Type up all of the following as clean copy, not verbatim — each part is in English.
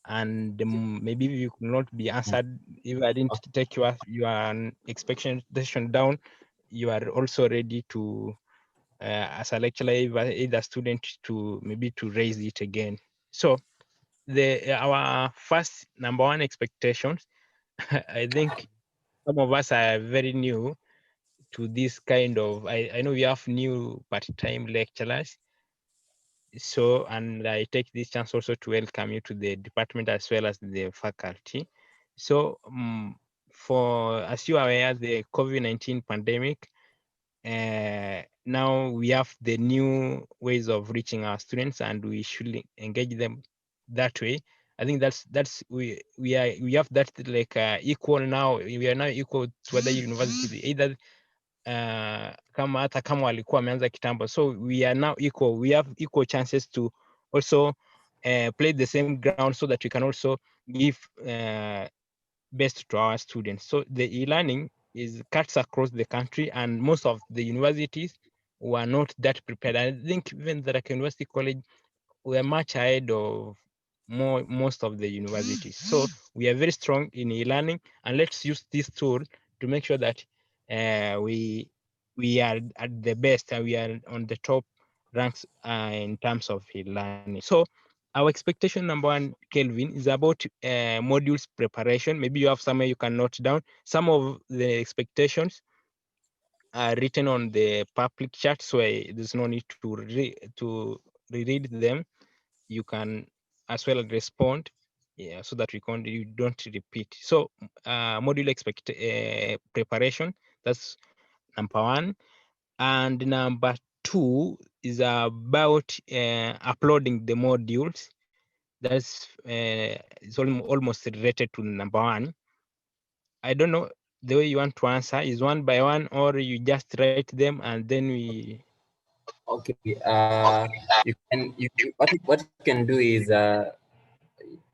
and maybe you could not be answered. If I didn't take your expectation down, you are also ready to, as a lecturer, either student, to maybe to raise it again. So our first number one expectations, I think some of us are very new to this kind of, I know we have new part-time lecturers. So, and I take this chance also to welcome you to the department as well as the faculty. So, for, as you are aware, the COVID-19 pandemic, now we have the new ways of reaching our students, and we should engage them that way. I think we have that like equal now. We are now equal to other universities, either kama hata kama walikuwa wameanza kitambo, so we are now equal. We have equal chances to also play the same ground, so that we can also give best to our students. So the e-learning is cuts across the country, and most of the universities were not that prepared. I think even the University College were much ahead of most of the universities. So we are very strong in e-learning, and let's use this tool to make sure that we are at the best, and we are on the top ranks in terms of e-learning. So our expectation number one, Kelvin, is about modules preparation. Maybe you have somewhere you can note down. Some of the expectations are written on the public chat, so there's no need to reread them. You can as well respond, so that you don't repeat. So module preparation, that's number one. And number two is about uploading the modules. That's it's almost related to number one. I don't know the way you want to answer, is one by one, or you just write them and then we. Okay. What you can do is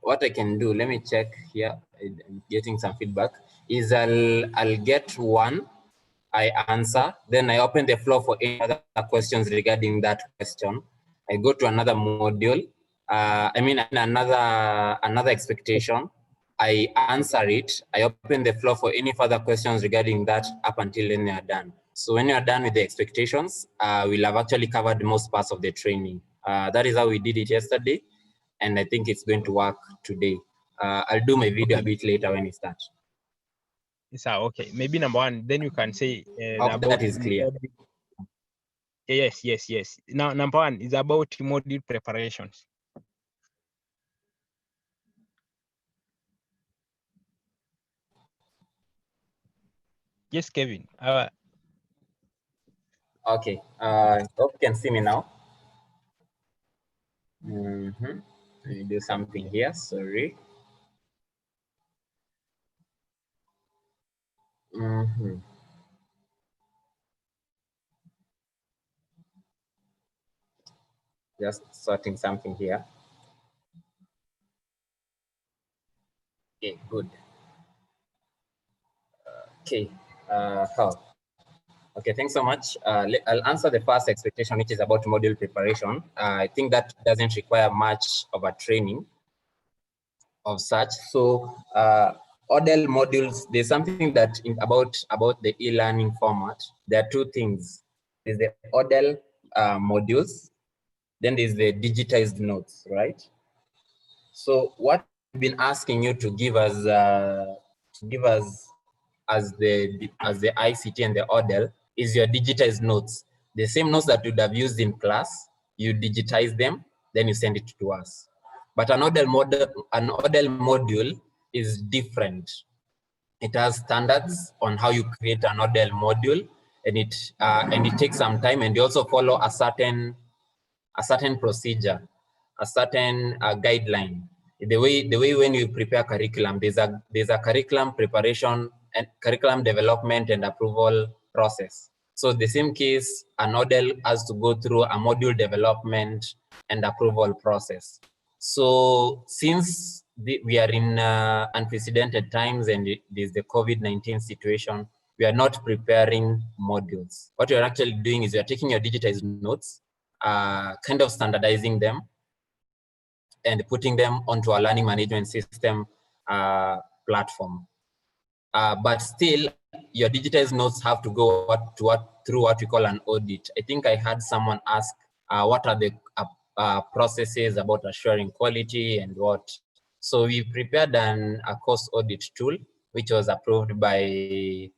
what I can do. Let me check here. I'm getting some feedback. Is I'll get one, I answer, then I open the floor for any other questions regarding that question. I go to another module. Another expectation. I answer it. I open the floor for any further questions regarding that up until when you are done. So when you are done with the expectations, we'll have actually covered most parts of the training. That is how we did it yesterday, and I think it's going to work today. I'll do my video a bit later when it starts. Okay, maybe number one, then you can say about that is clear. Yes. Now, number one is about module preparations. Yes, Kevin. Okay. Hope you can see me now. Let me do something here. Sorry. Just sorting something here. Okay, good. Okay. Okay, thanks so much. I'll answer the first expectation, which is about module preparation. I think that doesn't require much of a training of such. So ODEL modules, there's something that about the e-learning format. There are two things. There's the ODEL modules, then there's the digitized notes, right? So what we've been asking you to give us as the ICT and the ODEL is your digitized notes. The same notes that you'd have used in class, you digitize them, then you send it to us. But an ODEL module is different. It has standards on how you create an ODEL module, and it takes some time, and you also follow a certain procedure, a certain guideline. The way when you prepare curriculum, there's a curriculum preparation and curriculum development and approval process. So the same case, an ODEL has to go through a module development and approval process. So since we are in unprecedented times and there's the COVID-19 situation, we are not preparing modules. What you're actually doing is you're taking your digitized notes, kind of standardizing them, and putting them onto our learning management system platform. But still, your digitized notes have to go through what we call an audit. I think I had someone ask, what are the processes about assuring quality and what. So we prepared a course audit tool, which was approved by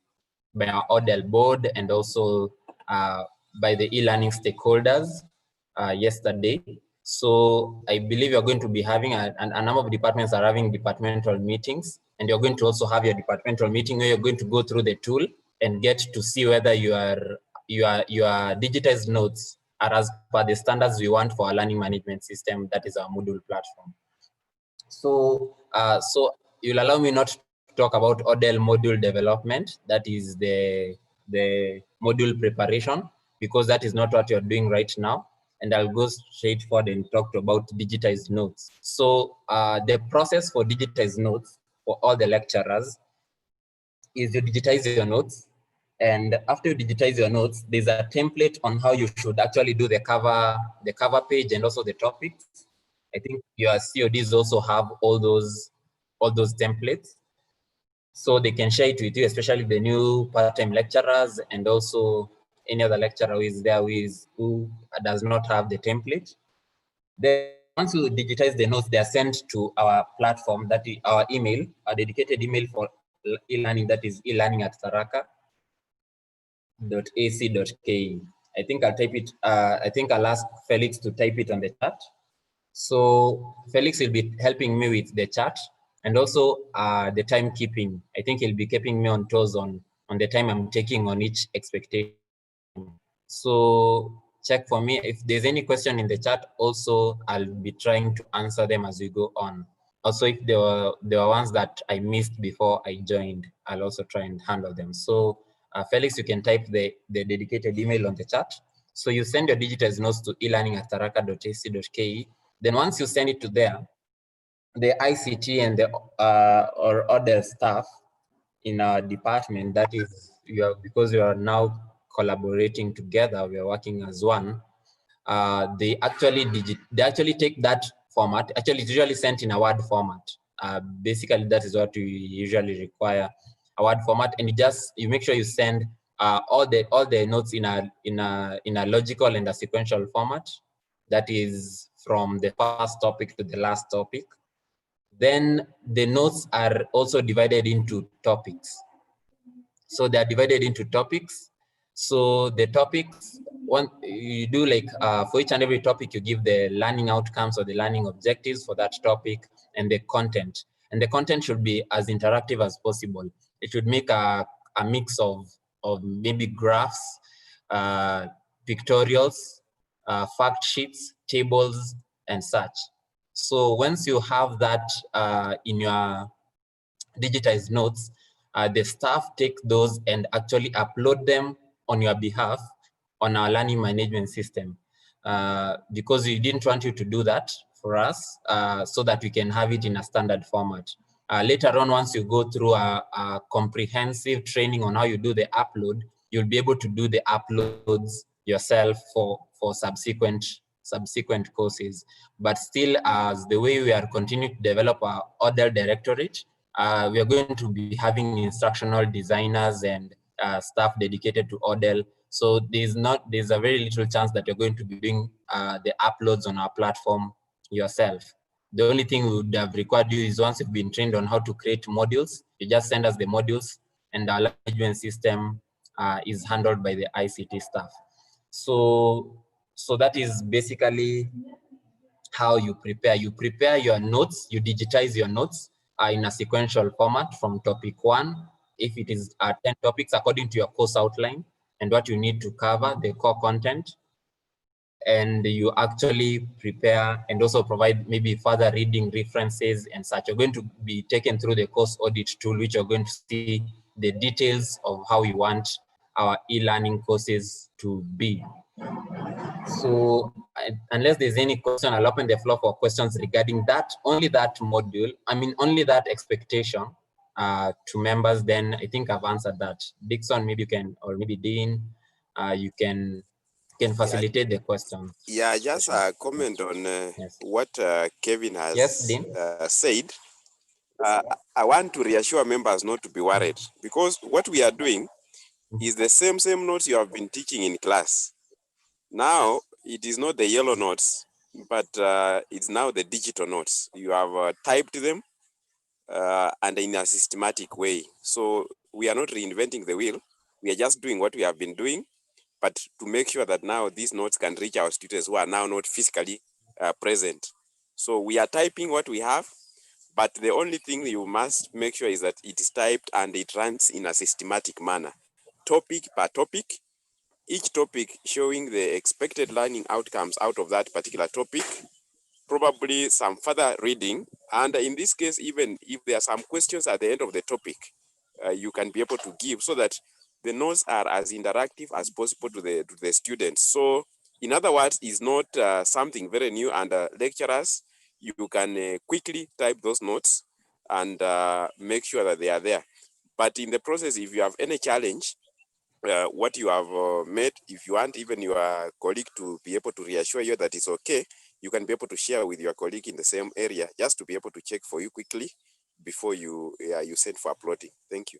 our ODEL board and also by the e-learning stakeholders yesterday. So I believe you're going to be having a number of departments are having departmental meetings, and you're going to also have your departmental meeting where you're going to go through the tool and get to see whether your digitized notes are as per the standards we want for our learning management system, that is our Moodle platform. So, so you'll allow me not to talk about ODEL module development, that is the module preparation, because that is not what you're doing right now. And I'll go straight forward and talk about digitized notes. So the process for digitized notes for all the lecturers is you digitize your notes. And after you digitize your notes, there's a template on how you should actually do the cover page and also the topics. I think your CODs also have all those templates, so they can share it with you, especially the new part-time lecturers and also any other lecturer who is there who does not have the template. Then once you digitize the notes, they are sent to our platform, that is our email, our dedicated email for e-learning, that is elearning@tharaka.ac.ke. I think I'll type it. I think I'll ask Felix to type it on the chat. So Felix will be helping me with the chat and also the timekeeping. I think he'll be keeping me on toes on the time I'm taking on each expectation. So check for me if there's any question in the chat. Also, I'll be trying to answer them as we go on. Also, if there were ones that I missed before I joined, I'll also try and handle them. So Felix, you can type the dedicated email on the chat. So you send your digitized notes to elearning@tharaka.ac.ke. Then once you send it to there, the ICT and the or other staff in our department, that is, because we are now collaborating together, we are working as one. They actually take that format. Actually, it's usually sent in a Word format. Basically, that is what we usually require, a Word format, and you make sure you send all the notes in a logical and a sequential format. That is from the first topic to the last topic. Then the notes are also divided into topics. So they are divided into topics. So the topics, you do like for each and every topic, you give the learning outcomes or the learning objectives for that topic and the content. And the content should be as interactive as possible. It should make a mix of maybe graphs, pictorials, fact sheets, tables, and such. So once you have that in your digitized notes, the staff take those and actually upload them on your behalf on our learning management system, because we didn't want you to do that for us, so that we can have it in a standard format. Later on, once you go through a comprehensive training on how you do the upload, you'll be able to do the uploads yourself for subsequent courses. But still, as the way we are continuing to develop our ODEL directorate, we are going to be having instructional designers and staff dedicated to ODEL. So there's a very little chance that you're going to be doing the uploads on our platform yourself. The only thing we would have required you is, once you've been trained on how to create modules, you just send us the modules, and our management system is handled by the ICT staff. So that is basically how you prepare. You prepare your notes, you digitize your notes in a sequential format from topic 1. If it is 10 topics according to your course outline and what you need to cover, the core content, and you actually prepare and also provide maybe further reading references and such. You're going to be taken through the course audit tool, which you're going to see the details of how we want our e-learning courses to be. So unless there's any question, I'll open the floor for questions regarding that, only that module, only that expectation to members. Then I think I've answered that. Dixon, maybe you can, or maybe Dean, you can can facilitate the questions. Yeah, just a comment on Yes. what Kevin has Yes, Dean. said. I want to reassure members not to be worried, because what we are doing is the same notes you have been teaching in class. Now, it is not the yellow notes, but it's now the digital notes. You have typed them and in a systematic way. So we are not reinventing the wheel. We are just doing what we have been doing, but to make sure that now these notes can reach our students who are now not physically present. So we are typing what we have, but the only thing you must make sure is that it is typed and it runs in a systematic manner, topic per topic, each topic showing the expected learning outcomes out of that particular topic, probably some further reading. And in this case, even if there are some questions at the end of the topic, you can be able to give, so that the notes are as interactive as possible to the students. So in other words, it's not something very new, and lecturers, you can quickly type those notes and make sure that they are there. But in the process, if you have any challenge, what you have made, if you want even your colleague to be able to reassure you that it's okay, you can be able to share with your colleague in the same area, just to be able to check for you quickly before you send for uploading. Thank you.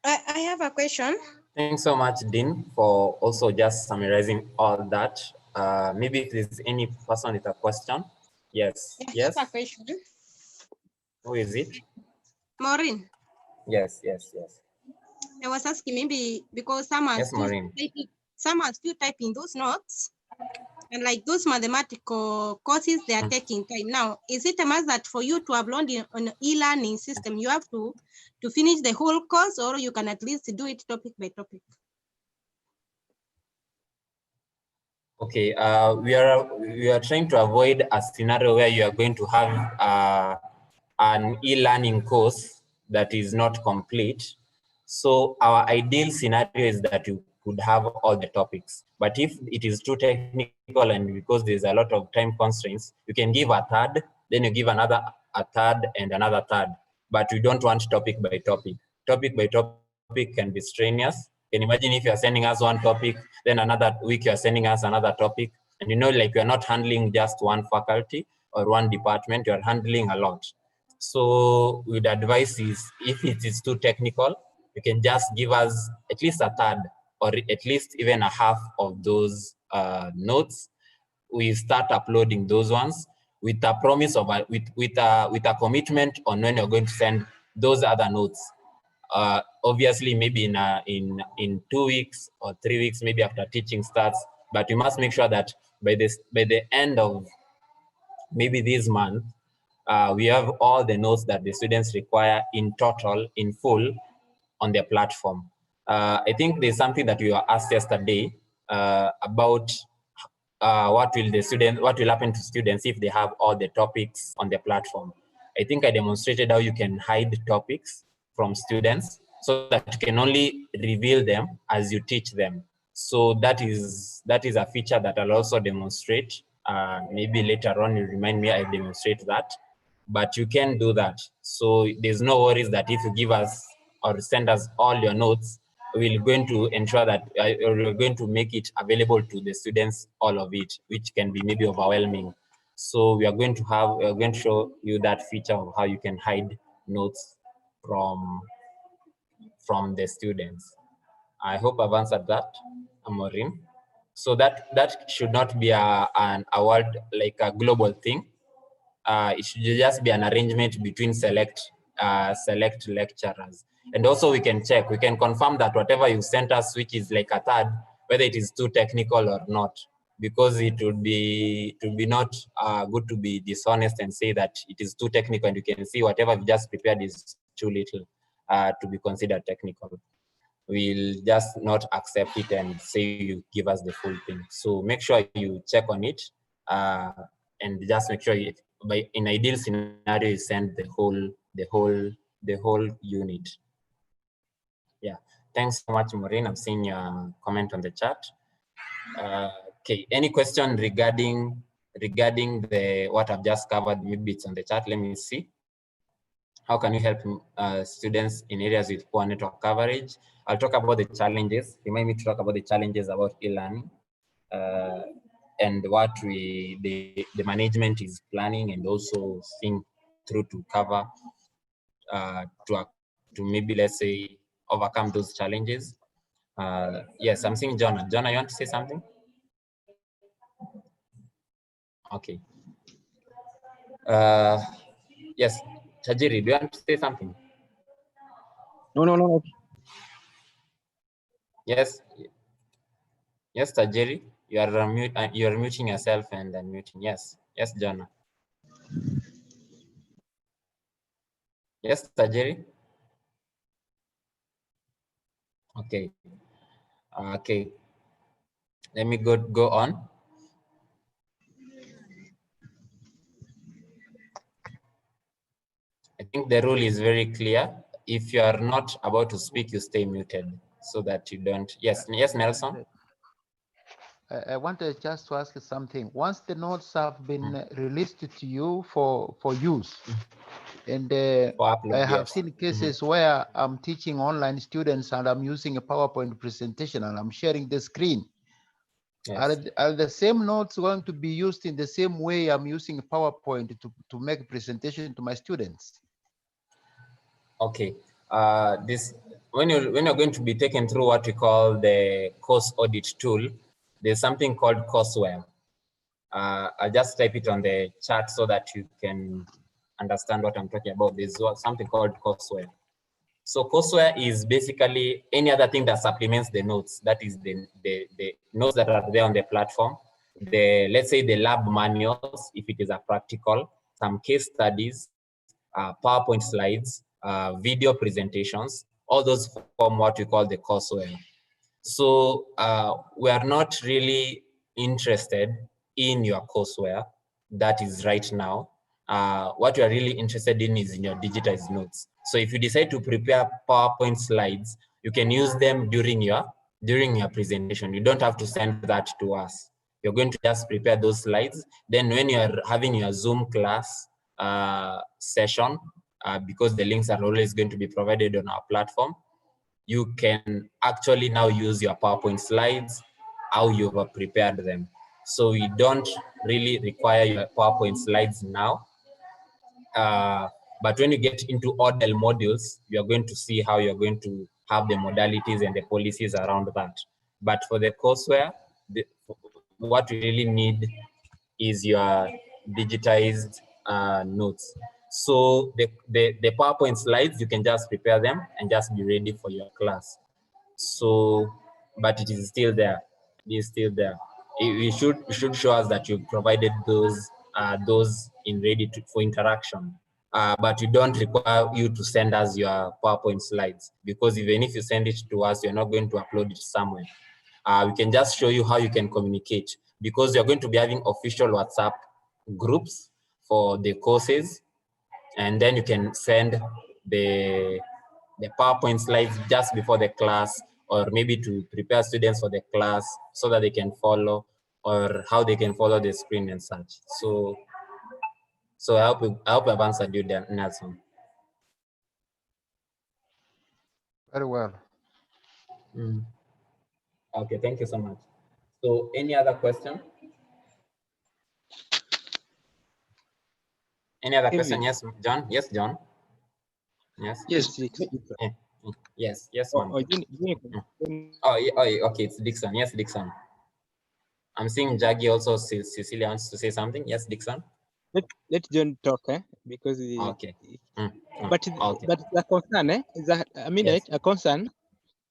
I have a question. Thanks so much, Dean, for also just summarizing all that. Maybe if there's any person with a question. Yes. I Yes. have a question. Who is it? Maureen, Yes. I was asking, maybe because some are Yes, still Maureen. typing those notes, and like those mathematical courses they are taking time. Now, is it a must that for you to upload on e-learning system, you have to finish the whole course, or you can at least do it topic by topic? Okay, we are trying to avoid a scenario where you are going to have an e-learning course that is not complete. So our ideal scenario is that you could have all the topics. But if it is too technical and because there's a lot of time constraints, you can give a third, then you give a third and another third. But we don't want topic by topic. Topic by topic can be strenuous. You can imagine if you're sending us one topic, then another week you're sending us another topic. And you know, like you're not handling just one faculty or one department, you're handling a lot. So we'd advise is if it is too technical, you can just give us at least a third or at least even a half of those notes. We start uploading those ones with a promise of with a commitment on when you're going to send those other notes. Obviously, maybe in 2 weeks or 3 weeks, maybe after teaching starts. But we must make sure that by the end of maybe this month, we have all the notes that the students require in total, in full, on their platform. I think there's something that we were asked yesterday about what will happen to students if they have all the topics on their platform. I think I demonstrated how you can hide topics from students so that you can only reveal them as you teach them. So that is a feature that I'll also demonstrate. Maybe later on you remind me, I demonstrate that. But you can do that. So there's no worries that if you give us or send us all your notes, we're going to ensure that we're going to make it available to the students, all of it, which can be maybe overwhelming. So we're going to show you that feature of how you can hide notes from the students. I hope I've answered that, Amorim. So that should not be an award like a global thing. It should just be an arrangement between select lecturers. And also we can confirm that whatever you sent us, which is like a third, whether it is too technical or not, because it would be not good to be dishonest and say that it is too technical, and you can see whatever we just prepared is too little to be considered technical. We'll just not accept it and say you give us the full thing. So make sure you check on it and just make sure in ideal scenario you send the whole unit. Yeah, thanks so much, Maureen. I've seen your comment on the chat. Okay, any question regarding the what I've just covered? Maybe it's on the chat. Let me see. How can you help students in areas with poor network coverage? I'll talk about the challenges. Remind me to talk about the challenges about e-learning and what the management is planning and also think through to cover to maybe, let's say, overcome those challenges. Yes, I'm seeing Jonah. Jonah, you want to say something? Okay. Yes, Tajiri, do you want to say something? No. Yes. Yes, Tajiri, you are muting yourself and unmuting. Yes. Yes, Jonah. Yes, Tajiri. Okay. Okay. Let me go on. I think the rule is very clear. If you are not about to speak, you stay muted so that you don't. Yes, Nelson. I wanted just to ask something. Once the notes have been released to you for use, and I have seen cases where I'm teaching online students and I'm using a PowerPoint presentation and I'm sharing the screen. Yes. Are the same notes going to be used in the same way I'm using PowerPoint to make presentation to my students? Okay. When you're going to be taken through what we call the course audit tool, there's something called courseware. I'll just type it on the chat so that you can understand what I'm talking about. There's something called courseware. So courseware is basically any other thing that supplements the notes. That is the notes that are there on the platform. Let's say the lab manuals, if it is a practical, some case studies, PowerPoint slides, video presentations, all those form what we call the courseware. So we are not really interested in your courseware that is right now. What we are really interested in is in your digitized notes. So if you decide to prepare PowerPoint slides, you can use them during your presentation. You don't have to send that to us. You're going to just prepare those slides. Then when you're having your Zoom class session, because the links are always going to be provided on our platform, you can actually now use your PowerPoint slides, how you've prepared them. So you don't really require your PowerPoint slides now. But when you get into ODEL modules, you're going to see how you're going to have the modalities and the policies around that. But for the courseware, what you really need is your digitized notes. So the PowerPoint slides, you can just prepare them and just be ready for your class. So, but it is still there. It is still there. You should show us that you provided those in ready for interaction. But we don't require you to send us your PowerPoint slides, because even if you send it to us, you're not going to upload it somewhere. We can just show you how you can communicate, because you're going to be having official WhatsApp groups for the courses, and then you can send the PowerPoint slides just before the class, or maybe to prepare students for the class so that they can follow, or how they can follow the screen and such. So I hope I've answered you there, Nelson. Very well. Okay, thank you so much. So any other question? Any other question? Yes, John. Yes, John. Yes. Yes. Yes. Yes, man. Okay. It's Dixon. Yes, Dixon. I'm seeing Jaggy also. Cecilia wants to say something. Yes, Dixon. Let John talk, because okay. But the concern, is that a concern.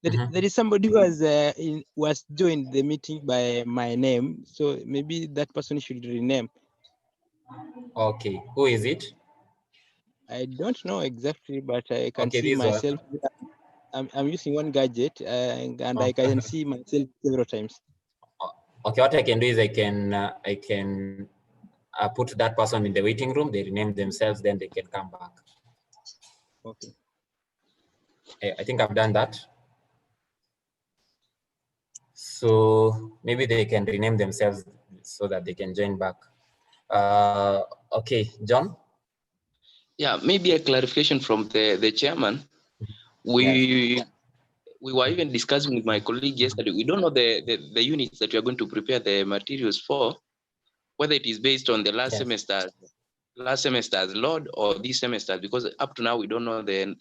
There is somebody who was joined the meeting by my name, so maybe that person should rename. Okay, who is it? I don't know exactly, but I can see myself. I'm using one gadget, and I can see myself several times. Okay, what I can do is I can put that person in the waiting room. They rename themselves, then they can come back. Okay. I think I've done that. So maybe they can rename themselves so that they can join back. Okay, John? Yeah, maybe a clarification from the chairman. We were even discussing with my colleague yesterday. We don't know the units that we are going to prepare the materials for, whether it is based on the last semester's load or this semester, because up to now we don't know the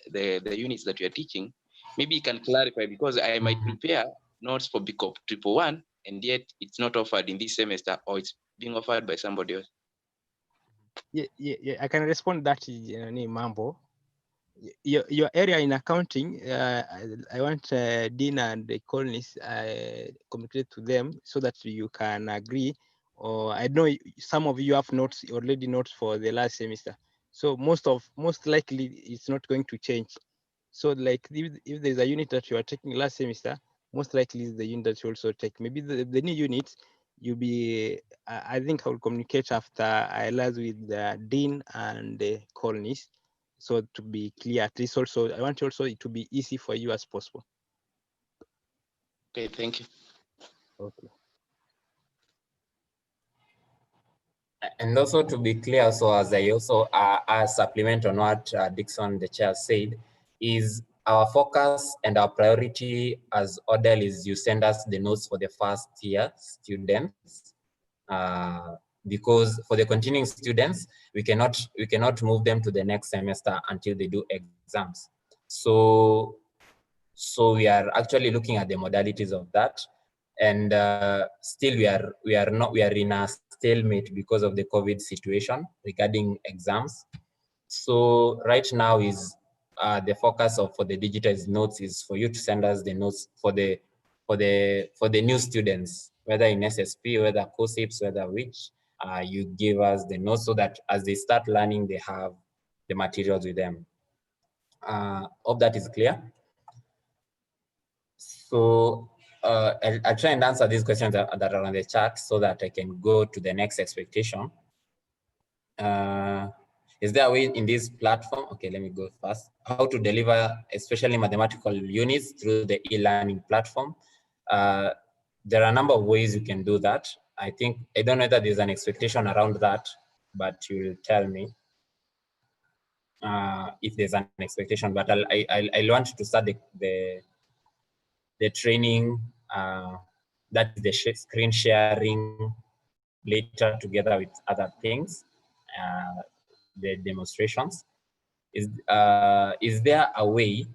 units that we are teaching. Maybe you can clarify, because I might prepare notes for BCOP 111 and yet it's not offered in this semester, or it's being offered by somebody else. Yeah, I can respond that, Mambo. Your area in accounting, I want Dean and the colonists communicate to them so that you can agree. Or I know some of you have notes already for the last semester, so most likely it's not going to change. So like if there's a unit that you are taking last semester, most likely is the unit that you also take. Maybe the new units you'll be. I think I will communicate after I liaise with the dean and the colonists. So to be clear, at least also, I want also it to be easy for you as possible. Okay, thank you. Okay. And also to be clear, so as I also supplement on what Dixon, the chair, said, is our focus and our priority as ODEL is you send us the notes for the first year students. Because for the continuing students, we cannot move them to the next semester until they do exams. So we are actually looking at the modalities of that, and still we are in a stalemate because of the COVID situation regarding exams. So right now is the focus for the digitized notes is for you to send us the notes for the new students, whether in SSP, whether COSIPs, whether which, you give us the notes so that as they start learning, they have the materials with them. Hope that is clear. So I'll try and answer these questions that are on the chat so that I can go to the next expectation. Is there a way in this platform? Okay, let me go first. How to deliver, especially mathematical units through the e-learning platform? There are a number of ways you can do that. I don't know whether there's an expectation around that, but you will tell me if there's an expectation. But I'll want to start the training, that is the screen sharing later together with other things, the demonstrations. Is there a way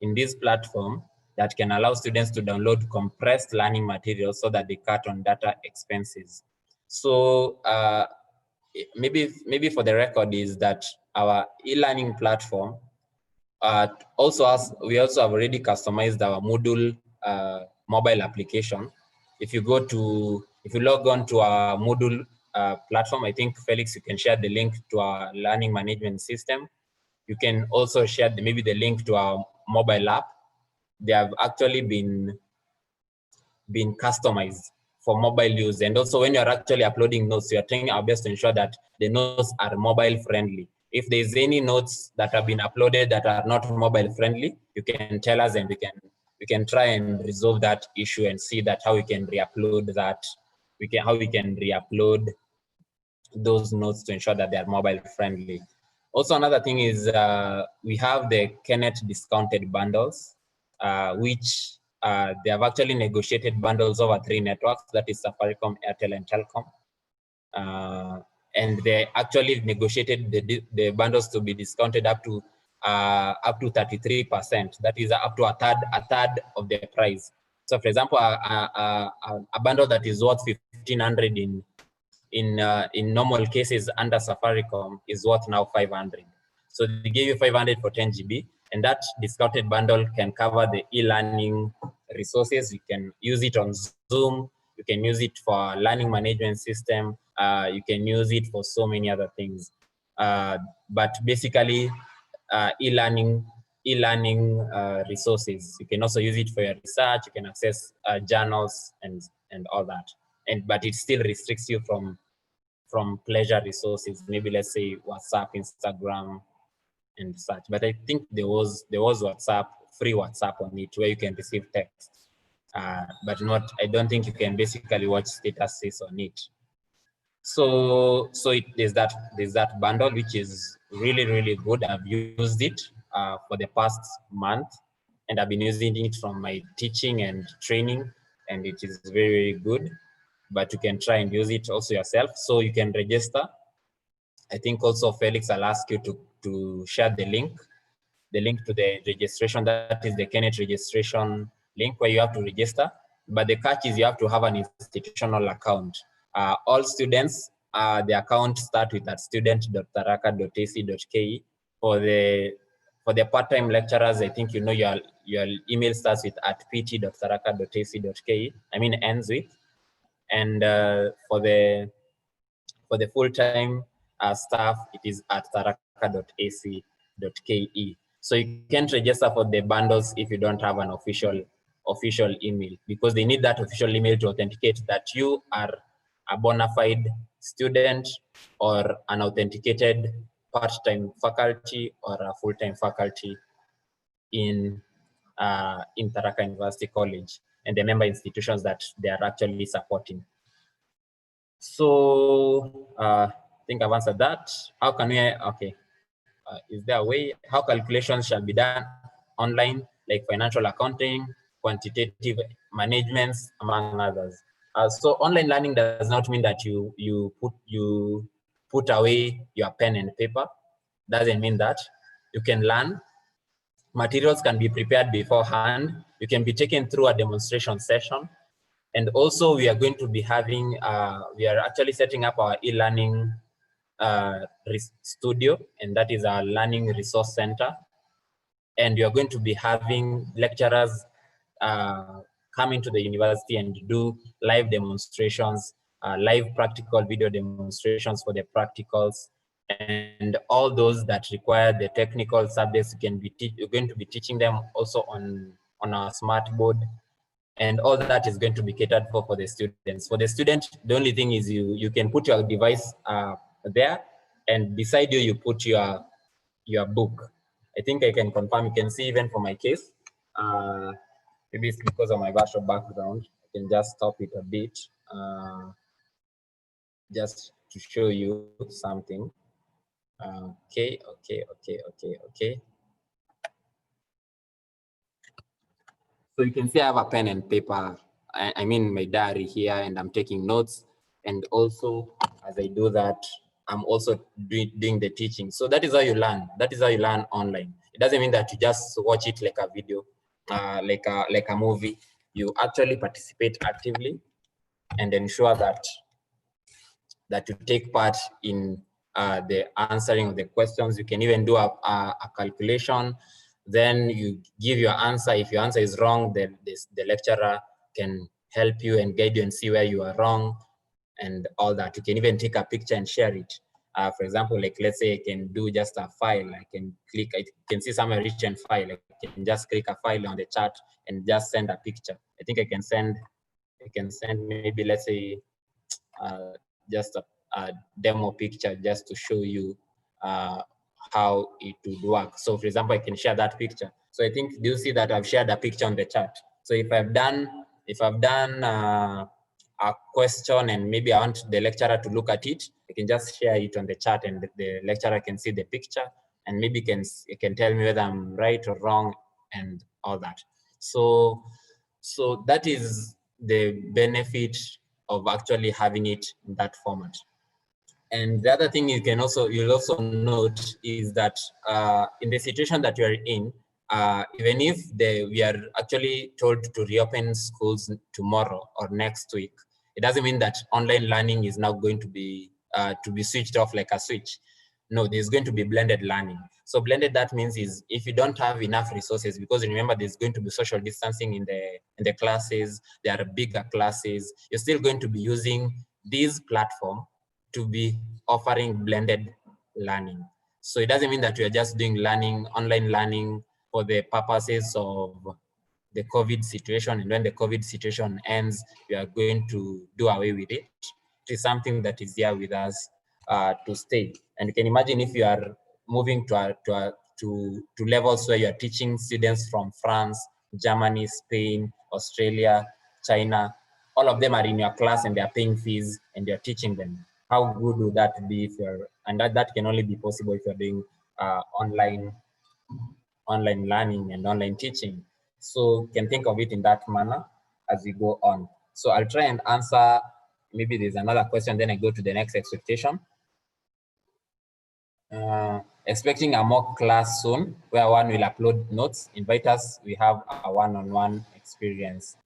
in this platform that can allow students to download compressed learning materials so that they cut on data expenses? So maybe for the record is that our e-learning platform we also have already customized our Moodle mobile application. If you log on to our Moodle platform, I think Felix, you can share the link to our learning management system. You can also share maybe the link to our mobile app. They have actually been customized for mobile use. And also when you're actually uploading notes, you're trying our best to ensure that the notes are mobile friendly. If there's any notes that have been uploaded that are not mobile friendly, you can tell us and we can try and resolve that issue and see that how we can re-upload that. How we can re-upload those notes to ensure that they are mobile friendly. Also, another thing is we have the Kenneth discounted bundles, which they have actually negotiated bundles over 3 networks, that is Safaricom, Airtel, and Telkom. And they actually negotiated the bundles to be discounted up to 33%. That is up to a third of the price. So, for example, a bundle that is worth 1,500 in normal cases under Safaricom is worth now 500. So they give you 500 for 10 GB, and that discounted bundle can cover the e-learning resources. You can use it on Zoom. You can use it for learning management system. You can use it for so many other things. But basically, e-learning resources. You can also use it for your research. You can access journals and all that. But it still restricts you from pleasure resources. Maybe let's say WhatsApp, Instagram, and such. But I think there was WhatsApp, free WhatsApp on it where you can receive text. But I don't think you can basically watch statuses on it. there's that bundle, which is really, really good. I've used it for the past month, and I've been using it from my teaching and training, and it is very, very good. But you can try and use it also yourself. So you can register. I think also Felix, I'll ask you to share the link to the registration. That is the Kenneth registration link where you have to register. But the catch is you have to have an institutional account. All students, the account start with at student.tharaka.ac.ke. For the part-time lecturers, I think you know your email starts with at pt.tharaka.ac.ke. I mean ends with. And for the full-time staff, it is at tharaka.ac.ke. So you can't register for the bundles if you don't have an official email, because they need that official email to authenticate that you are a bona fide student or an authenticated part-time faculty or a full-time faculty in Tharaka University College and the member institutions that they are actually supporting. So I think I've answered that. How can we, okay. Is there a way how calculations shall be done online, like financial accounting, quantitative managements, among others? So online learning does not mean that you put away your pen and paper. Doesn't mean that. You can learn. Materials can be prepared beforehand. You can be taken through a demonstration session. And also we are going to be having, we are actually setting up our e-learning studio, and that is our learning resource center. And we are going to be having lecturers come into the university and do live demonstrations, live practical video demonstrations for the practicals, and all those that require the technical subjects. You're going to be teaching them also on our smart board, and all that is going to be catered for the students. For the student, the only thing is you can put your device there, and beside you, you put your book. I think I can confirm, you can see even for my case, maybe it's because of my virtual background, I can just stop it a bit, just to show you something. Okay. So you can see I have a pen and paper. I mean my diary here, and I'm taking notes. And also, as I do that, I'm also doing the teaching. So that is how you learn. That is how you learn online. It doesn't mean that you just watch it like a video, like a movie. You actually participate actively and ensure that you take part in the answering of the questions. You can even do a calculation. Then you give your answer. If your answer is wrong, then the lecturer can help you and guide you and see where you are wrong and all that. You can even take a picture and share it. For example, like let's say I can do just a file. I can click, I can see somewhere written file. I can just click a file on the chat and just send a picture. I think I can send maybe, let's say, just a demo picture just to show you how it would work. So for example, I can share that picture. So I think, do you see that I've shared a picture on the chat? So if I've done a question and maybe I want the lecturer to look at it, I can just share it on the chat and the lecturer can see the picture and maybe can tell me whether I'm right or wrong and all that. So that is the benefit of actually having it in that format. And the other thing you'll also note is that in the situation that you are in, even if we are actually told to reopen schools tomorrow or next week, it doesn't mean that online learning is now going to be switched off like a switch. No, there's going to be blended learning. So blended, that means is if you don't have enough resources, because remember there's going to be social distancing in the classes, there are bigger classes, you're still going to be using this platform to be offering blended learning. So it doesn't mean that we are just doing online learning for the purposes of the COVID situation, and when the COVID situation ends, we are going to do away with it. It is something that is here with us to stay. And you can imagine if you are moving to levels where you are teaching students from France, Germany, Spain, Australia, China, all of them are in your class and they are paying fees and you're teaching them. how good would that be if you're, and that can only be possible if you're doing online learning and online teaching. So you can think of it in that manner as we go on. So I'll try and answer, maybe there's another question, then I go to the next expectation. Expecting a mock class soon where one will upload notes, invite us, we have a one-on-one experience.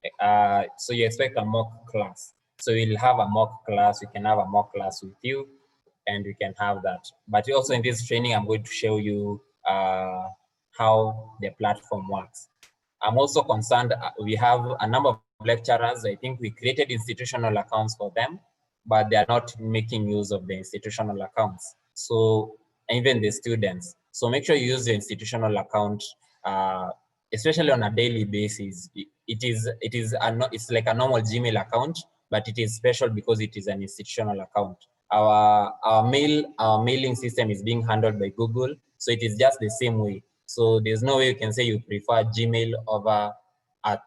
So you expect a mock class. So we'll have a mock class, we can have a mock class with you and we can have that. But also in this training, I'm going to show you how the platform works. I'm also concerned, we have a number of lecturers, I think we created institutional accounts for them, but they are not making use of the institutional accounts. So even the students. So make sure you use the institutional account, especially on a daily basis. It's like a normal Gmail account, but it is special because it is an institutional account. Our mailing system is being handled by Google, so it is just the same way. So there's no way you can say you prefer Gmail over at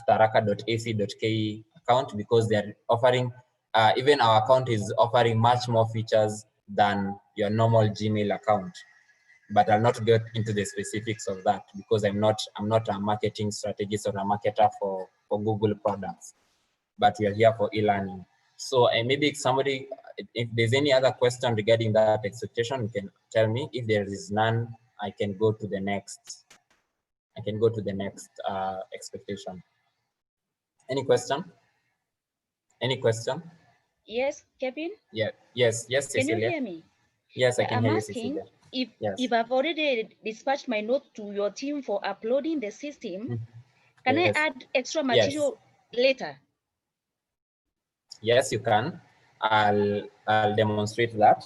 tharaka.ac.ke account, because they're offering, even our account is offering much more features than your normal Gmail account. But I'll not get into the specifics of that because I'm not a marketing strategist or a marketer for Google products, but we are here for e-learning. So maybe somebody, if there's any other question regarding that expectation, you can tell me. If there is none, I can go to the next. Expectation. Any question? Any question? Yes, Kevin? Yeah. Yes, Can you Cecilia. hear me? Yes, I can hear you, asking Cecilia. if I've already dispatched my notes to your team for uploading the system, can I add extra material later? Yes, you can. I'll demonstrate that.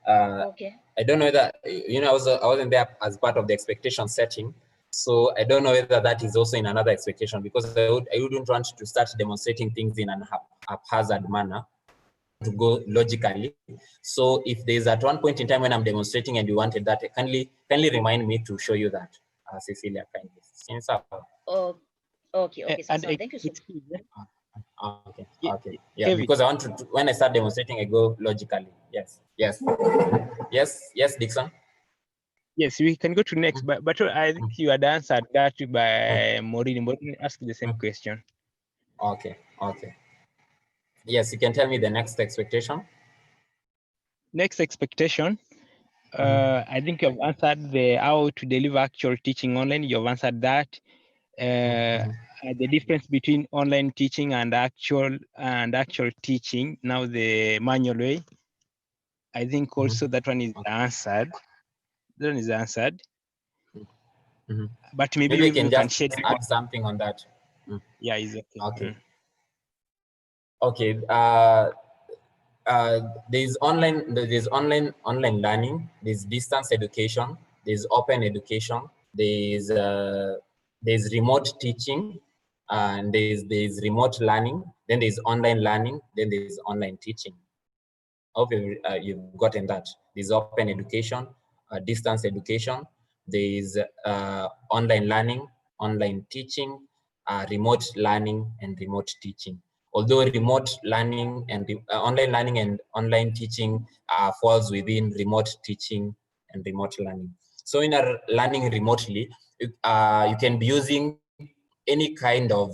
Okay. I don't know whether, I wasn't there as part of the expectation setting. So I don't know whether that is also in another expectation, because I wouldn't want to start demonstrating things in an haphazard manner to go logically. So if there's at one point in time when I'm demonstrating and you wanted that, kindly remind me to show you that, Cecilia, kindly. Oh, okay. And Thank you so much. Okay. Yeah, Kevin. because I want to, when I start demonstrating, I go logically. Yes, Dixon. Yes, we can go to next, but I think you had answered that by Maureen. Maureen asked the same question. Okay. Yes, you can tell me the next expectation. Next expectation. I think you've answered the how to deliver actual teaching online. You've answered that. The difference between online teaching and actual teaching. Now the manual way. I think also that one is answered. That one is answered. But maybe we can just shed add something on that. Yeah, is okay. Okay. There's online learning, there's distance education, there's open education, there's remote teaching, and there's remote learning, then there's online learning, then there's online teaching. I hope you've gotten that. There's open education, distance education, there's online learning, online teaching, remote learning, and remote teaching. Although remote learning and online learning and online teaching falls within remote teaching and remote learning. So in our learning remotely, you can be using any kind of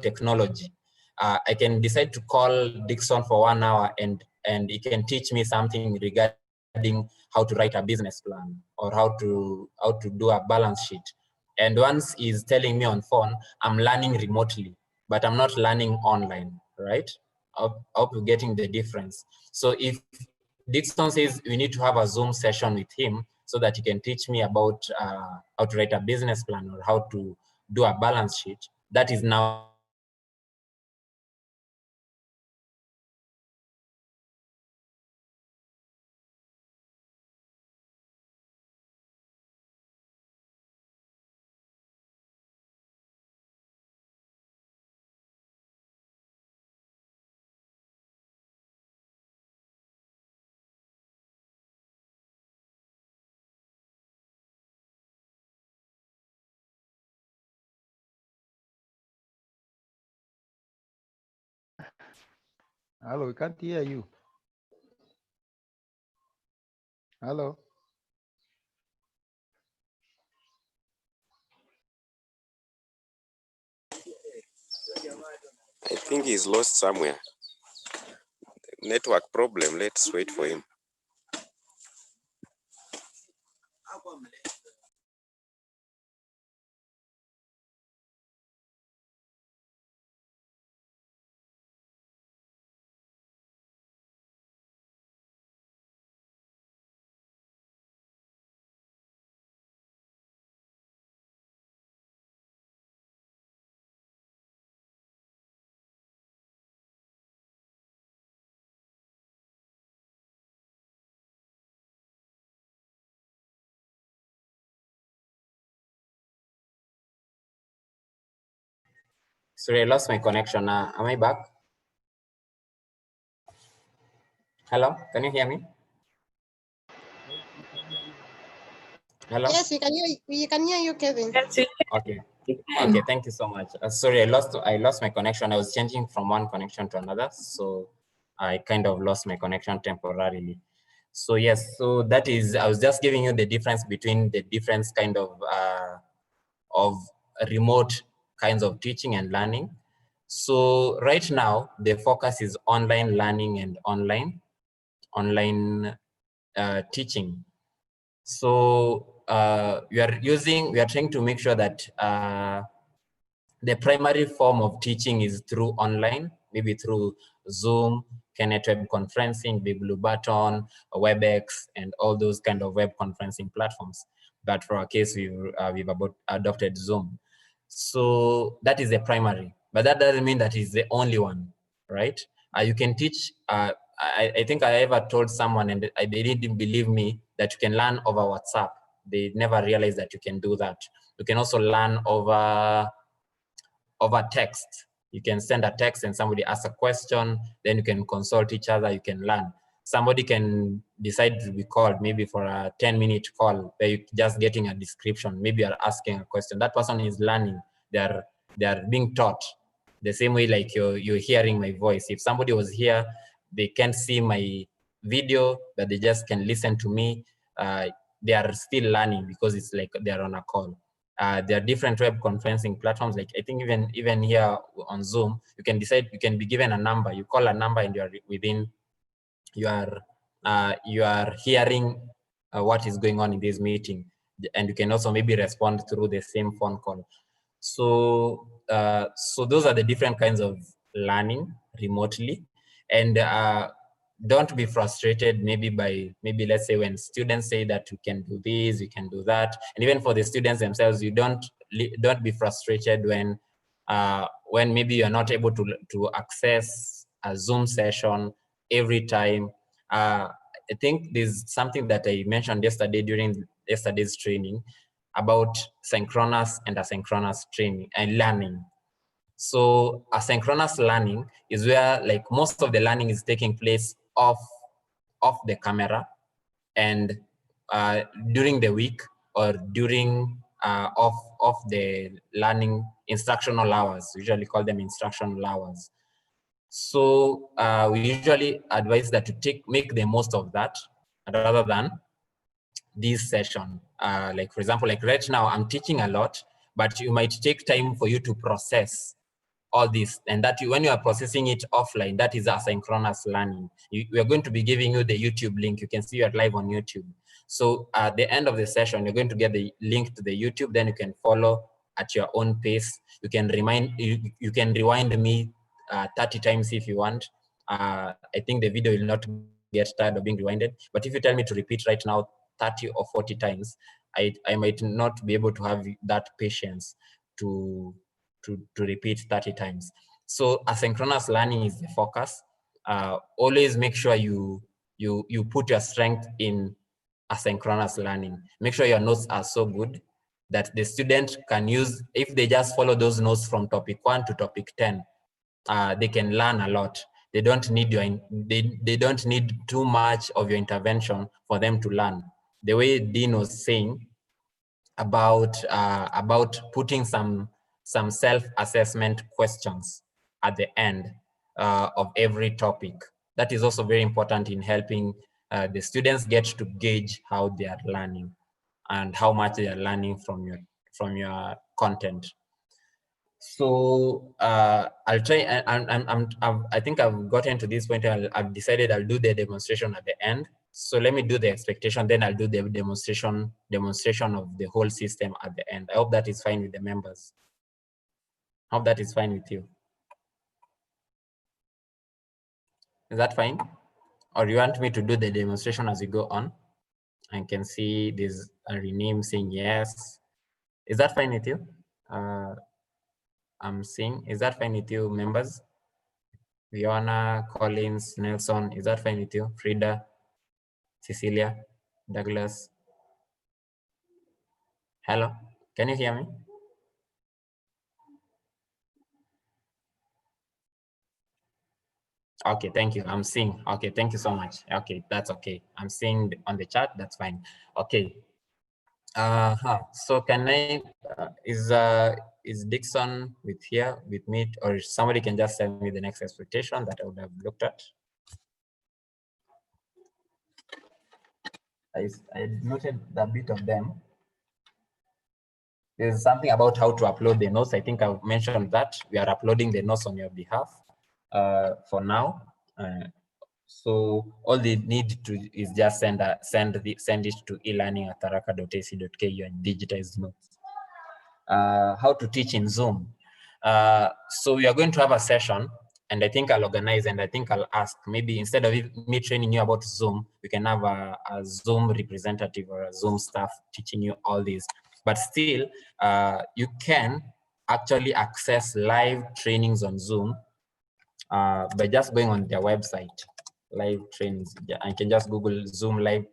technology. I can decide to call Dixon for 1 hour and he can teach me something regarding how to write a business plan or how to do a balance sheet. And once he's telling me on phone, I'm learning remotely, but I'm not learning online, right? I hope you're getting the difference. So if Dixon says we need to have a Zoom session with him so that he can teach me about how to write a business plan or how to do a balance sheet, that is now Hello, we can't hear you. Hello. I think he's lost somewhere. Network problem. Let's wait for him. Sorry, I lost my connection. Am I back? Hello, can you hear me? Hello? Yes, we can hear you, Kevin. Okay. Okay, thank you so much. Sorry, I lost my connection. I was changing from one connection to another, so I kind of lost my connection temporarily. So yes, so that is, I was just giving you the difference between the different kind of remote kinds of teaching and learning. So right now, the focus is online learning and online teaching. So we are trying to make sure that the primary form of teaching is through online, maybe through Zoom, Kenneth Web Conferencing, Big Blue Button, WebEx, and all those kind of web conferencing platforms. But for our case, we've adopted Zoom. So that is the primary, but that doesn't mean that is the only one, right? You can teach, I think I ever told someone and they didn't believe me that you can learn over WhatsApp. They never realized that you can do that. You can also learn over text. You can send a text and somebody asks a question, then you can consult each other, you can learn. Somebody can decide to be called maybe for a 10-minute call where you're just getting a description. Maybe you're asking a question. That person is learning. They are being taught the same way like you're hearing my voice. If somebody was here, they can't see my video, but they just can listen to me. They are still learning because it's like they're on a call. There are different web conferencing platforms. Like I think even here on Zoom, you can decide, you can be given a number. You call a number and you are within, you are hearing what is going on in this meeting, and you can also maybe respond through the same phone call. So so those are the different kinds of learning remotely, and don't be frustrated maybe let's say when students say that you can do this, you can do that, and even for the students themselves, you don't be frustrated when maybe you're not able to access a Zoom session every time. I think there's something that I mentioned yesterday during yesterday's training about synchronous and asynchronous training and learning. So asynchronous learning is where like most of the learning is taking place off the camera and during the week or during off the learning instructional hours. We usually call them instructional hours. So we usually advise that to make the most of that rather than this session. Like for example, like right now I'm teaching a lot, but you might take time for you to process all this, and that when you are processing it offline, that is asynchronous learning. We are going to be giving you the YouTube link. You can see it live on YouTube. So at the end of the session, you're going to get the link to the YouTube, then you can follow at your own pace. You can you can rewind me 30 times if you want. I think the video will not get tired of being rewinded, but if you tell me to repeat right now 30 or 40 times, I might not be able to have that patience to repeat 30 times. So asynchronous learning is the focus. Always make sure you put your strength in asynchronous learning. Make sure your notes are so good that the student can use, if they just follow those notes from topic 1 to topic 10, they can learn a lot. They don't need they don't need too much of your intervention for them to learn. The way Dean was saying about putting some self-assessment questions at the end. of every topic. That is also very important in helping the students get to gauge how they are learning and how much they are learning from your content. So I'll try. I think I've gotten to this point. I've decided I'll do the demonstration at the end. So let me do the expectation, then I'll do the demonstration of the whole system at the end. I hope that is fine with the members. I hope that is fine with you. Is that fine? Or you want me to do the demonstration as we go on? I can see there's a rename saying yes. Is that fine with you? I'm seeing, is that fine with you, members? Fiona, Collins, Nelson, is that fine with you? Frida, Cecilia, Douglas. Hello, can you hear me? Okay, thank you. I'm seeing. Okay, thank you so much. Okay, that's okay. I'm seeing on the chat. That's fine. Okay. So can I? Is Dixon with me, or somebody can just send me the next expectation that I would have looked at? I noted a bit of them. There's something about how to upload the notes. I think I've mentioned that we are uploading the notes on your behalf for now. So all they need to is just send it to elearning@tharaka.ac.ke and digitize notes. How to teach in Zoom. So we are going to have a session, and I think I'll organize, and I think I'll ask, maybe instead of me training you about Zoom, we can have a Zoom representative or a Zoom staff teaching you all these. But still, you can actually access live trainings on Zoom by just going on their website, live trainings. I can just Google Zoom live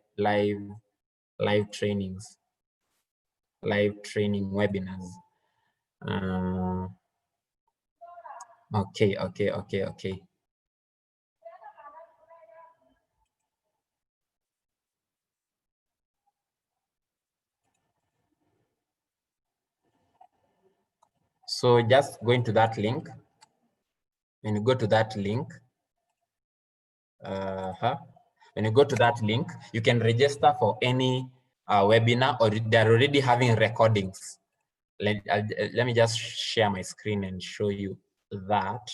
trainings, live training webinars. Okay. So just going to that link. When you go to that link, when you go to that link, you can register for any webinar, or they're already having recordings. Let me just share my screen and show you that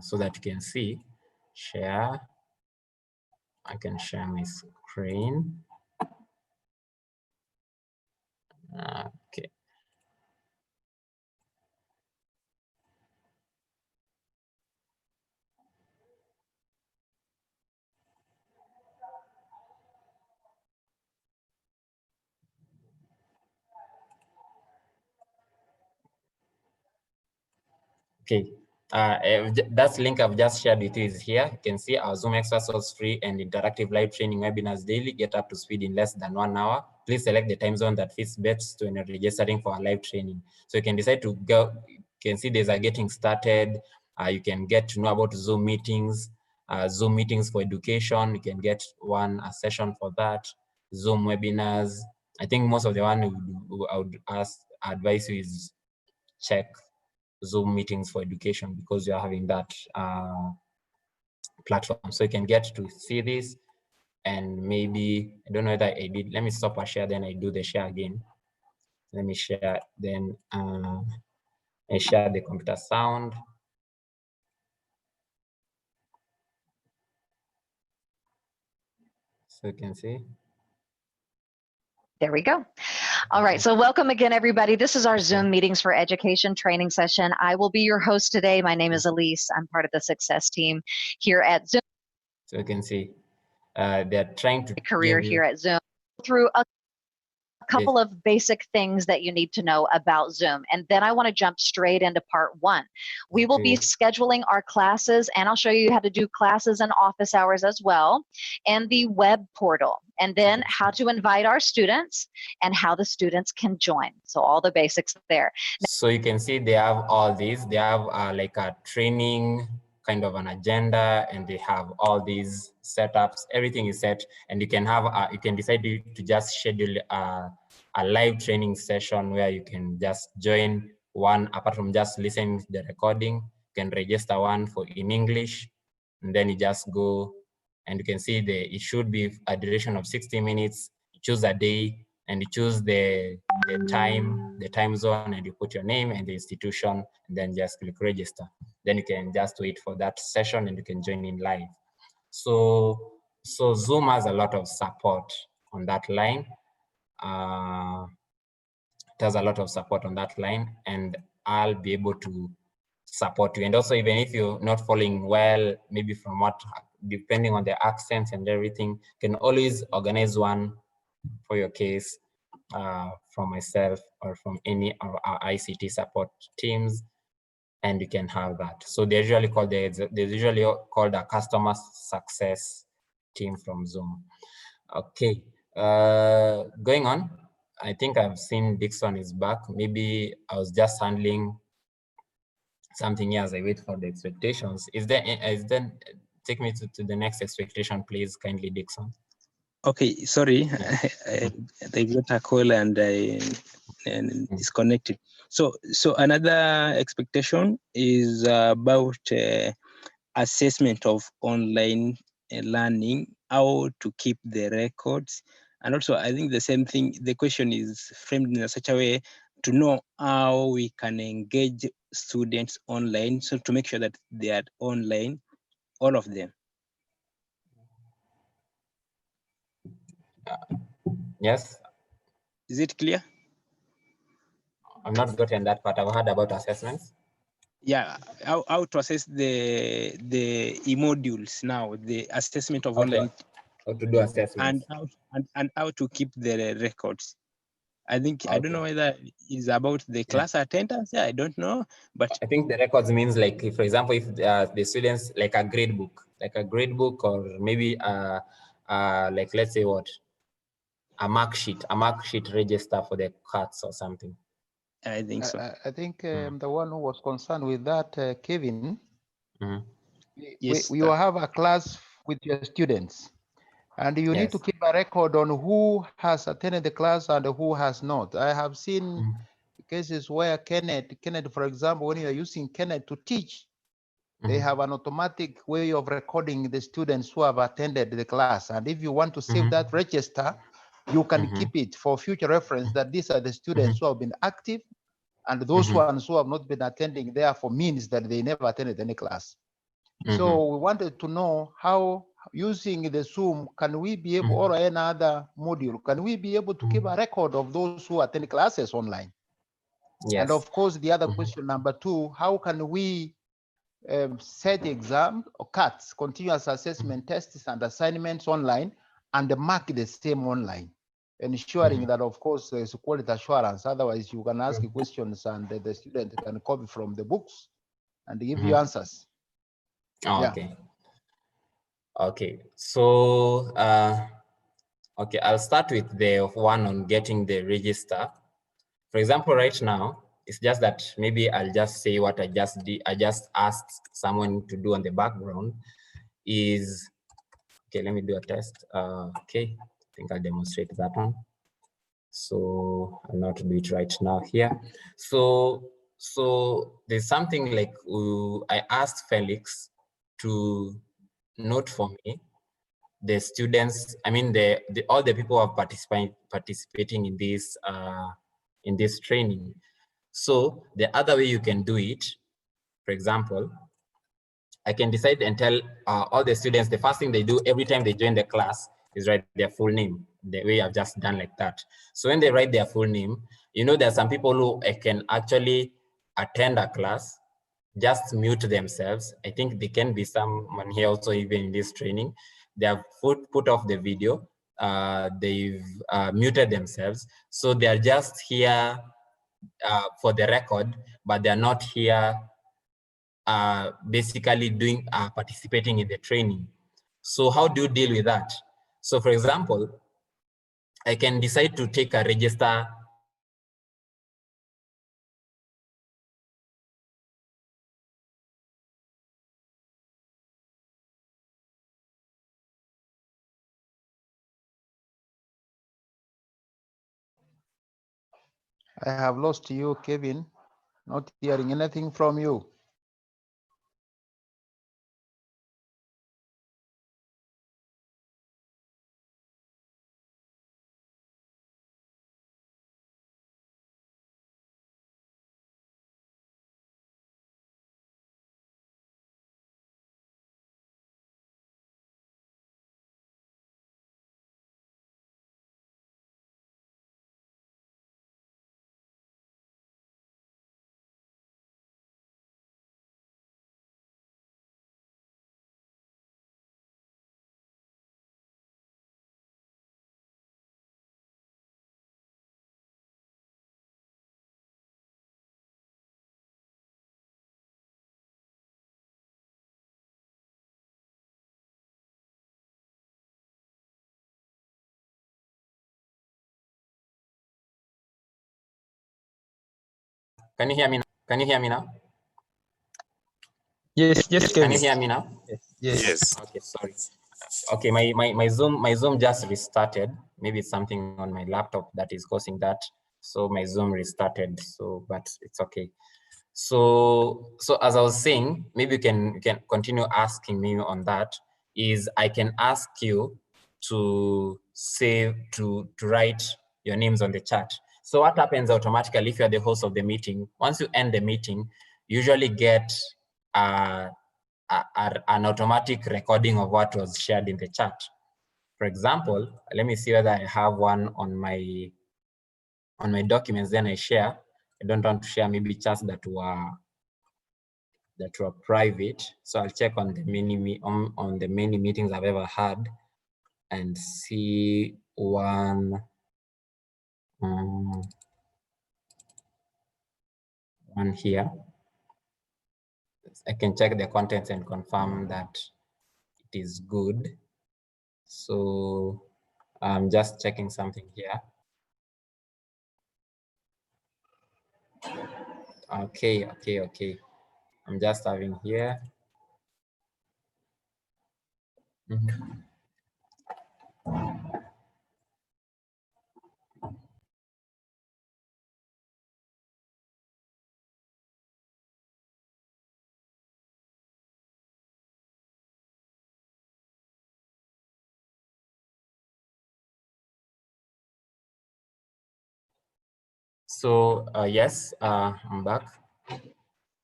so that you can see. Share. I can share my screen. Okay. Okay, that link I've just shared with you is here. You can see our Zoom Extra Source free and interactive live training webinars daily. Get up to speed in less than 1 hour. Please select the time zone that fits best when you're registering for a live training. So you can decide to go. You can see there's a getting started. You can get to know about Zoom meetings for education. You can get a session for that. Zoom webinars. I think most of the one I would advise you is check Zoom meetings for education, because you are having that platform. So you can get to see this, and maybe, I don't know whether I did, let me stop a share, then I do the share again. Let me share, then I share the computer sound. So you can see. There we go. All right, so welcome again, everybody. This is our Zoom Meetings for Education training session. I will be your host today. My name is Elise. I'm part of the success team here at Zoom. So you can see they're trying to career here at Zoom through a couple of basic things that you need to know about Zoom. And then I want to jump straight into part one. We will be scheduling our classes, and I'll show you how to do classes and office hours as well, and the web portal, and then how to invite our students and how the students can join. So all the basics there. So you can see they have all these. They have like a training kind of an agenda, and they have all these setups. Everything is set, and you can have you can decide to just schedule a live training session where you can just join one, apart from just listening to the recording. You can register one for in English, and then you just go, and you can see it should be a duration of 60 minutes. You choose a day, and you choose the time zone, and you put your name and the institution, and then just click register. Then you can just wait for that session, and you can join in live. So Zoom has a lot of support on that line. It has a lot of support on that line, and I'll be able to support you. And also, even if you're not following well, maybe from what, depending on the accents and everything, you can always organize one for your case from myself or from any of our ICT support teams, and you can have that. So they're usually called a customer success team from Zoom. Okay, going on. I think I've seen Dixon is back. Maybe I was just handling something here as I wait for the expectations. Take me to the next expectation, please, kindly, Dixon. Okay, sorry, they got a call and disconnected. So another expectation is about assessment of online learning, how to keep the records. And also, I think the same thing, the question is framed in such a way to know how we can engage students online, so to make sure that they are online, all of them. Yes. Is it clear? I'm not gotten that part. I've heard about assessments. Yeah, how to assess the e-modules now, the assessment of online. How to do assessments. And how to keep the records. I think, I don't know whether it's about the class attendance. I don't know, but I think the records means, like, if, for example, if the students, like a grade book, or maybe like, let's say what, a mark sheet register for the cuts or something. I think so. I think the one who was concerned with that, Kevin, yes, we will have a class with your students, and you need to keep a record on who has attended the class and who has not. I have seen cases where Kenneth, for example, when you are using Kenneth to teach, they have an automatic way of recording the students who have attended the class. And if you want to save that register, you can keep it for future reference, that these are the students who have been active, and those ones who have not been attending, therefore means that they never attended any class. So we wanted to know how, using the Zoom, can we be able, or any other module, can we be able to keep a record of those who attend classes online? Yes. And of course, the other question, number two, how can we set exam or cuts, continuous assessment tests and assignments online, and mark the same online, ensuring that, of course, there's quality assurance. Otherwise, you can ask questions and the student can copy from the books and give you answers. Okay. Okay. So, okay, I'll start with the one on getting the register. For example, right now, it's just that maybe I'll just say what I just did. I just asked someone to do on the background is, okay, let me do a test. Okay, I think I'll demonstrate that one. So I'll not do it right now here. So there's something like, I asked Felix to note for me the students, I mean, all the people who are participating in this training. So the other way you can do it, for example, I can decide and tell all the students, the first thing they do every time they join the class is write their full name, the way I've just done like that. So when they write their full name, you know, there are some people who can actually attend a class, just mute themselves. I think there can be someone here also, even in this training, they have put off the video, they've muted themselves. So they're just here for the record, but they're not here basically participating in the training. So how do you deal with that? So for example, I can decide to take a register I have lost you, Kevin. Not hearing anything from you. Can you hear me now? Can you hear me now? Yes, Can you hear me now? Yes. Okay, sorry. Okay, my Zoom just restarted. Maybe it's something on my laptop that is causing that. So my Zoom restarted. So, but it's okay. So as I was saying, maybe you can continue asking me on that. Is I can ask you to save to write your names on the chat. So what happens automatically if you're the host of the meeting? Once you end the meeting, you usually get an automatic recording of what was shared in the chat. For example, let me see whether I have one on my documents. Then I share. I don't want to share maybe chats that were private. So I'll check on the many meetings I've ever had and see one here. I can check the contents and confirm that it is good. So I'm just checking something here. Okay. I'm just having here. So yes, I'm back.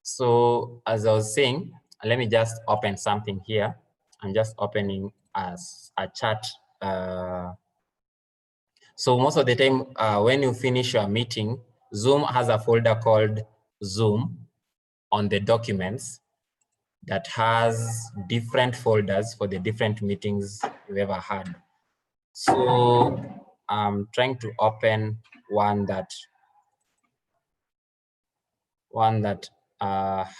So as I was saying, let me just open something here. I'm just opening as a chat. So most of the time, when you finish your meeting, Zoom has a folder called Zoom on the documents that has different folders for the different meetings you've ever had. So I'm trying to open one that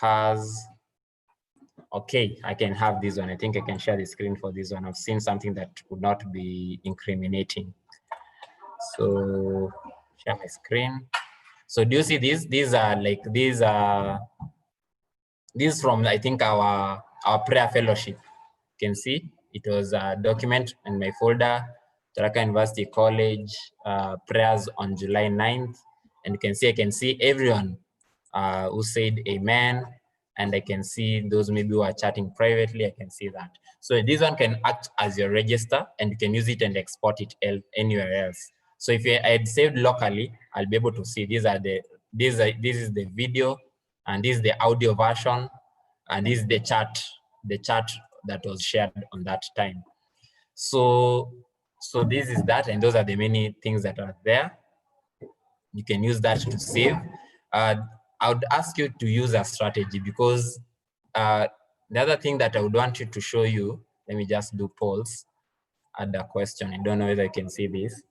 has, okay, I can have this one. I think I can share the screen for this one. I've seen something that would not be incriminating. So share my screen. So do you see these? These are from, I think, our prayer fellowship. You can see it was a document in my folder, Tharaka University College, prayers on July 9th. And you can see, I can see everyone who said amen. And I can see those maybe who are chatting privately, I can see that. So this one can act as your register and you can use it and export it anywhere else. So if I had saved locally, I'll be able to see this is the video and this is the audio version and this is the chat that was shared on that time. So this is that, and those are the many things that are there. You can use that to save. I would ask you to use a strategy because the other thing that I would want you to show you, let me just do polls, add a question. I don't know whether you can see this.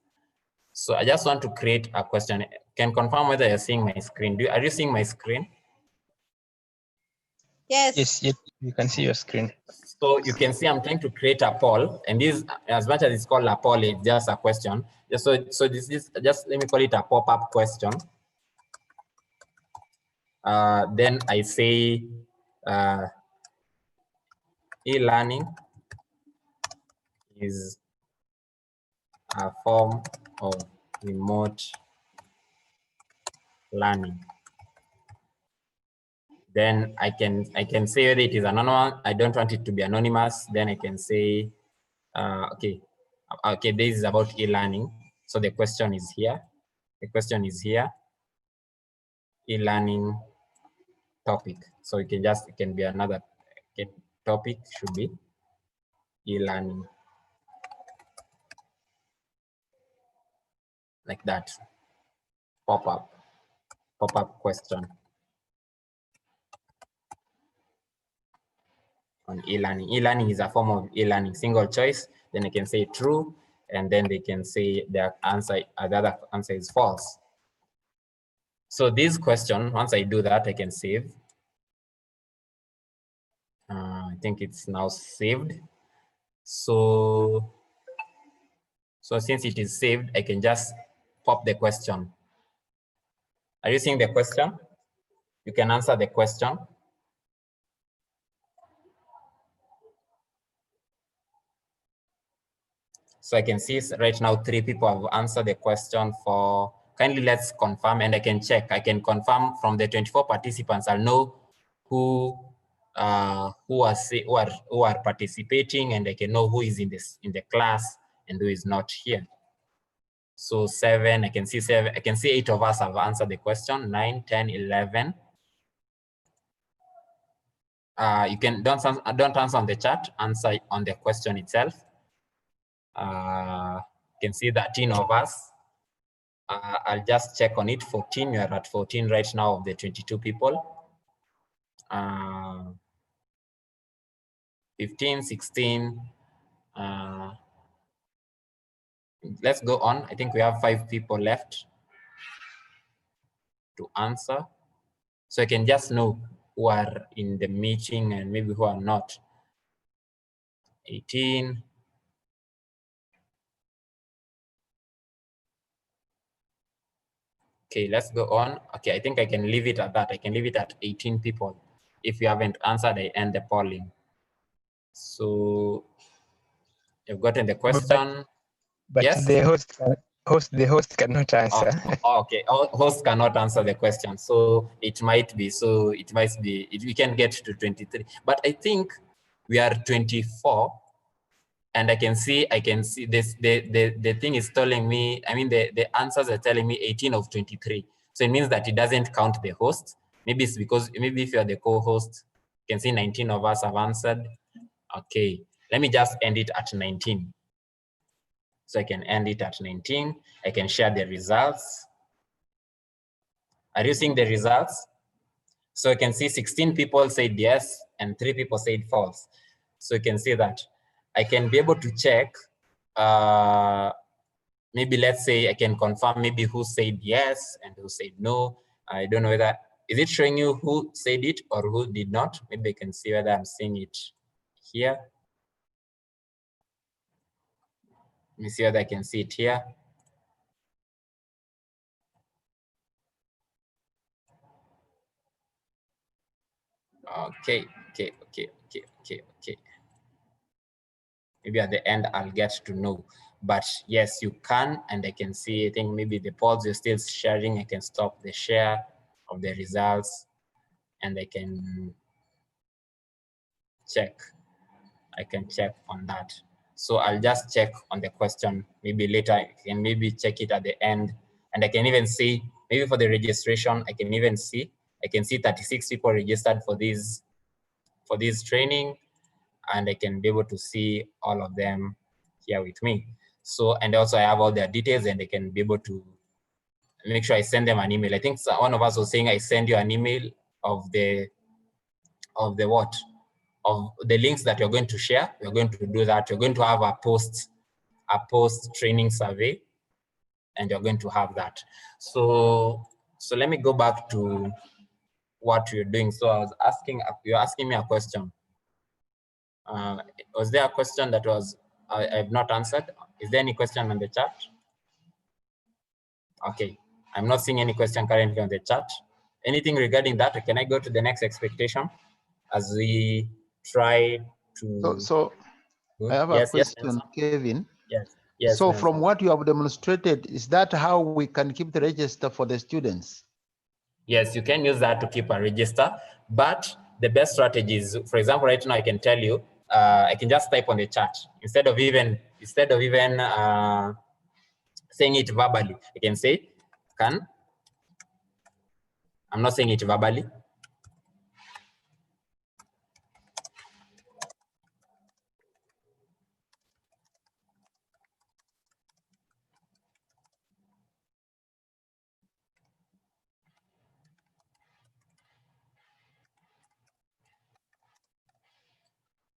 So I just want to create a question. Can confirm whether you're seeing my screen. Are you seeing my screen? Yes. Yes, you can see your screen. So you can see I'm trying to create a poll, and this, as much as it's called a poll, it's just a question. So this is just, let me call it a pop-up question. Then I say e-learning is a form of remote learning. Then I can say whether it is anonymous. I don't want it to be anonymous. Then I can say, okay, this is about e-learning. So the question is here. The question is here. E-learning topic. So it can be another topic, should be e-learning, like that. Pop-up question on e-learning. E-learning is a form of e-learning, single choice. Then I can say true, and then they can say the other answer is false. So this question, once I do that, I can save. I think it's now saved. So since it is saved, I can just pop the question. Are you seeing the question? You can answer the question. So I can see right now 3 people have answered the question for, kindly let's confirm, and I can check. I can confirm from the 24 participants. I'll know who are participating, and I can know who is in the class and who is not here. So 7, I can see 7, I can see 8 of us have answered the question. 9, 10, 11. You can don't answer on the chat, answer on the question itself. You can see 13 of us. I'll just check on it. 14, we are at 14 right now of the 22 people. 15, 16. Let's go on. I think we have 5 people left to answer. So I can just know who are in the meeting and maybe who are not. 18. Okay, let's go on. Okay, I think I can leave it at that. I can leave it at 18 people. If you haven't answered, I end the polling. So you've gotten the question. But yes? The host cannot answer. Oh, okay, host cannot answer the question. So it might be, we can get to 23. But I think we are 24. And I can see this, the thing is telling me, I mean, the answers are telling me 18 of 23. So it means that it doesn't count the host. Maybe it's because, maybe if you're the co-host, you can see 19 of us have answered. Okay, let me just end it at 19. So I can end it at 19. I can share the results. Are you seeing the results? So you can see 16 people said yes, and 3 people said false. So you can see that I can be able to check, maybe let's say I can confirm maybe who said yes and who said no. I don't know whether, is it showing you who said it or who did not? Maybe I can see whether I'm seeing it here. Let me see whether I can see it here. Okay. Maybe at the end I'll get to know. But yes, you can, and I can see, I think maybe the polls you're still sharing, I can stop the share of the results and I can check. I can check on that. So I'll just check on the question. Maybe later I can maybe check it at the end, and I can even see, maybe for the registration, I can even see, I can see 36 people registered for this training, and I can be able to see all of them here with me. So, and also I have all their details, and I can be able to make sure I send them an email. I think one of us was saying I send you an email of the links that you're going to share. We're going to do that. You're going to have a post training survey, and you're going to have that. So let me go back to what you're doing. So I was asking, you're asking me a question. Was there a question that I have not answered? Is there any question on the chat? Okay, I'm not seeing any question currently on the chat. Anything regarding that? Can I go to the next expectation as we try to? So I have a question, Kevin. Yes. So from what you have demonstrated, is that how we can keep the register for the students? Yes, you can use that to keep a register, but the best strategy is, for example, right now I can tell you, I can just type on the chat instead of even saying it verbally. I can say can. I'm not saying it verbally.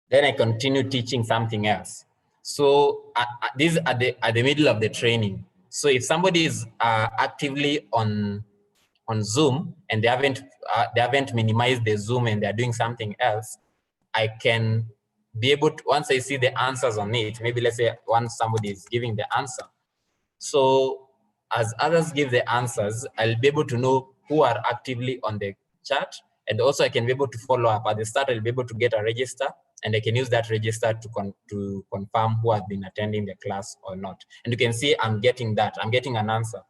Then I continue teaching something else. So this is at the middle of the training. So if somebody is actively on Zoom and they haven't minimized the Zoom and they're doing something else, I can be able to, once I see the answers on it, maybe let's say once somebody is giving the answer. So as others give the answers, I'll be able to know who are actively on the chat, and also I can be able to follow up. At the start, I'll be able to get a register, and I can use that register to confirm who has been attending the class or not. And you can see I'm getting that. I'm getting an answer,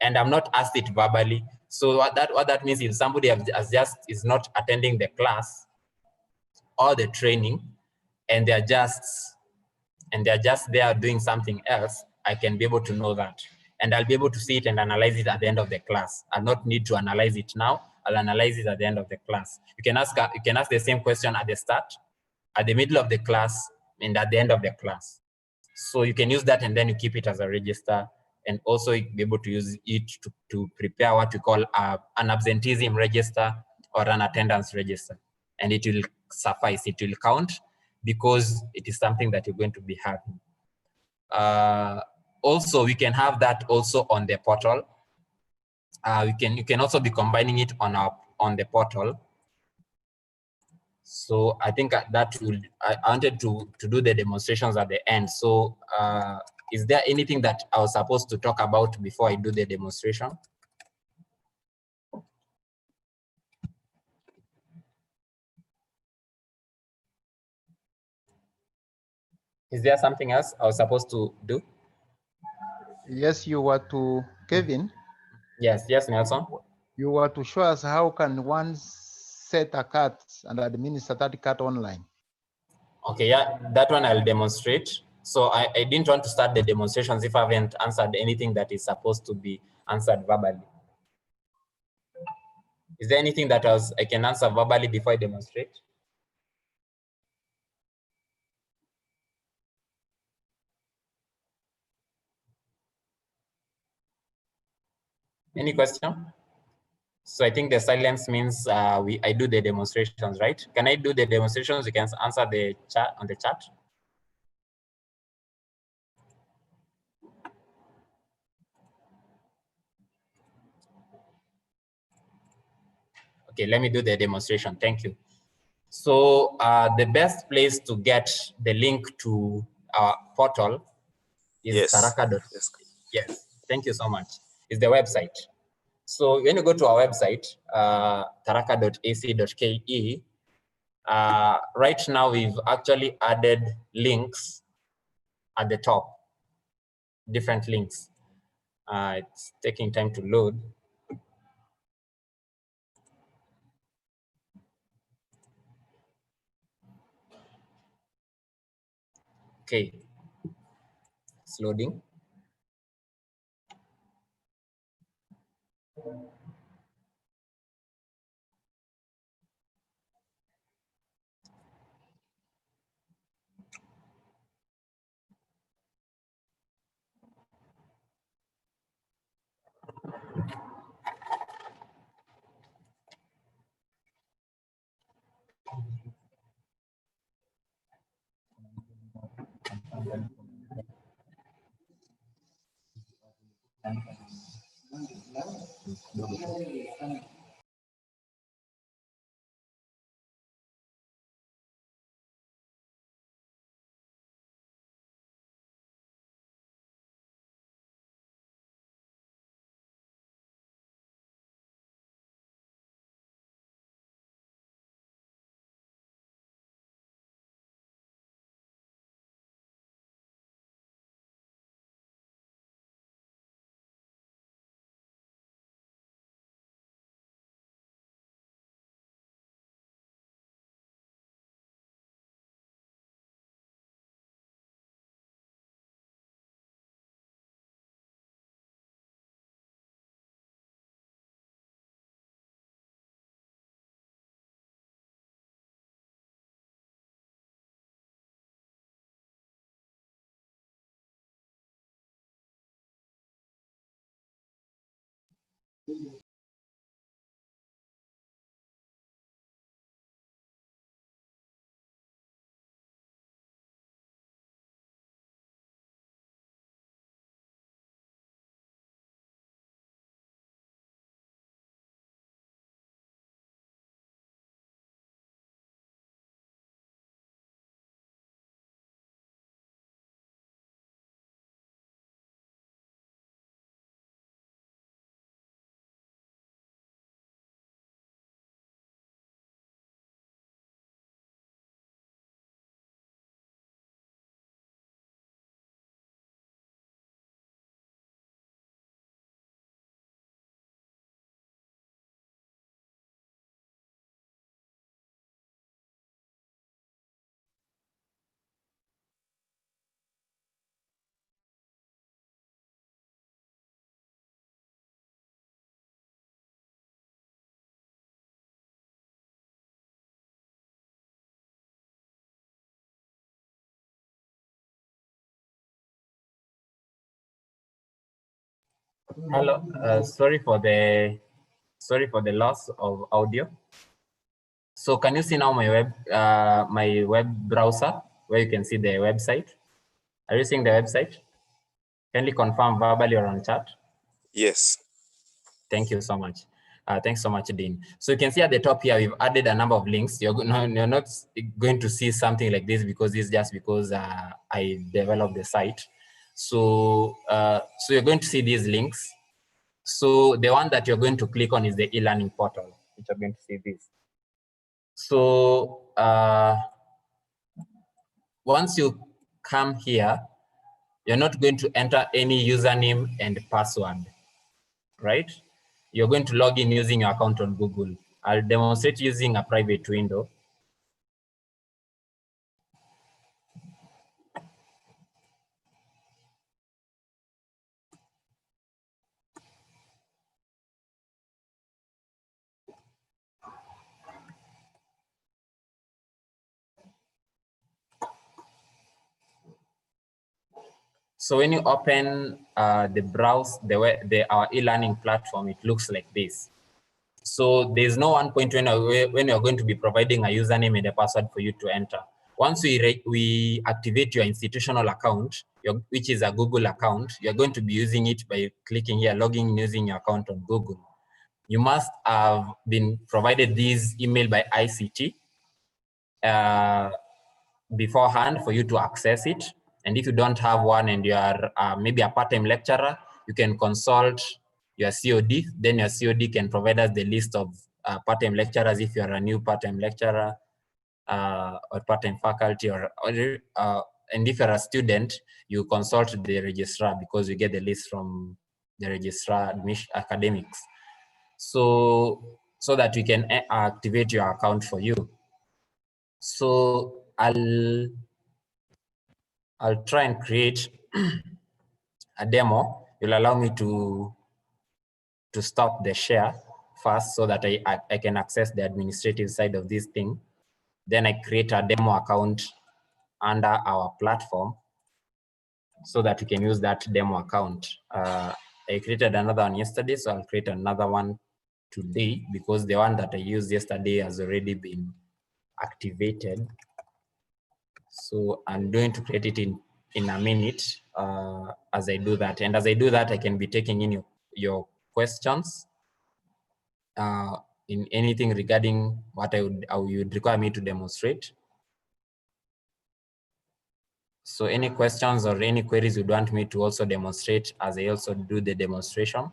and I'm not asked it verbally. So what that means is somebody is not attending the class or the training, and they're just there doing something else, I can be able to know that. And I'll be able to see it and analyze it at the end of the class. I'll not need to analyze it now. I'll analyze it at the end of the class. You can ask the same question at the start, at the middle of the class, and at the end of the class. So you can use that, and then you keep it as a register, and also be able to use it to prepare what we call an absenteeism register or an attendance register. And it will suffice, it will count, because it is something that you're going to be having. Also, we can have that also on the portal. You can also be combining it on the portal. So I think that I wanted to do the demonstrations at the end. So is there anything that I was supposed to talk about before I do the demonstration? Is there something else I was supposed to do? Yes, you were to, Kevin. Yes, Nelson. You were to show us how can one set a card and administer that card online. Okay, yeah, that one I'll demonstrate. So I didn't want to start the demonstrations if I haven't answered anything that is supposed to be answered verbally. Is there anything that I can answer verbally before I demonstrate? Any question? So I think the silence means I do the demonstrations, right? Can I do the demonstrations? You can answer the chat on the chat. Okay, let me do the demonstration. Thank you. So the best place to get the link to our portal is Tharaka. Yes, thank you so much. Is the website. So when you go to our website, tharaka.ac.ke, right now we've actually added links at the top, different links. It's taking time to load. Okay, it's loading. Hello, sorry for the loss of audio. So can you see now my web browser where you can see the website? Are you seeing the website? Can you confirm verbally or on chat? Yes. Thank you so much. Thanks so much, Dean. So you can see at the top here, we've added a number of links. You're not going to see something like this because it's just because I developed the site. So, so you're going to see these links. So the one that you're going to click on is the e-learning portal, which you're going to see this. So once you come here, you're not going to enter any username and password, right? You're going to log in using your account on Google. I'll demonstrate using a private window. So when you open our e-learning platform, it looks like this. So there's no one point when you're going to be providing a username and a password for you to enter. Once we activate your institutional account, which is a Google account, you're going to be using it by clicking here, logging in using your account on Google. You must have been provided this email by ICT beforehand for you to access it. And if you don't have one and you are maybe a part-time lecturer, you can consult your COD. Then your COD can provide us the list of part-time lecturers if you are a new part-time lecturer or part-time faculty, and if you're a student, you consult the registrar because you get the list from the registrar academics. So that we can activate your account for you. So I'll try and create a demo. You'll allow me to stop the share first so that I can access the administrative side of this thing. Then I create a demo account under our platform so that we can use that demo account. I created another one yesterday, so I'll create another one today because the one that I used yesterday has already been activated. So I'm going to create it in a minute as I do that. And as I do that, I can be taking in your questions in anything regarding what you would require me to demonstrate. So any questions or any queries you'd want me to also demonstrate as I also do the demonstration,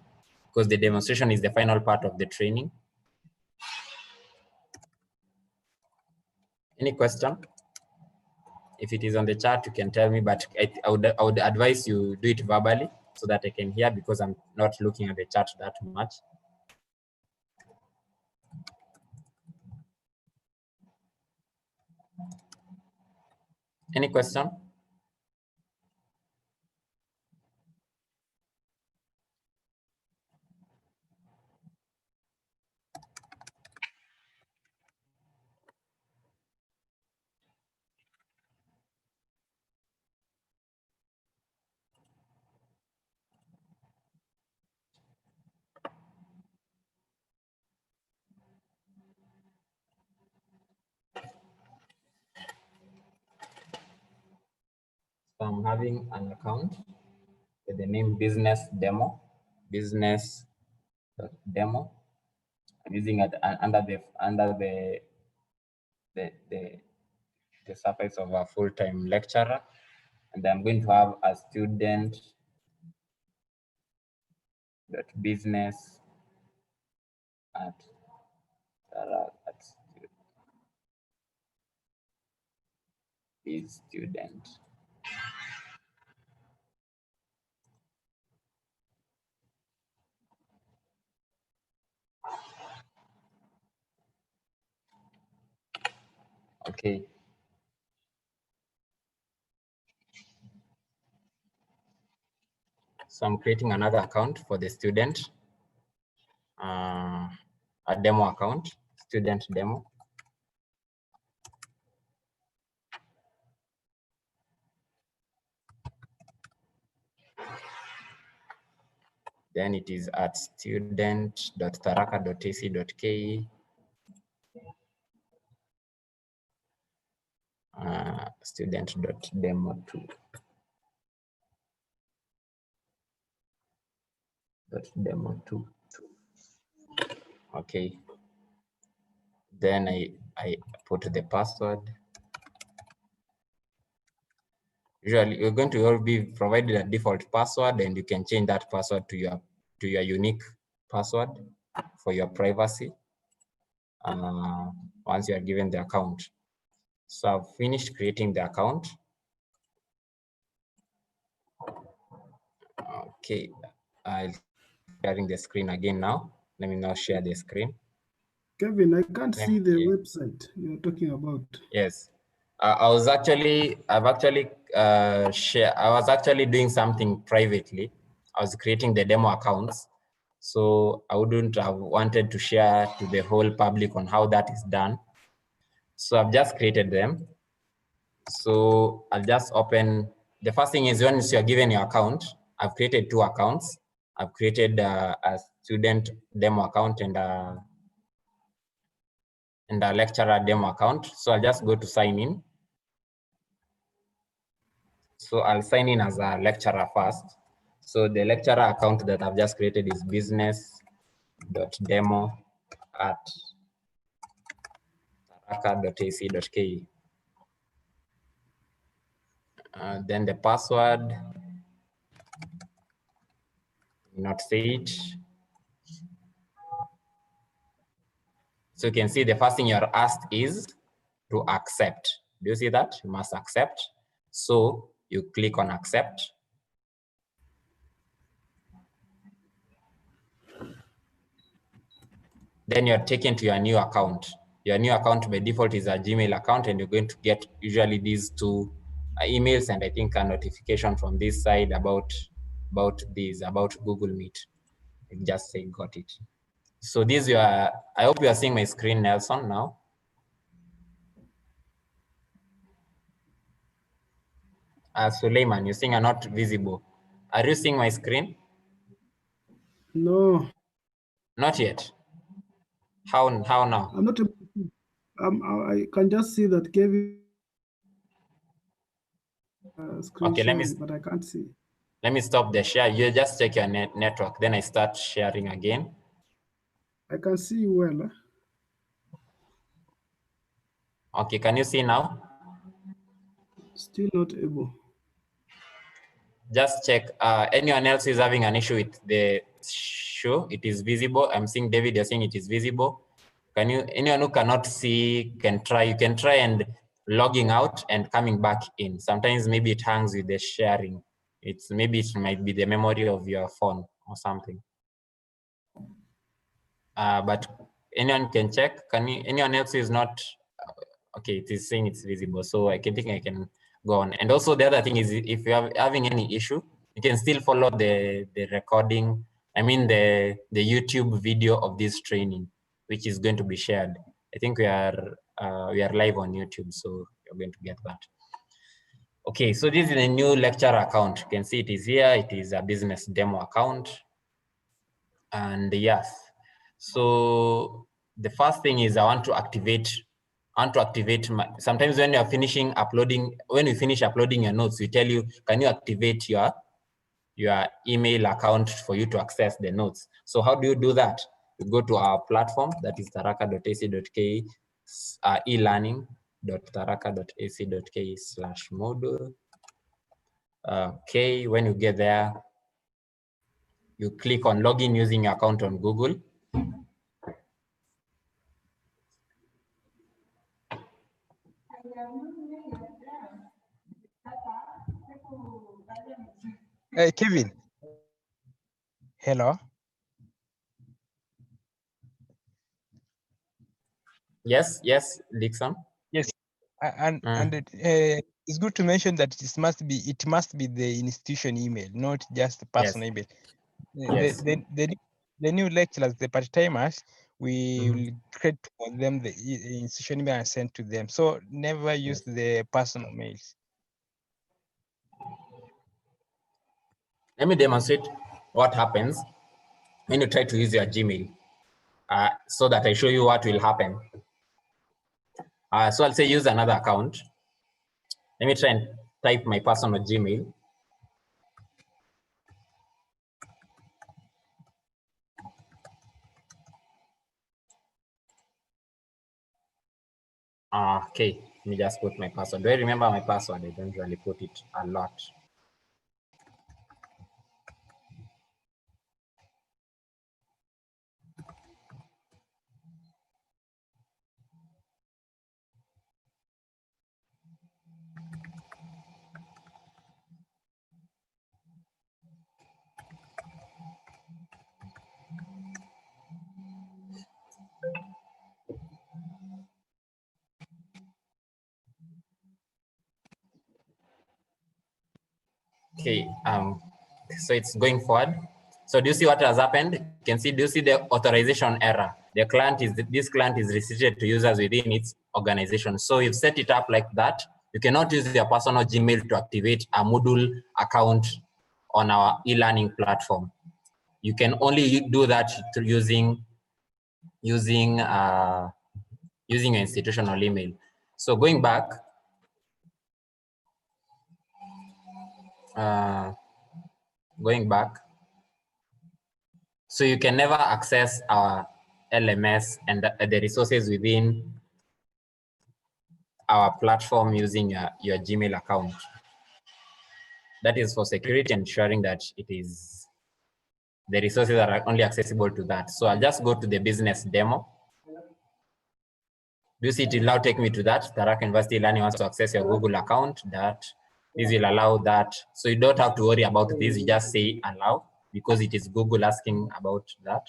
because the demonstration is the final part of the training. Any question? If it is on the chat, you can tell me, but I would advise you do it verbally so that I can hear because I'm not looking at the chat that much. Any question? So I'm having an account with the name business demo. I'm using it under the surface of a full-time lecturer, and I'm going to have a student business at student. Okay. So I'm creating another account for the student, a demo account, student demo. Then it is at student.tharaka.ac.ke. Student.demo2. .demo2. Okay. Then I put the password. Usually you're going to be provided a default password, and you can change that password to your unique password for your privacy once you are given the account. So I've finished creating the account. Okay, I'll sharing the screen again now. Let me now share the screen. Kevin, I can't see the website you're talking about. Yes, I was actually doing something privately. I was creating the demo accounts, so I wouldn't have wanted to share to the whole public on how that is done. So I've just created them. So I'll just open. The first thing is, once you're given your account, I've created 2 accounts. I've created a student demo account and a lecturer demo account. So I'll just go to sign in. So I'll sign in as a lecturer first. So the lecturer account that I've just created is business.demo@tharaka.ac.ke. Then the password, not say it. So you can see the first thing you're asked is to accept. Do you see that? You must accept. So you click on accept. Then you're taken to your new account. Your new account by default is a Gmail account, and you're going to get usually these 2 emails, and I think a notification from this side about Google Meet. I just say got it. So these I hope you are seeing my screen, Nelson, now. Suleiman, you're saying are not visible. Are you seeing my screen? No. Not yet. How now? I'm not able to see. I can just see that Kevin screen Okay, sharing, but I can't see. Let me stop the share. You just check your network, then I start sharing again. I can see you well. Okay, can you see now? Still not able. Just check. Anyone else is having an issue with the show? It is visible. I'm seeing David, you're saying it is visible. Anyone who cannot see can try. You can try and logging out and coming back in. Sometimes maybe it hangs with the sharing. Maybe it might be the memory of your phone or something. But anyone can check. Anyone else is not? Okay, it is saying it's visible. So I think I can go on. And also the other thing is, if you are having any issue, you can still follow the recording. I mean the YouTube video of this training, which is going to be shared. I think we are live on YouTube, so you're going to get that. Okay, so this is a new lecture account. You can see it is here. It is a business demo account. And yes, so the first thing is I want to activate sometimes when you're finishing uploading, when you finish uploading your notes, we tell you, can you activate your email account for you to access the notes? So how do you do that? You go to our platform, that is tharaka.ac.ke, elearning.tharaka.ac.ke/module. Okay, when you get there, you click on login using your account on Google. Hey, Kevin. Hello. Yes, Dixon. Yes, and it's good to mention that it must be the institution email, not just the personal email. Yes. The new lecturers, the part-timers, we will create for them the institution email and send to them. So never use the personal mails. Let me demonstrate what happens. when you try to use your Gmail, so that I show you what will happen. So I'll say use another account. Let me try and type my personal Gmail. Okay, let me just put my password. Do I remember my password? I don't really put it a lot. Okay, so it's going forward. So do you see what has happened? You can see, do you see the authorization error? The client is, this client is restricted to users within its organization. So you've set it up like that. You cannot use your personal Gmail to activate a Moodle account on our e-learning platform. You can only do that through using your institutional email. So going back, so you can never access our LMS and the resources within our platform using your Gmail account. That is for security, ensuring that it is the resources are only accessible to that. So I'll just go to the business demo. Do you see it will now take me to that? Tharaka University Learning wants to access your Google account. That this will allow that. So you don't have to worry about this. You just say allow because it is Google asking about that.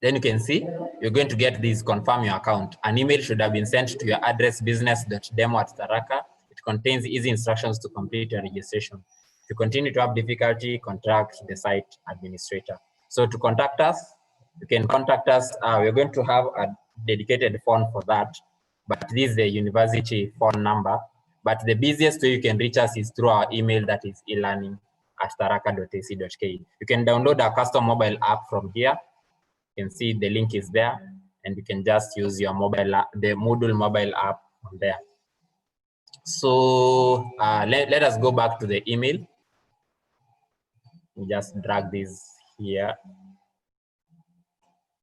Then you can see you're going to get this confirm your account. An email should have been sent to your address business.demo@Tharaka. It contains easy instructions to complete your registration. If you continue to have difficulty, contact the site administrator. So to contact us, you can contact us. We're going to have a dedicated phone for that, but this is the university phone number. But the busiest way you can reach us is through our email, that is elearning@tharaka.ac.ke. You can download our custom mobile app from here. You can see the link is there, and you can just use your mobile app, the Moodle mobile app from there. So let us go back to the email. We just drag this here.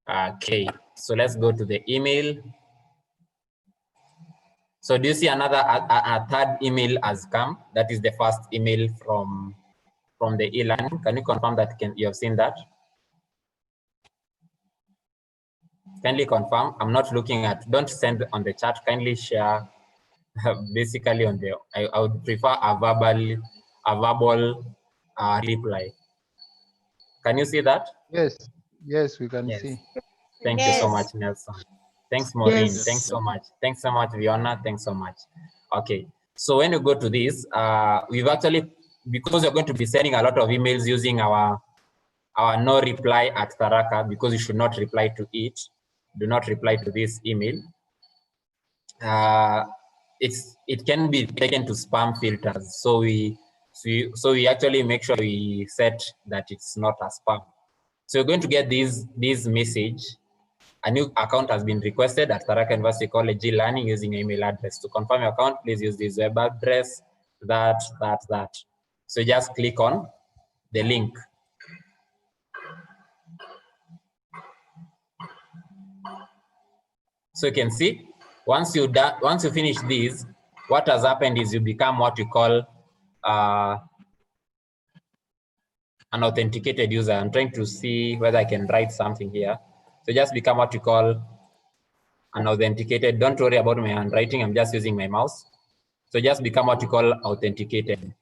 Okay, so let's go to the email. So do you see another a third email has come? That is the first email from the e-learning. Can you confirm that you have seen that? Kindly confirm. I'm not looking at, don't send on the chat, kindly share. Basically on the, I would prefer a verbal reply. Can you see that? Yes, yes, we can see. Thank you so much, Nelson. Thanks, Maureen. Yes. Thanks so much. Thanks so much, Viona. Thanks so much. Okay, so when you go to this, we've actually, because you're going to be sending a lot of emails using our no reply at Tharaka, because you should not reply to it. Do not reply to this email. It can be taken to spam filters. So we actually make sure we set that it's not a spam. So you're going to get this message. A new account has been requested at Tharaka University College e-learning using email address. To confirm your account, please use this web address, that. So just click on the link. So you can see, once you finish this, what has happened is you become what you call an authenticated user. I'm trying to see whether I can write something here. So just become what you call an authenticated. Don't worry about my handwriting. I'm just using my mouse. So just become what you call authenticated.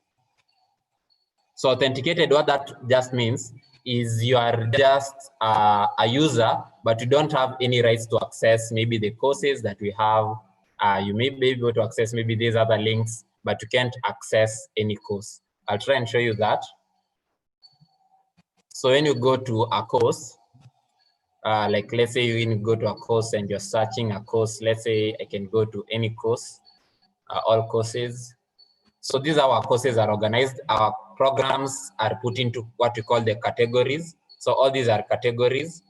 So authenticated, what that just means is you are just a user, but you don't have any rights to access maybe the courses that we have. You may be able to access maybe these other links, but you can't access any course. I'll try and show you that. So when you go to a course, like let's say you go to a course and you're searching a course, let's say I can go to any course, all courses. So these are our courses are organized. Our programs are put into what we call the categories. So all these are categories.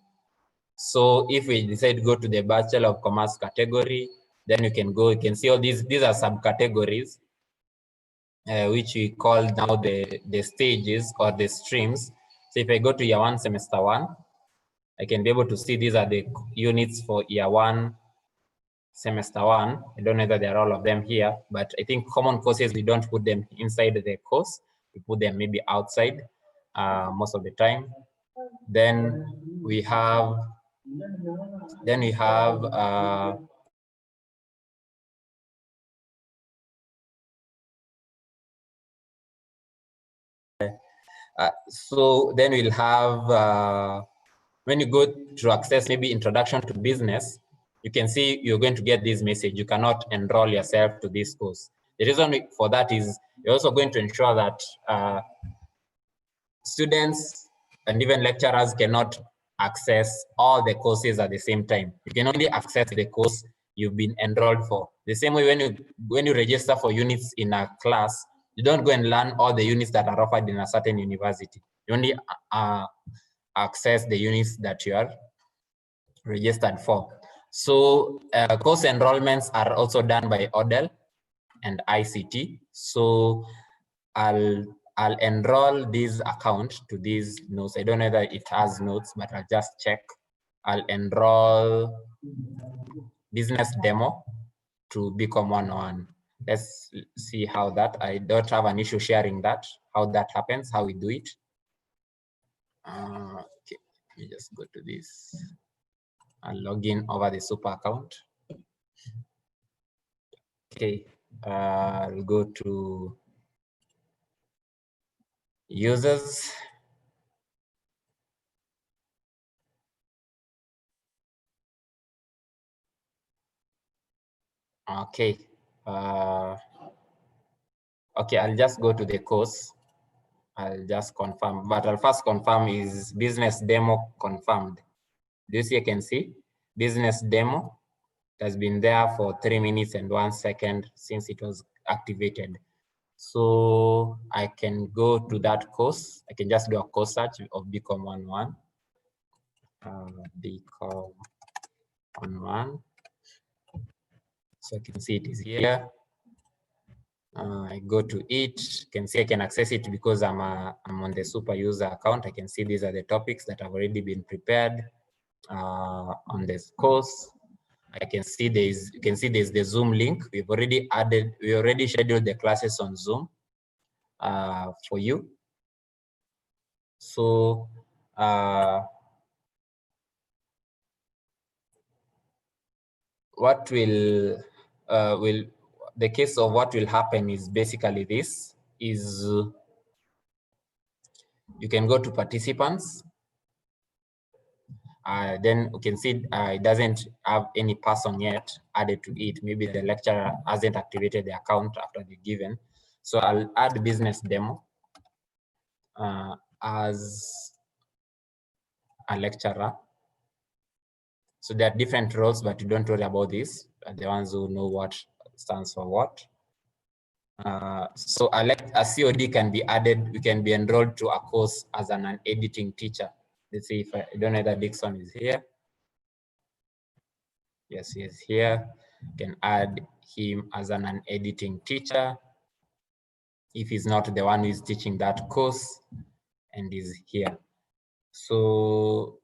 So if we decide to go to the Bachelor of Commerce category, then you can go, you can see all these are subcategories, which we call now the stages or the streams. So if I go to year 1, semester 1, I can be able to see these are the units for year 1, semester 1. I don't know whether there are all of them here, but I think common courses, we don't put them inside the course. We put them maybe outside most of the time. Then we have so then we'll have when you go to access maybe introduction to business, you can see you're going to get this message. You cannot enroll yourself to this course. The reason for that is you're also going to ensure that students and even lecturers cannot access all the courses at the same time. You can only access the course you've been enrolled for. The same way when you register for units in a class, you don't go and learn all the units that are offered in a certain university. You only access the units that you are registered for. So course enrollments are also done by ODEL and ICT. So I'll enroll this account to these notes. I don't know whether it has notes, but I'll just check. I'll enroll business demo to BCom 101. Let's see how that, I don't have an issue sharing that, how that happens, how we do it. Okay, let me just go to this. I'll log in over the super account. Okay, I'll go to users. Okay. Okay, I'll just go to the course. I'll just confirm, but I'll first confirm is business demo confirmed. This you can see business demo. It has been there for 3 minutes and 1 second since it was activated. So I can go to that course. I can just do a course search of BCom 101. BCom 101. So I can see it is here. I go to it. You can see I can access it because I'm on the super user account. I can see these are the topics that have already been prepared on this course. I can see there's the Zoom link. We already scheduled the classes on Zoom for you. So what will the case of what will happen is basically this is you can go to participants. Then you can see it doesn't have any person yet added to it. Maybe the lecturer hasn't activated the account after the given. So I'll add business demo as a lecturer. So there are different roles, but you don't worry about this. The ones who know what stands for what. So a COD can be added. We can be enrolled to a course as an editing teacher. Let's see if I don't know that Dixon is here. Yes, he is here. You can add him as an editing teacher if he's not the one who is teaching that course and is here. So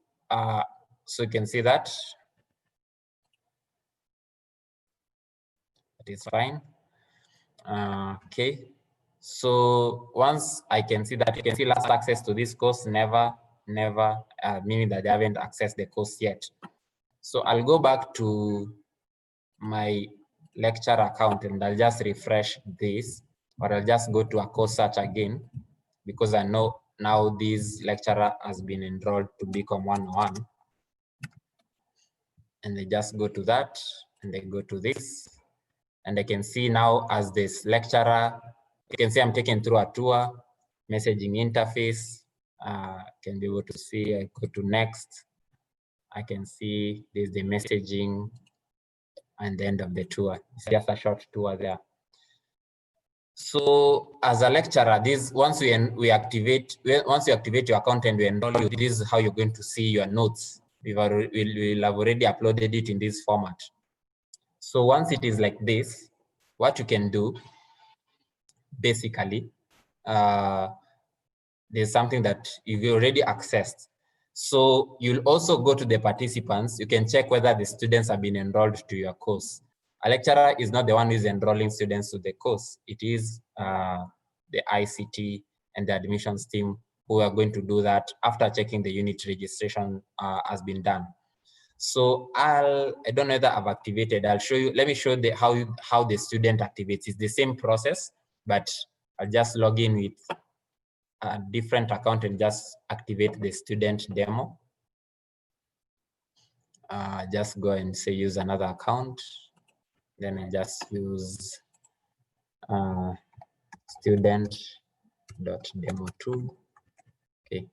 so you can see that. That is fine. Okay. So once I can see that, you can see last access to this course, never, meaning that they haven't accessed the course yet. So I'll go back to my lecture account and I'll just refresh this, or I'll just go to a course search again, because I know now this lecturer has been enrolled to BCom 101. And they just go to that and they go to this. And I can see now as this lecturer, you can see I'm taken through a tour, messaging interface. Can be able to see, I go to next. I can see there's the messaging and the end of the tour. It's just a short tour there. So as a lecturer, once you activate your account and we enroll you, this is how you're going to see your notes. We'll have already uploaded it in this format. So once it is like this, what you can do, basically, there's something that you've already accessed. So you'll also go to the participants. You can check whether the students have been enrolled to your course. A lecturer is not the one who is enrolling students to the course. It is the ICT and the admissions team who are going to do that after checking the unit registration has been done. So I don't know whether I've activated. I'll show you. Let me show how the student activates. It's the same process, but I'll just log in with a different account and just activate the student demo. Just go and say use another account. Then I just use student.demo2. Okay.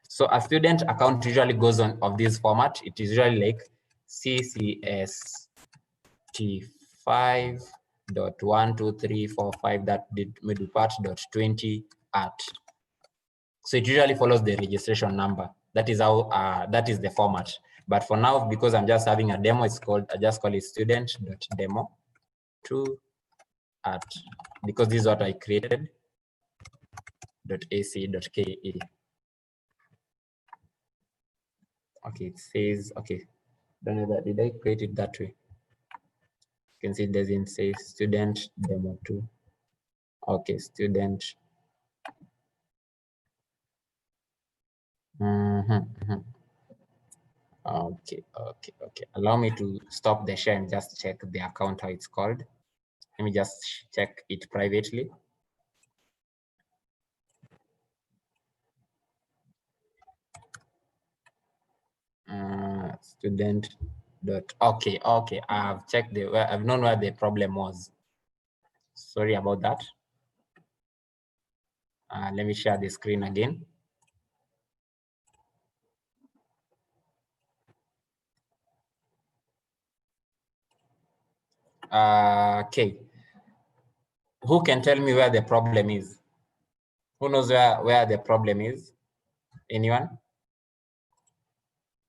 So a student account usually goes on of this format. It is usually like CCST5.12345 that did middle part .20 at. So it usually follows the registration number. That is how that is the format. But for now, because I'm just having a demo, it's called, I just call it student.demo2 at, because this is what I created, .ac.ke. Okay, it says, okay, don't know that, did I create it that way? You can see it doesn't say student demo2. Okay, student. Okay. Allow me to stop the share and just check the account, how it's called. Let me just check it privately. Student. Okay. I've checked I've known where the problem was. Sorry about that. Let me share the screen again. Okay. Who can tell me where the problem is? Who knows where the problem is? Anyone?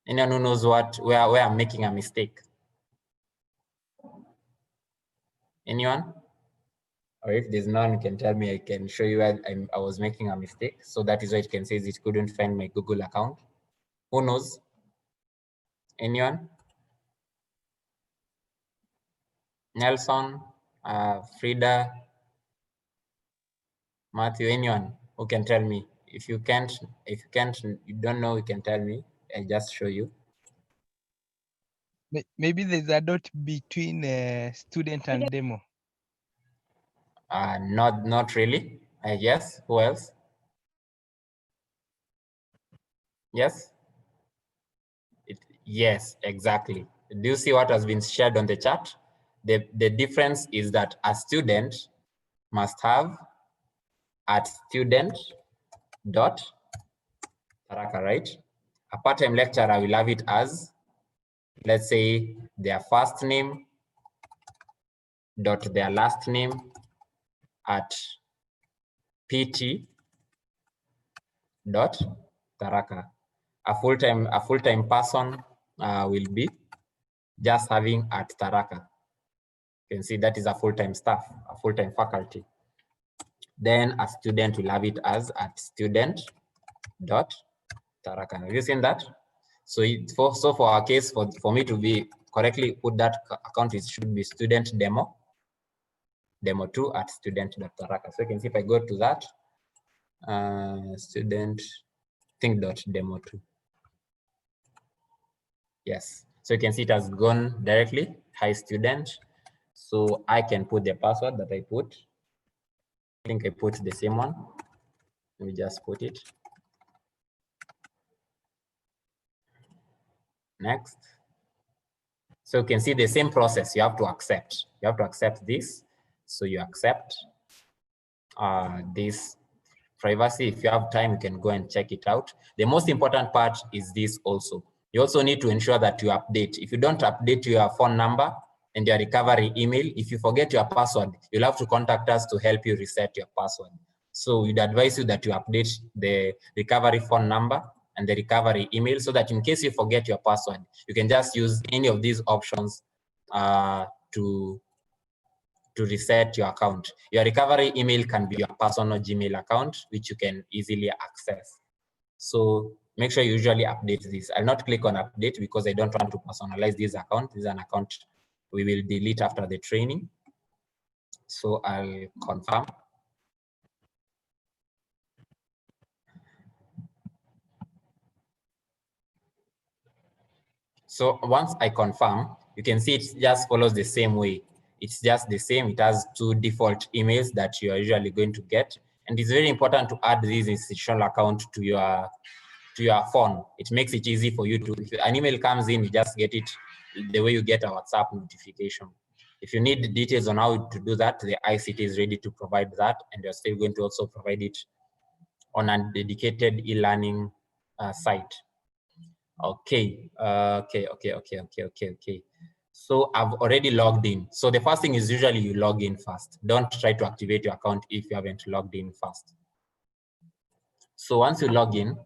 Anyone who knows where I'm making a mistake? Anyone? Or if there's none, you can tell me, I can show you where I was making a mistake. So that is why it can say it couldn't find my Google account. Who knows? Anyone? Nelson, Frida, Matthew, anyone who can tell me? If you can't, you don't know, you can tell me. I'll just show you. Maybe there's a dot between student and demo. Not really. Yes. Who else? Yes. Yes, exactly. Do you see what has been shared on the chat? The difference is that a student must have at student.taraka, right? A part-time lecturer will have it as, let's say, their first name dot their last name at pt.taraka. A full-time person will be just having at Taraka. You can see that is a full-time staff, a full-time faculty. Then a student will have it as at student.taraka. Have you seen that? So for our case, for me to be correctly put that account, it should be student demo2 at student.taraka. So you can see if I go to that, student think.demo2. Yes, so you can see it has gone directly, hi student. So I can put the password that I put. I think I put the same one. Let me just put it. Next. So you can see the same process. You have to accept. You have to accept this. So you accept this privacy. If you have time, you can go and check it out. The most important part is this also. You also need to ensure that you update. If you don't update your phone number, and your recovery email. If you forget your password, you'll have to contact us to help you reset your password. So we'd advise you that you update the recovery phone number and the recovery email so that in case you forget your password, you can just use any of these options to reset your account. Your recovery email can be your personal Gmail account, which you can easily access. So make sure you usually update this. I'll not click on update because I don't want to personalize this account. This is an account we will delete after the training. So I'll confirm. So once I confirm, you can see it just follows the same way. It's just the same. It has 2 default emails that you are usually going to get. And it's very important to add this institutional account to your phone. It makes it easy for you to, if an email comes in, you just get it the way you get a WhatsApp notification. If you need details on how to do that, the ICT is ready to provide that, and you're still going to also provide it on a dedicated e-learning site. Okay. So I've already logged in. So the first thing is usually you log in first. Don't try to activate your account if you haven't logged in first. So once you log in,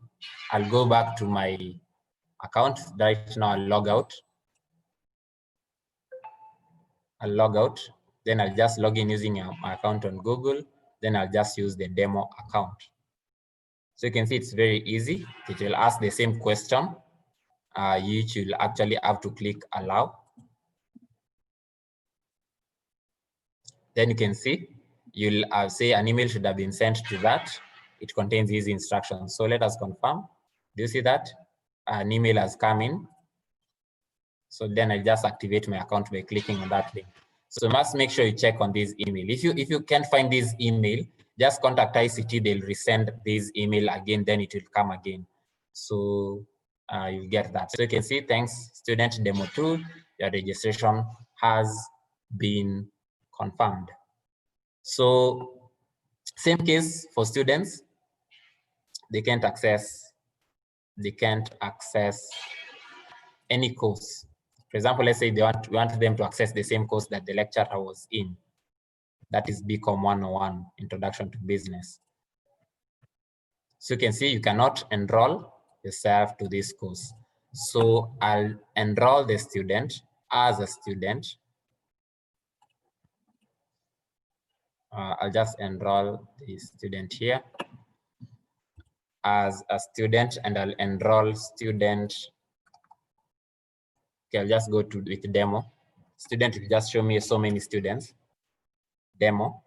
I'll go back to my account. Right now I'll log out. Then I'll just log in using my account on Google. Then I'll just use the demo account. So you can see it's very easy. It will ask the same question. You will actually have to click allow. Then you can see you'll say an email should have been sent to that. It contains these instructions. So let us confirm. Do you see that? An email has come in. So then I just activate my account by clicking on that link. So you must make sure you check on this email. If you can't find this email, just contact ICT. They'll resend this email again. Then it will come again. So you'll get that. So you can see, thanks, student demo 2. Your registration has been confirmed. So same case for students. They can't access any course. For example, let's say we want them to access the same course that the lecturer was in. That is BCom 101, Introduction to Business. So you can see you cannot enroll yourself to this course. So I'll enroll the student as a student. I'll just enroll the student here as a student, and I'll enroll student. Okay, I'll just go to with demo. Student will just show me so many students. Demo.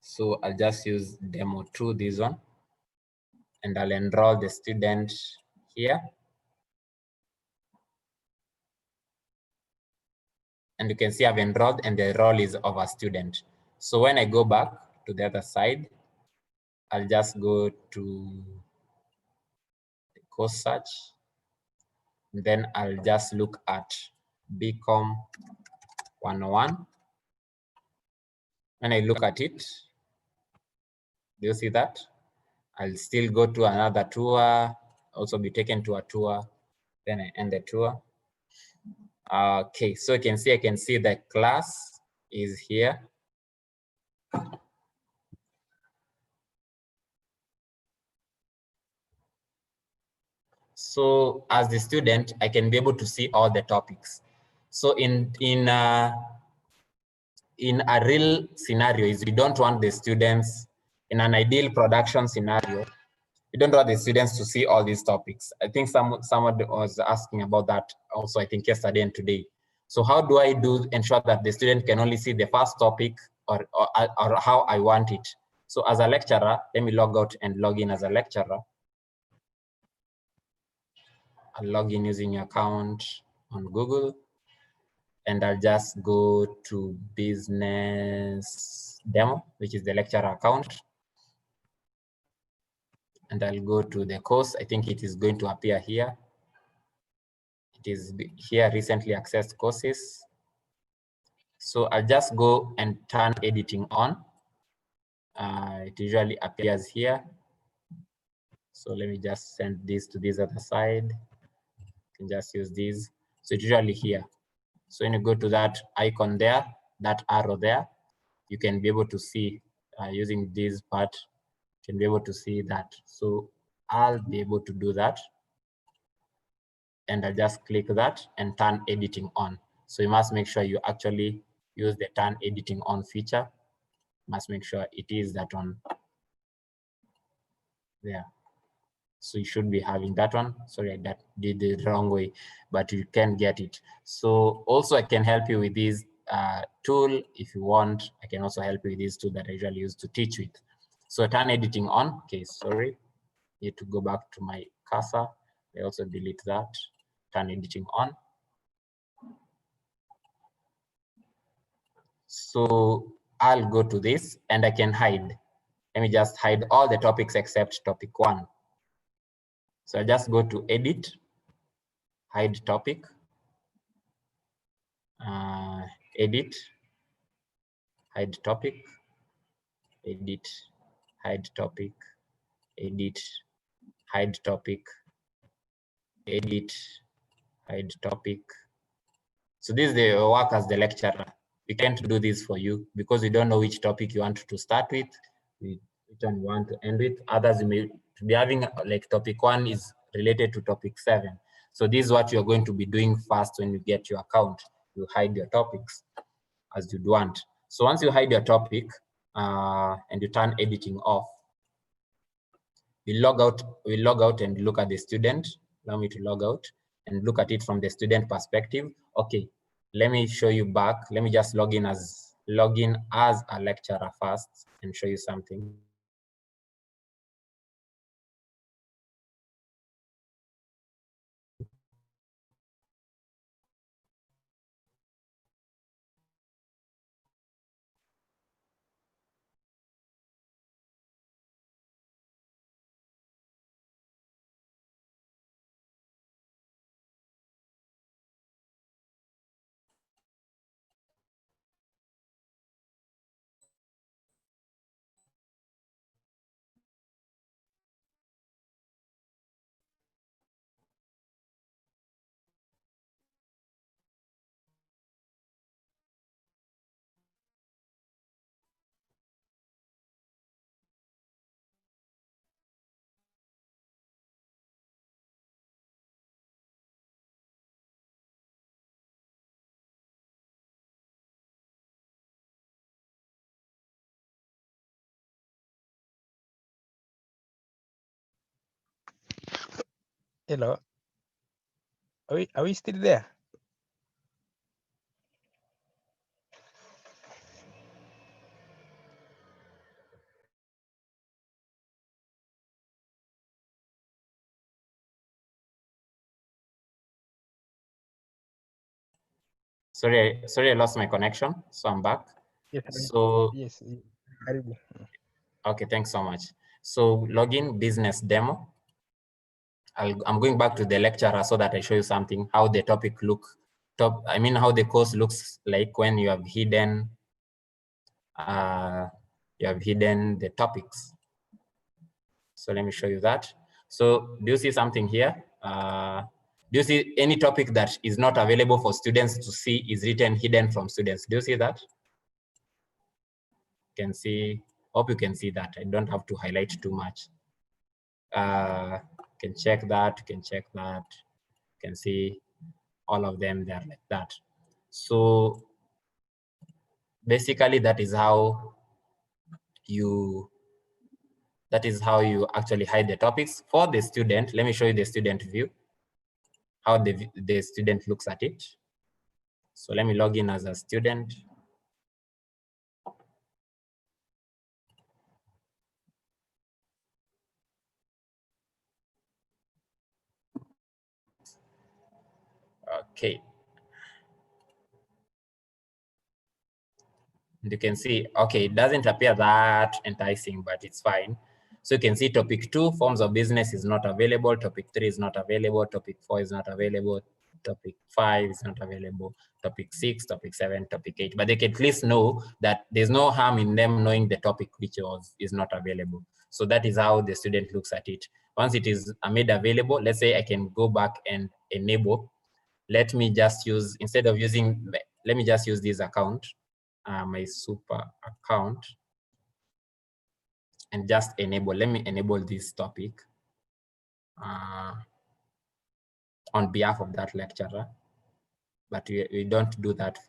So I'll just use demo 2, this one, and I'll enroll the student here. And you can see I've enrolled, and the role is of a student. So when I go back to the other side, I'll just go to the course search. Then I'll just look at BCom 101. When I look at it, do you see that? I'll still go to another tour, also be taken to a tour, then I end the tour. Okay, so you can see, I can see the class is here. So as the student, I can be able to see all the topics. So in a real scenario, is we don't want the students, in an ideal production scenario, we don't want the students to see all these topics. I think someone was asking about that also, I think yesterday and today. So how do I ensure that the student can only see the first topic or how I want it? So as a lecturer, let me log out and log in as a lecturer. I'll log in using your account on Google, and I'll just go to business demo, which is the lecturer account. And I'll go to the course. I think it is going to appear here. It is here, recently accessed courses. So I'll just go and turn editing on. It usually appears here. So let me just send this to this other side. You can just use these. So it's usually here. So when you go to that icon there, that arrow there, you can be able to see using this part, you can be able to see that. So I'll be able to do that. And I'll just click that and turn editing on. So you must make sure you actually use the turn editing on feature. Must make sure it is that one there. So you should be having that one. Sorry, I did the wrong way, but you can get it. So also I can help you with this tool if you want. I can also help you with this tool that I usually use to teach with. So turn editing on. Okay, sorry. Need to go back to my cursor. I also delete that. Turn editing on. So I'll go to this and I can hide. Let me just hide all the topics except topic 1. So I just go to edit, hide topic, edit, hide topic, edit, hide topic, edit, hide topic, edit, hide topic. So this is the work as the lecturer. We can't do this for you because we don't know which topic you want to start with, which one you want to end with. Others you may be having like topic 1 is related to topic 7. So this is what you're going to be doing first when you get your account. You hide your topics as you'd want. So once you hide your topic and you turn editing off, we log out and look at the student. Allow me to log out and look at it from the student perspective. Okay, let me show you back. Let me just log in as a lecturer first and show you something. Hello. Are we still there? Sorry, I lost my connection, so I'm back. Yes. So yes. Okay, thanks so much. So login business demo. I'm going back to the lecturer so that I show you something, how the topic how the course looks like when you have hidden the topics. So let me show you that. So do you see something here? Do you see any topic that is not available for students to see is written hidden from students? Do you see that? You can see, hope you can see that. I don't have to highlight too much. You can check that, you can check that. You can see all of them there like that. So basically that is how you actually hide the topics. For the student, let me show you the student view, how the student looks at it. So let me log in as a student. Okay. And you can see, okay, it doesn't appear that enticing, but it's fine. So you can see topic 2, forms of business, is not available. Topic 3 is not available. Topic 4 is not available. Topic 5 is not available. Topic 6, topic 7, topic 8. But they can at least know that there's no harm in them knowing the topic which is not available. So that is how the student looks at it. Once it is made available, let's say I can go back and enable let me just use, instead of using, let me just use this account, my super account, and just enable, let me enable this topic on behalf of that lecturer. But we don't do that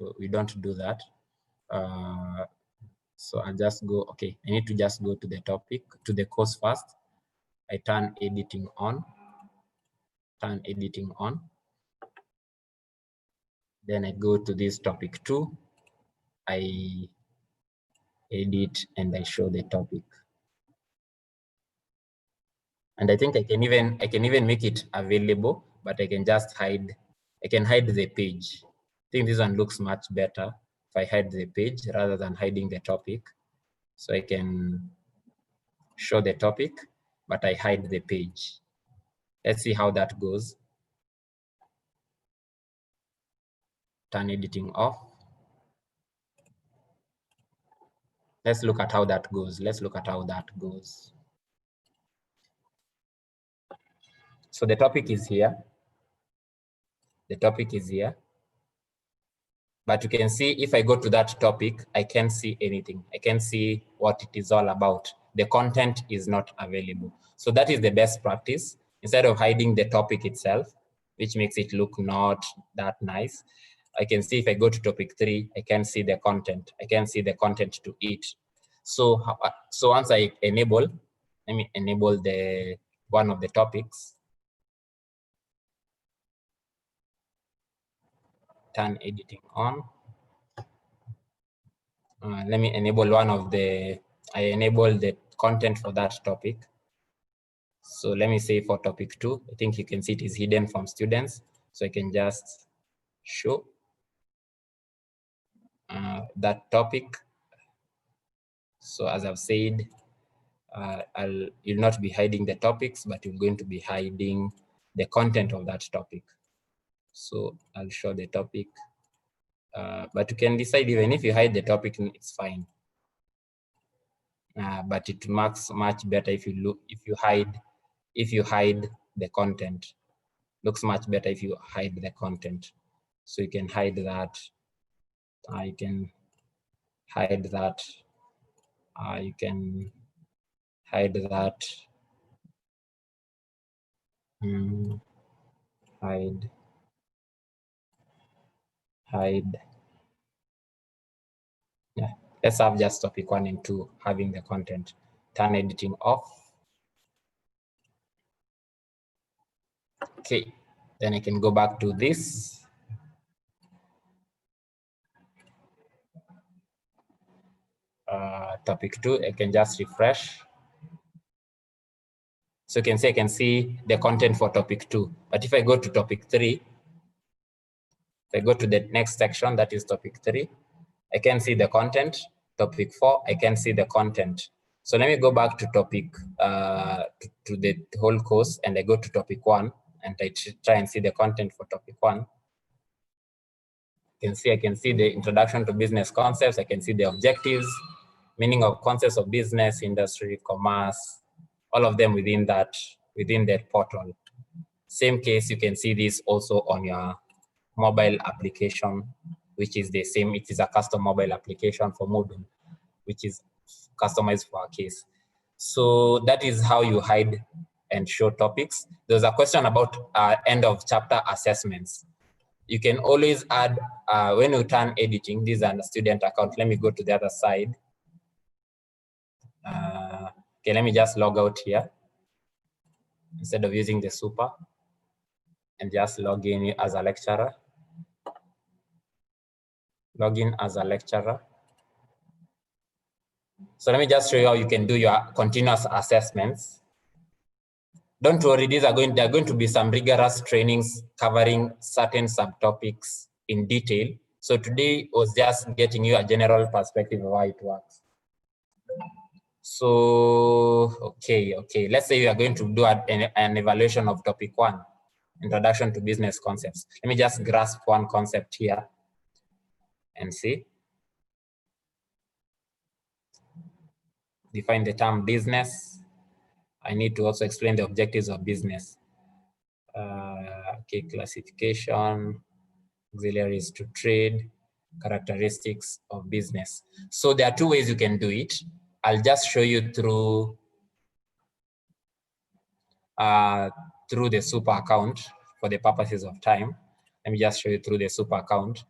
so I'll just go, okay, I need to just go to the topic, to the course first. I turn editing on, then I go to this topic 2, I edit and I show the topic. And I think I can even make it available, but I can just hide, I can hide the page. I think this one looks much better if I hide the page rather than hiding the topic. So I can show the topic, but I hide the page. Let's see how that goes. Turn editing off. Let's look at how that goes. So the topic is here. But you can see if I go to that topic, I can't see anything. I can't see what it is all about. The content is not available. So that is the best practice. Instead of hiding the topic itself, which makes it look not that nice, I can see if I go to topic 3, I can see the content. I can see the content to it. So once I enable, let me enable the one of the topics. Turn editing on. Let me enable one of the, I enable the content for that topic. So let me say for topic 2, I think you can see it is hidden from students. So I can just show that topic. So as I've said, you'll not be hiding the topics, but you're going to be hiding the content of that topic. So I'll show the topic, but you can decide even if you hide the topic, it's fine. But it works much better if you hide the content. Looks much better if you hide the content. So you can hide that. You can hide that. You can hide that. Hide. Yeah, let's have just topic 1 and 2 having the content. Turn editing off. Okay, then I can go back to this. Topic 2, I can just refresh. So you can see I can see the content for topic 2. But if I go to topic 3, if I go to the next section, that is topic 3, I can see the content. Topic 4, I can see the content. So let me go back to topic, to the whole course, and I go to topic 1, and I try and see the content for topic 1. I can see the introduction to business concepts. I can see the objectives, meaning of concepts of business, industry, commerce, all of them within that portal. Same case, you can see this also on your mobile application, which is the same. It is a custom mobile application for Moodle, which is customized for our case. So that is how you hide and show topics. There's a question about end of chapter assessments. You can always add, when you turn editing, this is a student account. Let me go to the other side. Okay, let me just log out here instead of using the super, and just log in as a lecturer. Log in as a lecturer. So let me just show you how you can do your continuous assessments. Don't worry, there are going to be some rigorous trainings covering certain subtopics in detail. So today was just getting you a general perspective of how it works. So, okay. Let's say we are going to do an evaluation of topic 1, introduction to business concepts. Let me just grasp one concept here and see. Define the term business. I need to also explain the objectives of business. Okay, classification. auxiliaries to trade, characteristics of business. So there are two ways you can do it. I'll just show you through the super account for the purposes of time. Let me just show you through the super account.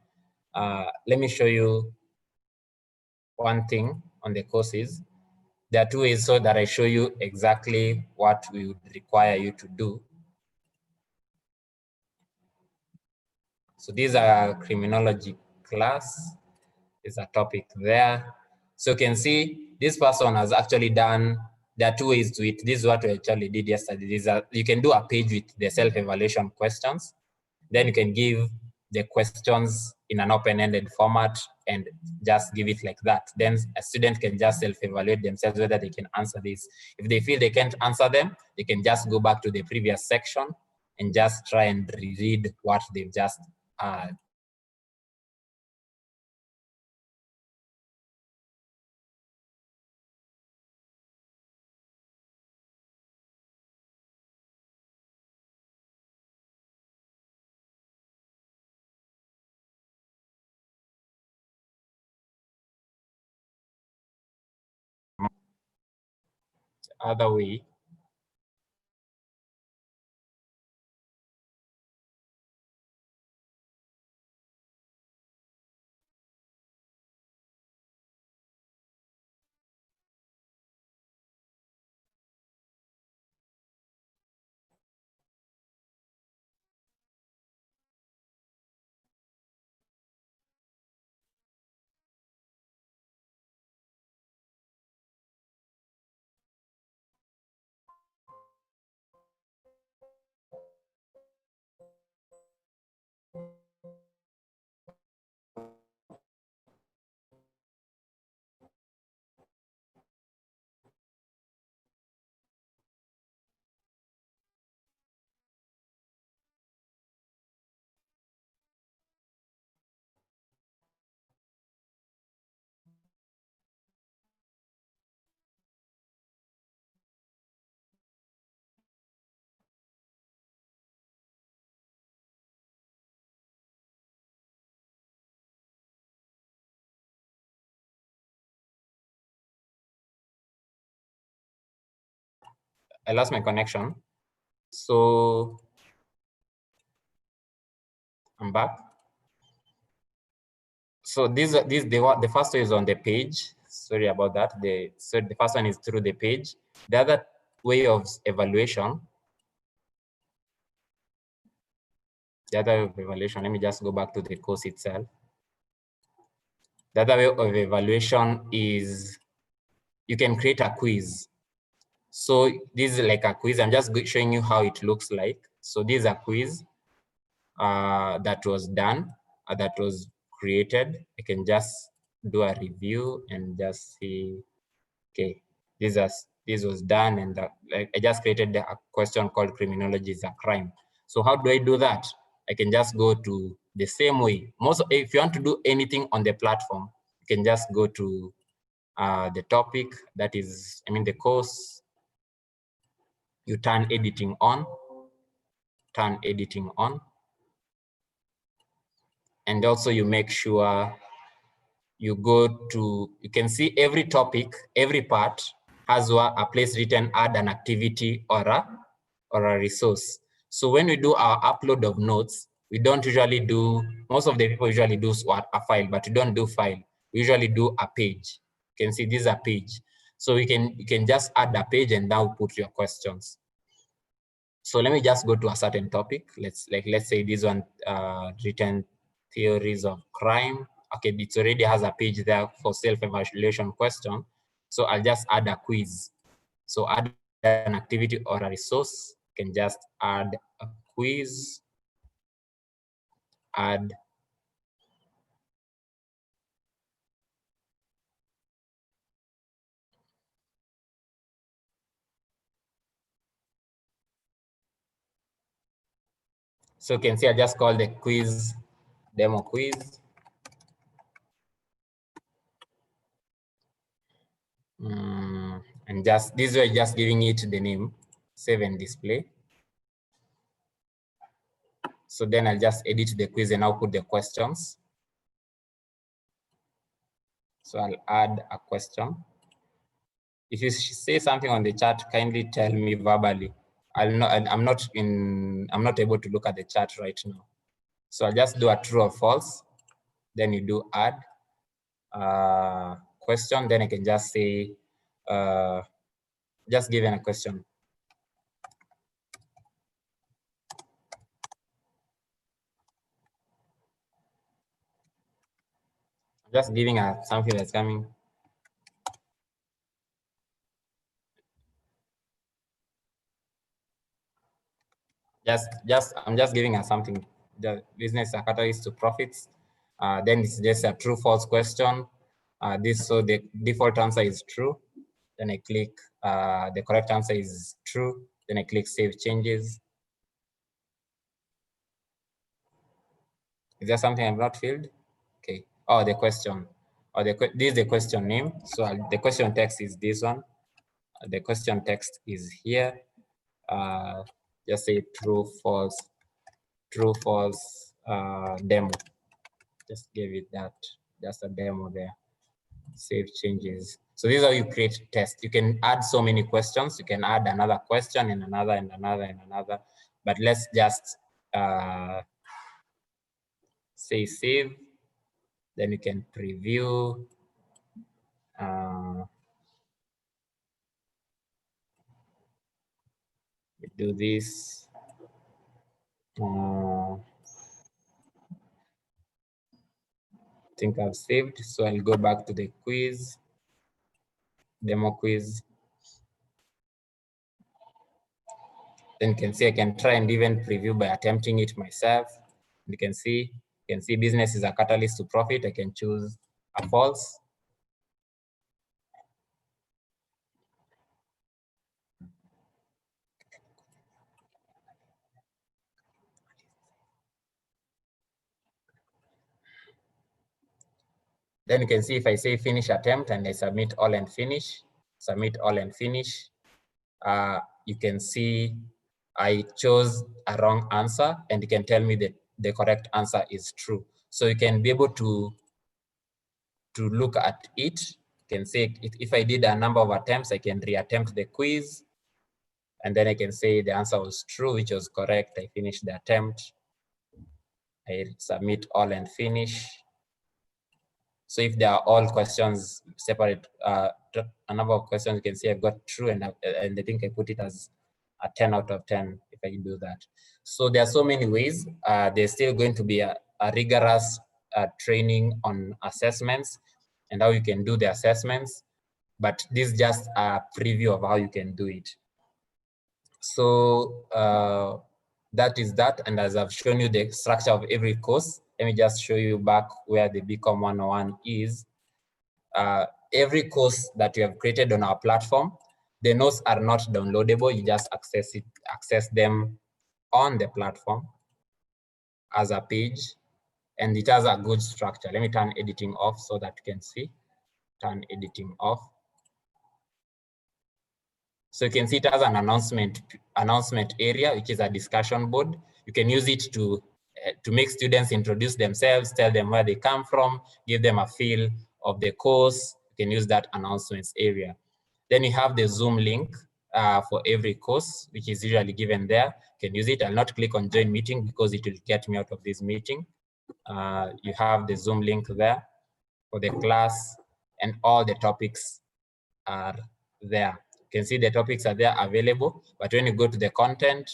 Let me show you one thing on the courses. There are two ways so that I show you exactly what we would require you to do. So these are criminology class. There's a topic there. So you can see this person has actually done, there are two ways to it. This is what we actually did yesterday. You can do a page with the self-evaluation questions. Then you can give the questions in an open-ended format and just give it like that. Then a student can just self-evaluate themselves whether they can answer this. If they feel they can't answer them, they can just go back to the previous section and just try and reread what they've just other way. I lost my connection. So I'm back. So the first way is on the page. Sorry about that. So the first one is through the page. The other way of evaluation, let me just go back to the course itself. The other way of evaluation is you can create a quiz. So this is like a quiz. I'm just showing you how it looks like. So this is a quiz that was done, that was created. I can just do a review and just see, okay, this was done, and I just created a question called criminology is a crime. So how do I do that? I can just go to the same way. If you want to do anything on the platform, you can just go to the topic, that is, the course. You turn editing on, and also you make sure you go to, you can see every topic, every part has a place written add an activity or a resource. So when we do our upload of notes, we don't usually do, most of the people usually do a file, but we don't do file. We usually do a page. You can see this is a page. So you can just add a page and now put your questions. So let me just go to a certain topic. Let's say this one, written theories of crime. Okay, it already has a page there for self-evaluation question. So I'll just add a quiz. So add an activity or a resource. You can just add a quiz, add so you can see I just call the quiz demo quiz. And just this way, just giving it the name, save and display. So then I'll just edit the quiz and I'll put the questions. So I'll add a question. If you say something on the chat, kindly tell me verbally. I'm not able to look at the chat right now. So I'll just do a true or false. Then you do add question. Then I can just say, just give a question. Just giving something that's coming. I'm just giving us something. The business are catalyst to profits. Then it's just a true false question. So the default answer is true. Then I click the correct answer is true. Then I click save changes. Is there something I've not filled? Okay. Oh, the question. Or this is the question name. So the question text is this one. The question text is here. Just say true, false, demo. Just give it that, just a demo there. Save changes. So this is how you create test. You can add so many questions. You can add another question and another and another and another. But let's just say save. Then you can preview. Do this. I think I've saved, so I'll go back to the quiz, demo quiz. Then you can see I can try and even preview by attempting it myself. You can see business is a catalyst to profit. I can choose a false. Then you can see if I say finish attempt and I submit all and finish, you can see I chose a wrong answer and you can tell me that the correct answer is true. So you can be able to look at it. You can say if I did a number of attempts, I can reattempt the quiz. And then I can say the answer was true, which was correct. I finished the attempt. I submit all and finish. So if there are all questions separate, a number of questions, you can see I've got true, and I think I put it as a 10 out of 10 if I do that. So there are so many ways. There's still going to be a rigorous training on assessments and how you can do the assessments, but this is just a preview of how you can do it. So that is that, and as I've shown you the structure of every course, let me just show you back where the BCom 101 is. Every course that you have created on our platform, the notes are not downloadable. You just access them on the platform as a page, and it has a good structure. Let me turn editing off so that you can see. Turn editing off. So you can see it has an announcement area, which is a discussion board. You can use it to make students introduce themselves, tell them where they come from, give them a feel of the course. You can use that announcements area. Then you have the Zoom link for every course, which is usually given there. You can use it. I'll not click on join meeting because it will get me out of this meeting. You have the Zoom link there for the class, and all the topics are there. You can see the topics are there available, but when you go to the content,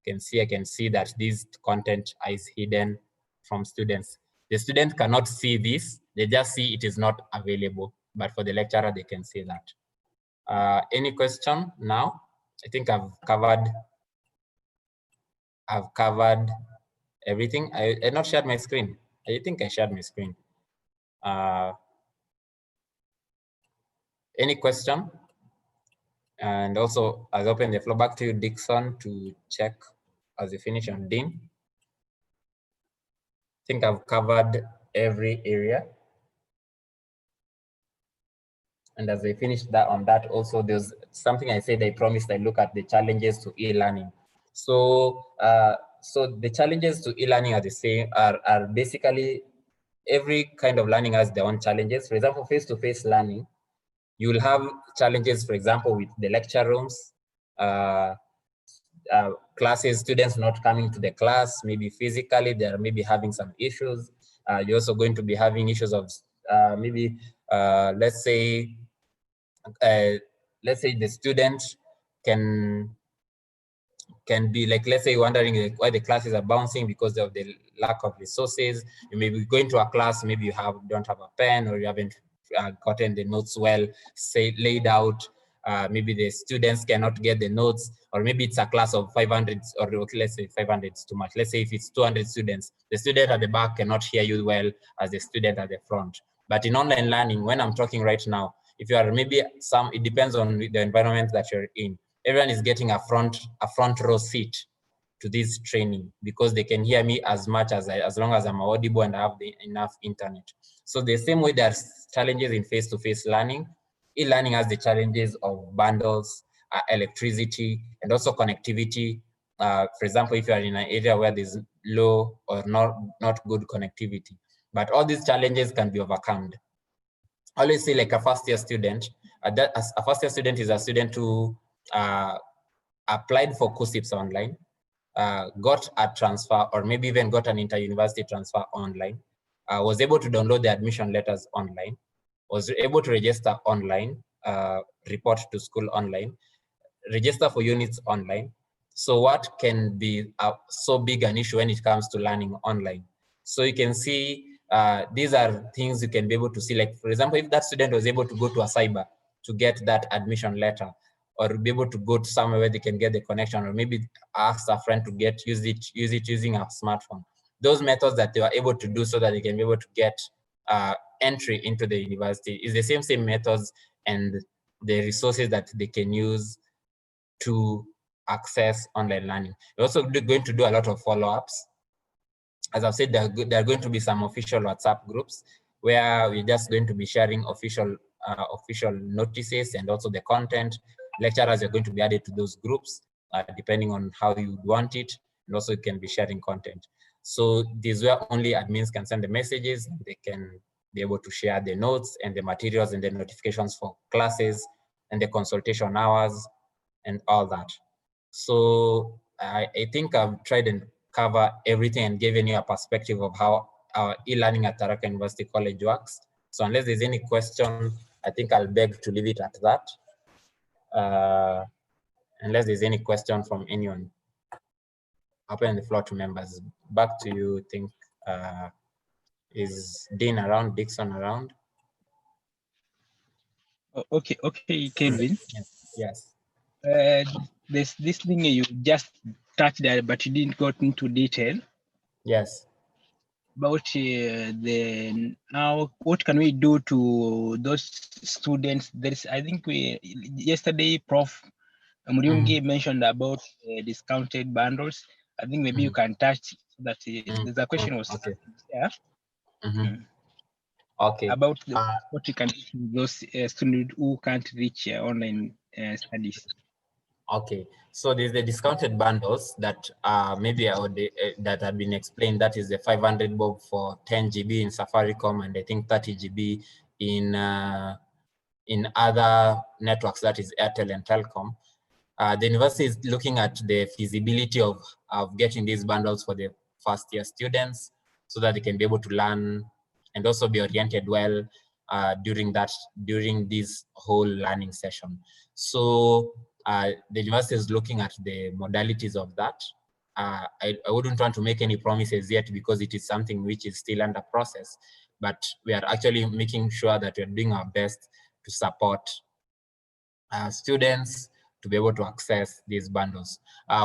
you can see, I can see that this content is hidden from students. The student cannot see this, they just see it is not available, but for the lecturer, they can see that. Any question now? I think I've covered everything. I not shared my screen. I think I shared my screen. Any question? And also, I'll open the floor back to you, Dixon, to check as you finish on Dean. I think I've covered every area. And as I finish that on that, also there's something I said I promised I look at the challenges to e-learning. So so the challenges to e-learning are the same, are basically every kind of learning has their own challenges. For example, face-to-face learning, you will have challenges, for example, with the lecture rooms, classes, students not coming to the class, maybe physically, they're maybe having some issues. You're also going to be having issues of let's say the student can be like, let's say, wondering why the classes are bouncing because of the lack of resources. You may be going to a class, maybe you don't have a pen, or you haven't gotten the notes well laid out. Maybe the students cannot get the notes, or maybe it's a class of 500, or let's say 500 is too much. Let's say if it's 200 students, the student at the back cannot hear you well as the student at the front. But in online learning, when I'm talking right now, if you are maybe it depends on the environment that you're in. Everyone is getting a front row seat to this training because they can hear me as long as I'm audible and I have enough internet. So the same way there's challenges in face-to-face learning, e-learning has the challenges of bundles, electricity, and also connectivity. For example, if you are in an area where there's low or not good connectivity, but all these challenges can be overcome. I always say, like, a first-year student, a first-year student is a student who applied for KUSSIPS online, got a transfer, or maybe even got an inter-university transfer online, was able to download the admission letters online, was able to register online, report to school online, register for units online. So what can be so big an issue when it comes to learning online? So you can see these are things you can be able to see. Like, for example, if that student was able to go to a cyber to get that admission letter, or be able to go to somewhere where they can get the connection, or maybe ask a friend to use it using a smartphone. Those methods that they were able to do so that they can be able to get entry into the university is the same methods and the resources that they can use to access online learning. We're also going to do a lot of follow-ups. As I've said, there are going to be some official WhatsApp groups where we're just going to be sharing official notices and also the content. Lecturers are going to be added to those groups depending on how you want it, and also you can be sharing content. So this is where only admins can send the messages. They can be able to share the notes and the materials and the notifications for classes and the consultation hours and all that. So I think I've tried and cover everything and given you a perspective of how our e-learning at Tharaka University College works. So unless there's any question, I think I'll beg to leave it at that. Unless there's any question from anyone. Open the floor to members. Back to you. I think is Dean around, Dixon around? Okay, Kevin. Yes. There's this thing you just touched there, but you didn't go into detail. Yes. About what can we do to those students? I think yesterday Prof. Muriungi mentioned about discounted bundles. I think maybe you can touch that. There's a question was okay about what you can do to those students who can't reach online studies. Okay, so there's the discounted bundles that maybe that have been explained. That is the 500 bob for 10 GB in Safaricom, and I think 30 GB in other networks, that is Airtel and Telcom. The university is looking at the feasibility of getting these bundles for the first-year students so that they can be able to learn and also be oriented well during this whole learning session. So the university is looking at the modalities of that. I wouldn't want to make any promises yet because it is something which is still under process, but we are actually making sure that we're doing our best to support students to be able to access these bundles.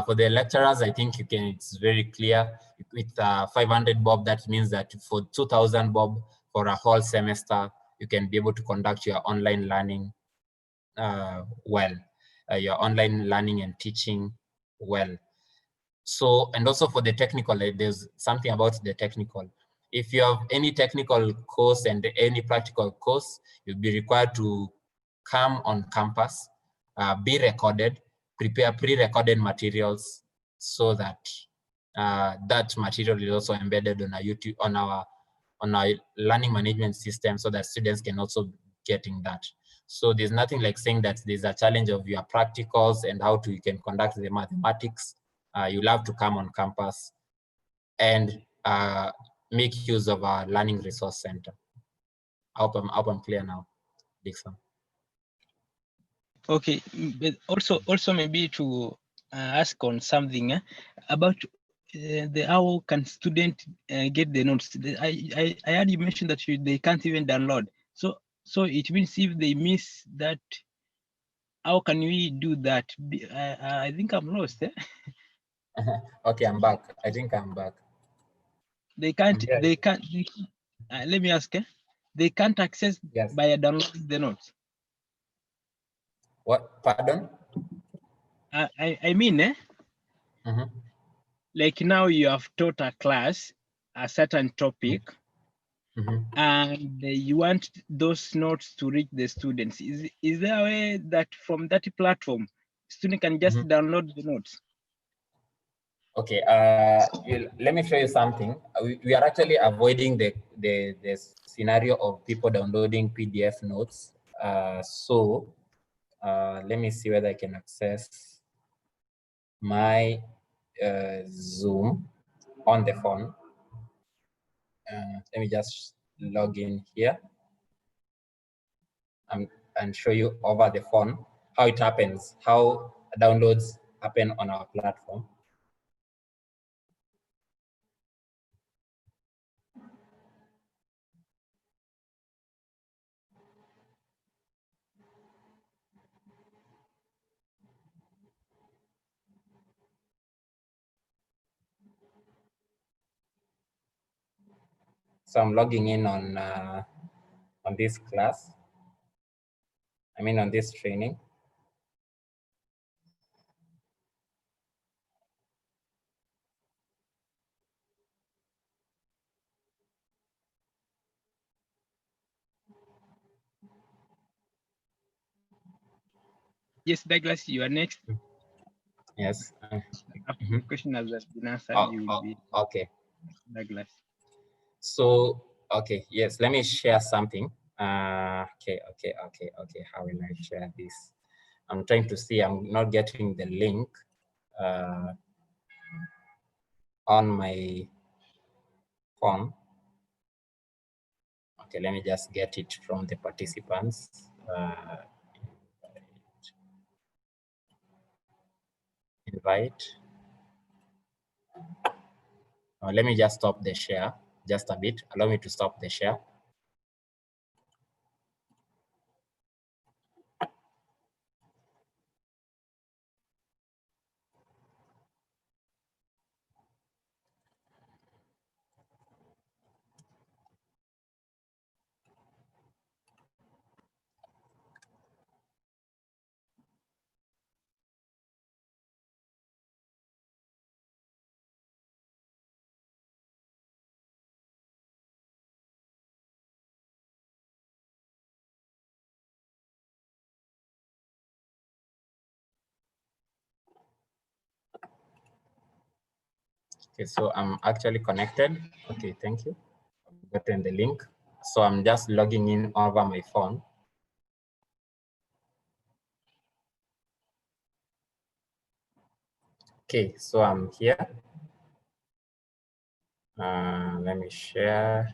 For the lecturers, I think it's very clear. With 500 bob, that means that for 2,000 bob for a whole semester, you can be able to conduct your online learning your online learning and teaching well. So, and also for the technical, there's something about the technical. If you have any technical course and any practical course, you'll be required to come on campus, be recorded, prepare pre-recorded materials so that that material is also embedded on our YouTube, on our learning management system, so that students can also getting that. So there's nothing like saying that there's a challenge of your practicals and how you can conduct the mathematics. You'll have to come on campus and make use of our learning resource center. I hope I'm clear now, Dixon. Okay, but also maybe to ask on something about how can students get the notes. I heard you mentioned that they can't even download. So it means if they miss that, how can we do that? I think I'm lost. Okay, I'm back. I think I'm back. They can't. Let me ask. They can't access by downloading the notes. What? Pardon? I mean, like now you have taught a class a certain topic, and you want those notes to reach the students. Is there a way that from that platform, student can just download the notes? Okay, let me show you something. We are actually avoiding the scenario of people downloading PDF notes. So let me see whether I can access my Zoom on the phone. Let me just log in here and show you over the phone how it happens, how downloads happen on our platform. So I'm logging in on this class. I mean on this training. Yes, Douglas, you are next. Yes. After the question has been answered, you will be okay. Douglas. So okay, yes, let me share something. Okay. How will I share this? I'm trying to see. I'm not getting the link on my phone. Okay, let me just get it from the participants. Invite. Let me just stop the share just a bit. Allow me to stop the share. Okay, so I'm actually connected. Okay, thank you. I've gotten the link. So I'm just logging in over my phone. Okay, so I'm here. Let me share.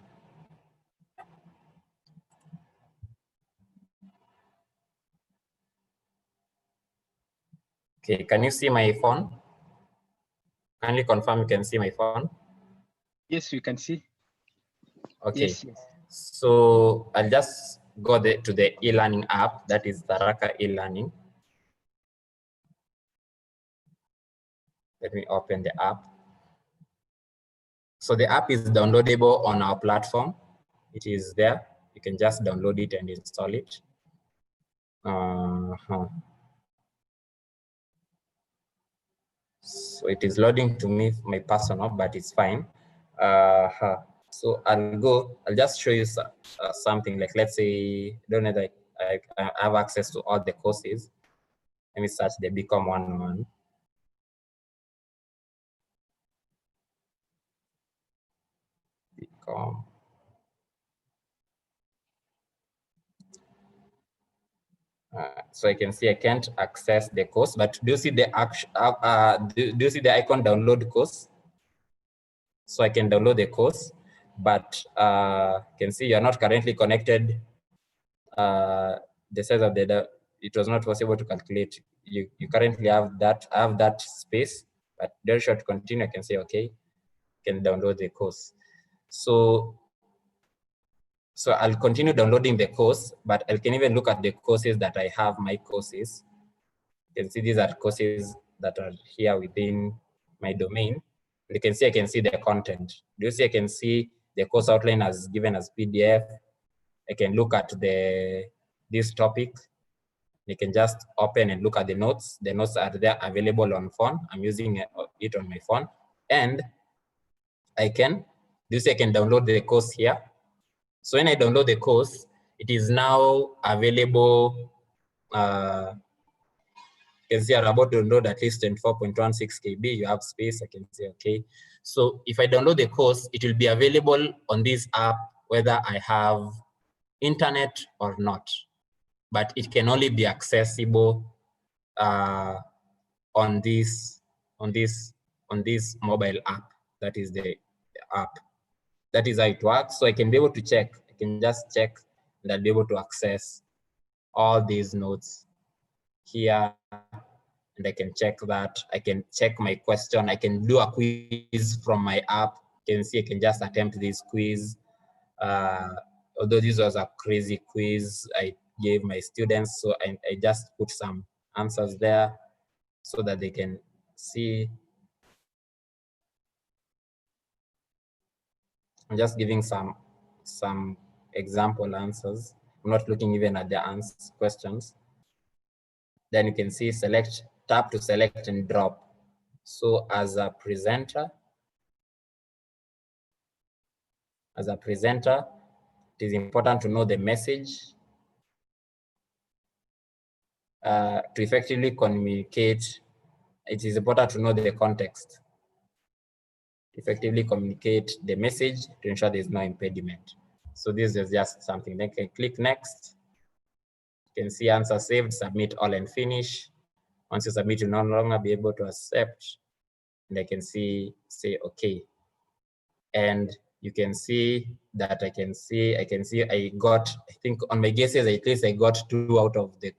Okay, can you see my phone? Kindly confirm you can see my phone. Yes, we can see. Okay, yes. So I'll just go to the e-learning app, that is Tharaka e-learning. Let me open the app. So the app is downloadable on our platform. It is there. You can just download it and install it. So it is loading to me, my personal, but it's fine. So I'll just show you something like, let's say, I don't know that I have access to all the courses. Let me search the Become 101. com. So I can see I can't access the course, but do you see the do you see the icon download course? So I can download the course, but can see you are not currently connected. The size of the it was not possible to calculate. You currently have that space, but very short continue. I can say okay, can download the course. So I'll continue downloading the course, but I can even look at the courses that I have, my courses. You can see these are courses that are here within my domain. You can see I can see the content. Do you see I can see the course outline as given as PDF? I can look at this topic. You can just open and look at the notes. The notes are there available on phone. I'm using it on my phone. And I can download the course here. So when I download the course, it is now available. You can see I'm about to download at least 24.16 KB. You have space, I can say, okay. So if I download the course, it will be available on this app, whether I have internet or not. But it can only be accessible on this mobile app. That is the app. That is how it works. So I can be able to check. I can just check and I'll be able to access all these notes here. And I can check that. I can check my question. I can do a quiz from my app. You can see I can just attempt this quiz. Although this was a crazy quiz I gave my students, so I just put some answers there so that they can see. I'm just giving some example answers. I'm not looking even at the questions. Then you can see tap to select and drop. So as a presenter, it is important to know the message to effectively communicate. It is important to know the context. Effectively communicate the message to ensure there is no impediment. So this is just something. Then can click next. You can see answer saved, submit all and finish. Once you submit, you no longer be able to accept. And I can say okay. And you can see that I got, I think on my guesses, at least I got 2 out of the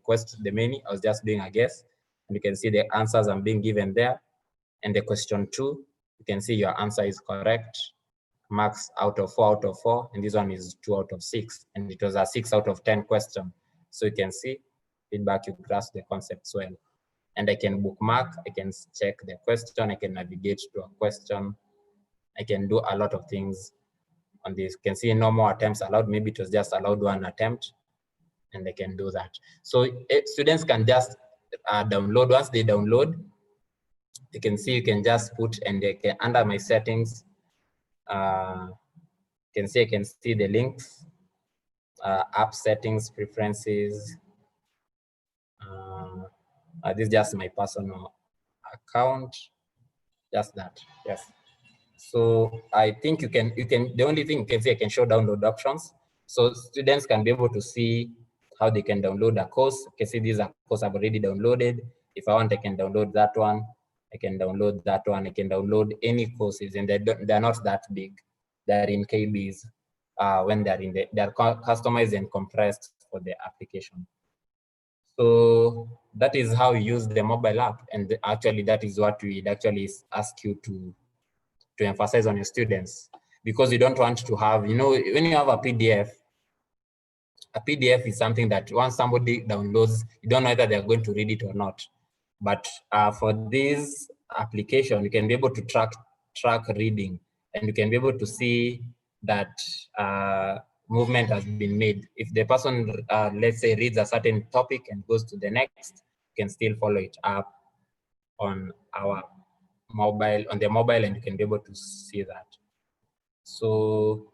many. I was just doing a guess. And you can see the answers I'm being given there. And the question 2, you can see your answer is correct. Marks out of 4 out of 4. And this one is 2 out of 6. And it was a 6 out of 10 question. So you can see feedback, you grasp the concepts well. And I can bookmark, I can check the question, I can navigate to a question. I can do a lot of things on this. You can see no more attempts allowed. Maybe it was just allowed 1 attempt, and they can do that. So students can just download. Once they download, you can see you can just put, and they can, under my settings, you can see I can see the links, app settings, preferences. This is just my personal account, just that, yes. So I think you can, the only thing you can see, I can show download options. So students can be able to see how they can download a course. You can see these are courses I've already downloaded. If I want, I can download that one. I can download that one. I can download any courses, and they're not that big. They're in KBs when they're customized and compressed for the application. So that is how you use the mobile app. And actually that is what we'd actually ask you to emphasize on your students, because you don't want to have, you know, when you have a PDF is something that once somebody downloads, you don't know whether they're going to read it or not. But for this application, you can be able to track reading, and you can be able to see that movement has been made. If the person, let's say, reads a certain topic and goes to the next, you can still follow it up on our mobile, on the mobile, and you can be able to see that. So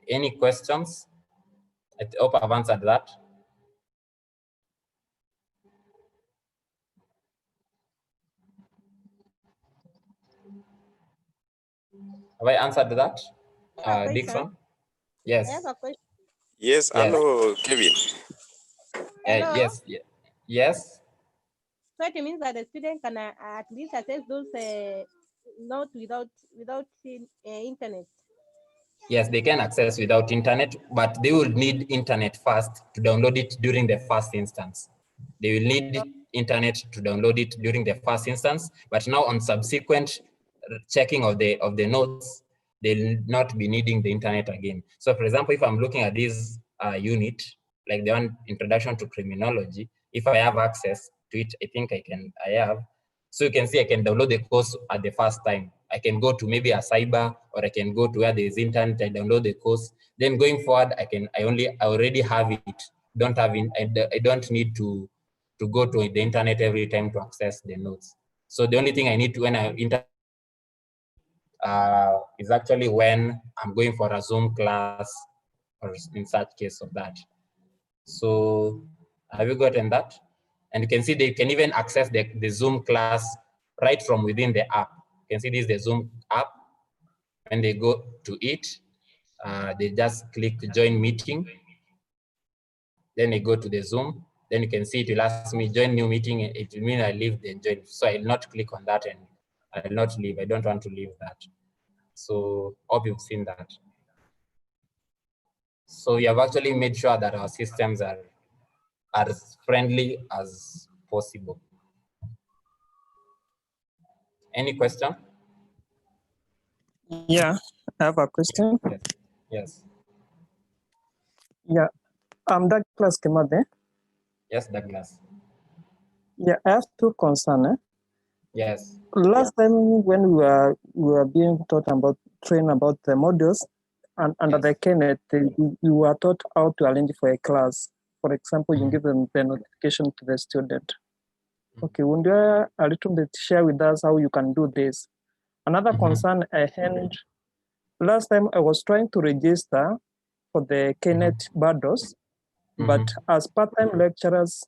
any questions? I hope I've answered that. Have I answered that, question. Dixon? Yes. I have a question. Yes, hello, Kevin. Hello? Yes, yes. So it means that the student can at least access those notes without internet. Yes, they can access without internet, but they will need internet first to download it during the first instance. They will need internet to download it during the first instance, but now on subsequent checking of the notes, they'll not be needing the internet again. So for example, if I'm looking at this unit, like the one introduction to criminology, if I have access to it, I think I have. So you can see I can download the course at the first time. I can go to maybe a cyber, or I can go to where there is internet, I download the course. Then going forward, I already have it. I don't need to go to the internet every time to access the notes. So the only thing I need to when I is actually when I'm going for a Zoom class, or in such case of that. So have you gotten that? And you can see they can even access the Zoom class right from within the app. You can see this is the Zoom app. When they go to it, they just click join meeting. Then they go to the Zoom. Then you can see it will ask me join new meeting. It will mean I leave the join. So I'll not click on that and I'll not leave. I don't want to leave that. So hope you've seen that. So we have actually made sure that our systems are as friendly as possible. Any question? Yeah, I have a question. Yes. Yeah, I'm Douglas Kimade. Yes, Douglas. Yeah, I have two concerns. Yes. Last time when we were being taught about train about the modules, and under the Kenneth, you were taught how to arrange for a class. For example, you give them the notification to the student. Okay, would you a little bit share with us how you can do this? Another concern I had last time, I was trying to register for the Kenneth bundles, but as part-time lecturers,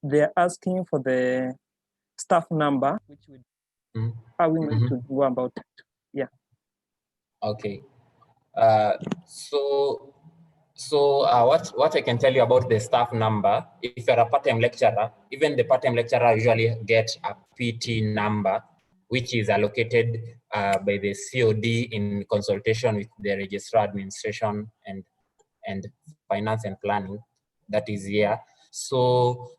they're asking for the staff number, which we how we need to go about it. Yeah. Okay. So what I can tell you about the staff number, if you're a part-time lecturer, even the part-time lecturer usually get a PT number, which is allocated by the COD in consultation with the registrar administration and finance and planning. That is here. So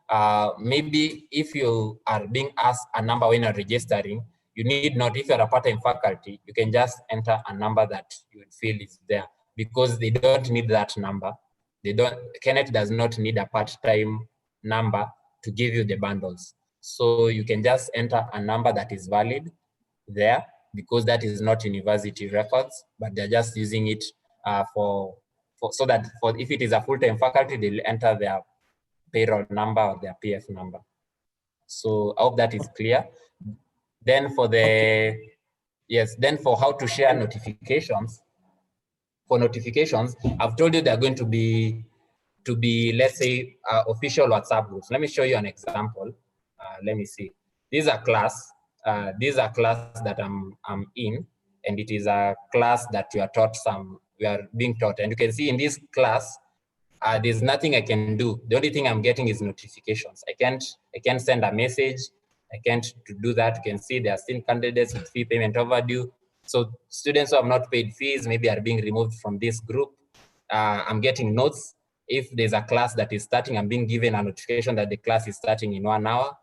maybe if you are being asked a number when you're registering, you need not, if you're a part-time faculty, you can just enter a number that you would feel is there, because they don't need that number. Kenneth does not need a part-time number to give you the bundles. So you can just enter a number that is valid there, because that is not university records, but they're just using it so that if it is a full-time faculty, they'll enter their payroll number or their PF number. So I hope that is clear. Then for then for how to share notifications, I've told you they're going to be let's say official WhatsApp groups. Let me show you an example. Let me see. These are class that I'm in, and it is a class that we are being taught. And you can see in this class, there's nothing I can do. The only thing I'm getting is notifications. I can't send a message. I can't do that. You can see there are still candidates with fee payment overdue. So students who have not paid fees maybe are being removed from this group. I'm getting notes. If there's a class that is starting, I'm being given a notification that the class is starting in 1 hour.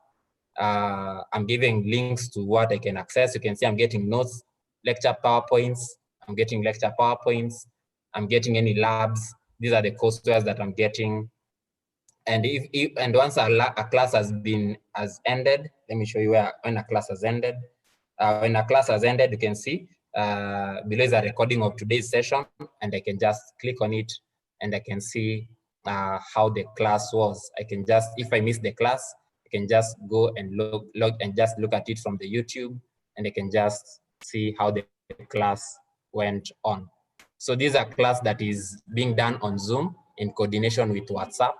I'm giving links to what I can access. You can see I'm getting notes, lecture PowerPoints. I'm getting lecture PowerPoints. I'm getting any labs. These are the courseware that I'm getting. And and once a class has ended, let me show you when a class has ended. When a class has ended, you can see below is a recording of today's session, and I can just click on it, and I can see how the class was. I can just, if I miss the class, I can just go and look at it from the YouTube, and I can just see how the class went on. So these are class that is being done on Zoom in coordination with WhatsApp.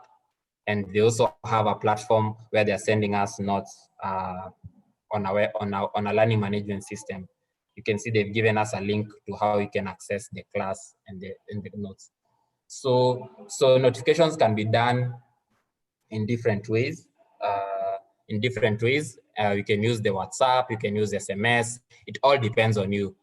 And they also have a platform where they're sending us notes on a learning management system. You can see they've given us a link to how you can access the class and the notes. So notifications can be done in different ways. You can use the WhatsApp, you can use SMS. It all depends on you.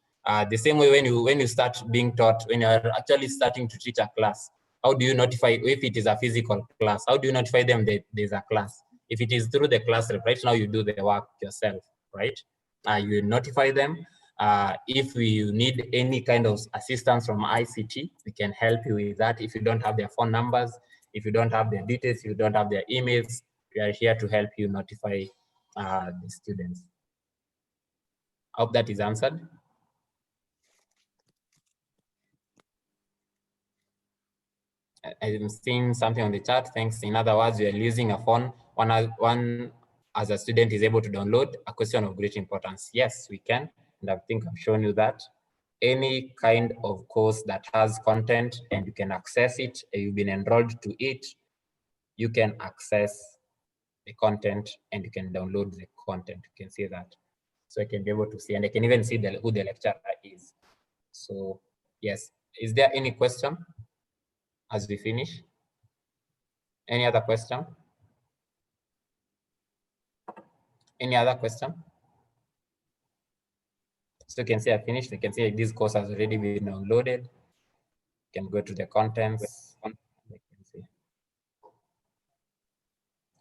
The same way when you start being taught, when you're actually starting to teach a class, how do you notify if it is a physical class? How do you notify them that there's a class? If it is through the class rep, right now you do the work yourself, right? You notify them. If you need any kind of assistance from ICT, we can help you with that. If you don't have their phone numbers, if you don't have their details, if you don't have their emails, we are here to help you notify the students. I hope that is answered. I'm seeing something on the chat. Thanks. In other words, we are using a phone. One as a student is able to download. A question of great importance. Yes, we can. And I think I've shown you that. Any kind of course that has content and you can access it, and you've been enrolled to it, you can access the content and you can download the content. You can see that. So I can be able to see, and I can even see who the lecturer is. So yes, is there any question as we finish? Any other question? Any other question? So you can see I finished. You can see this course has already been downloaded. You can go to the contents. You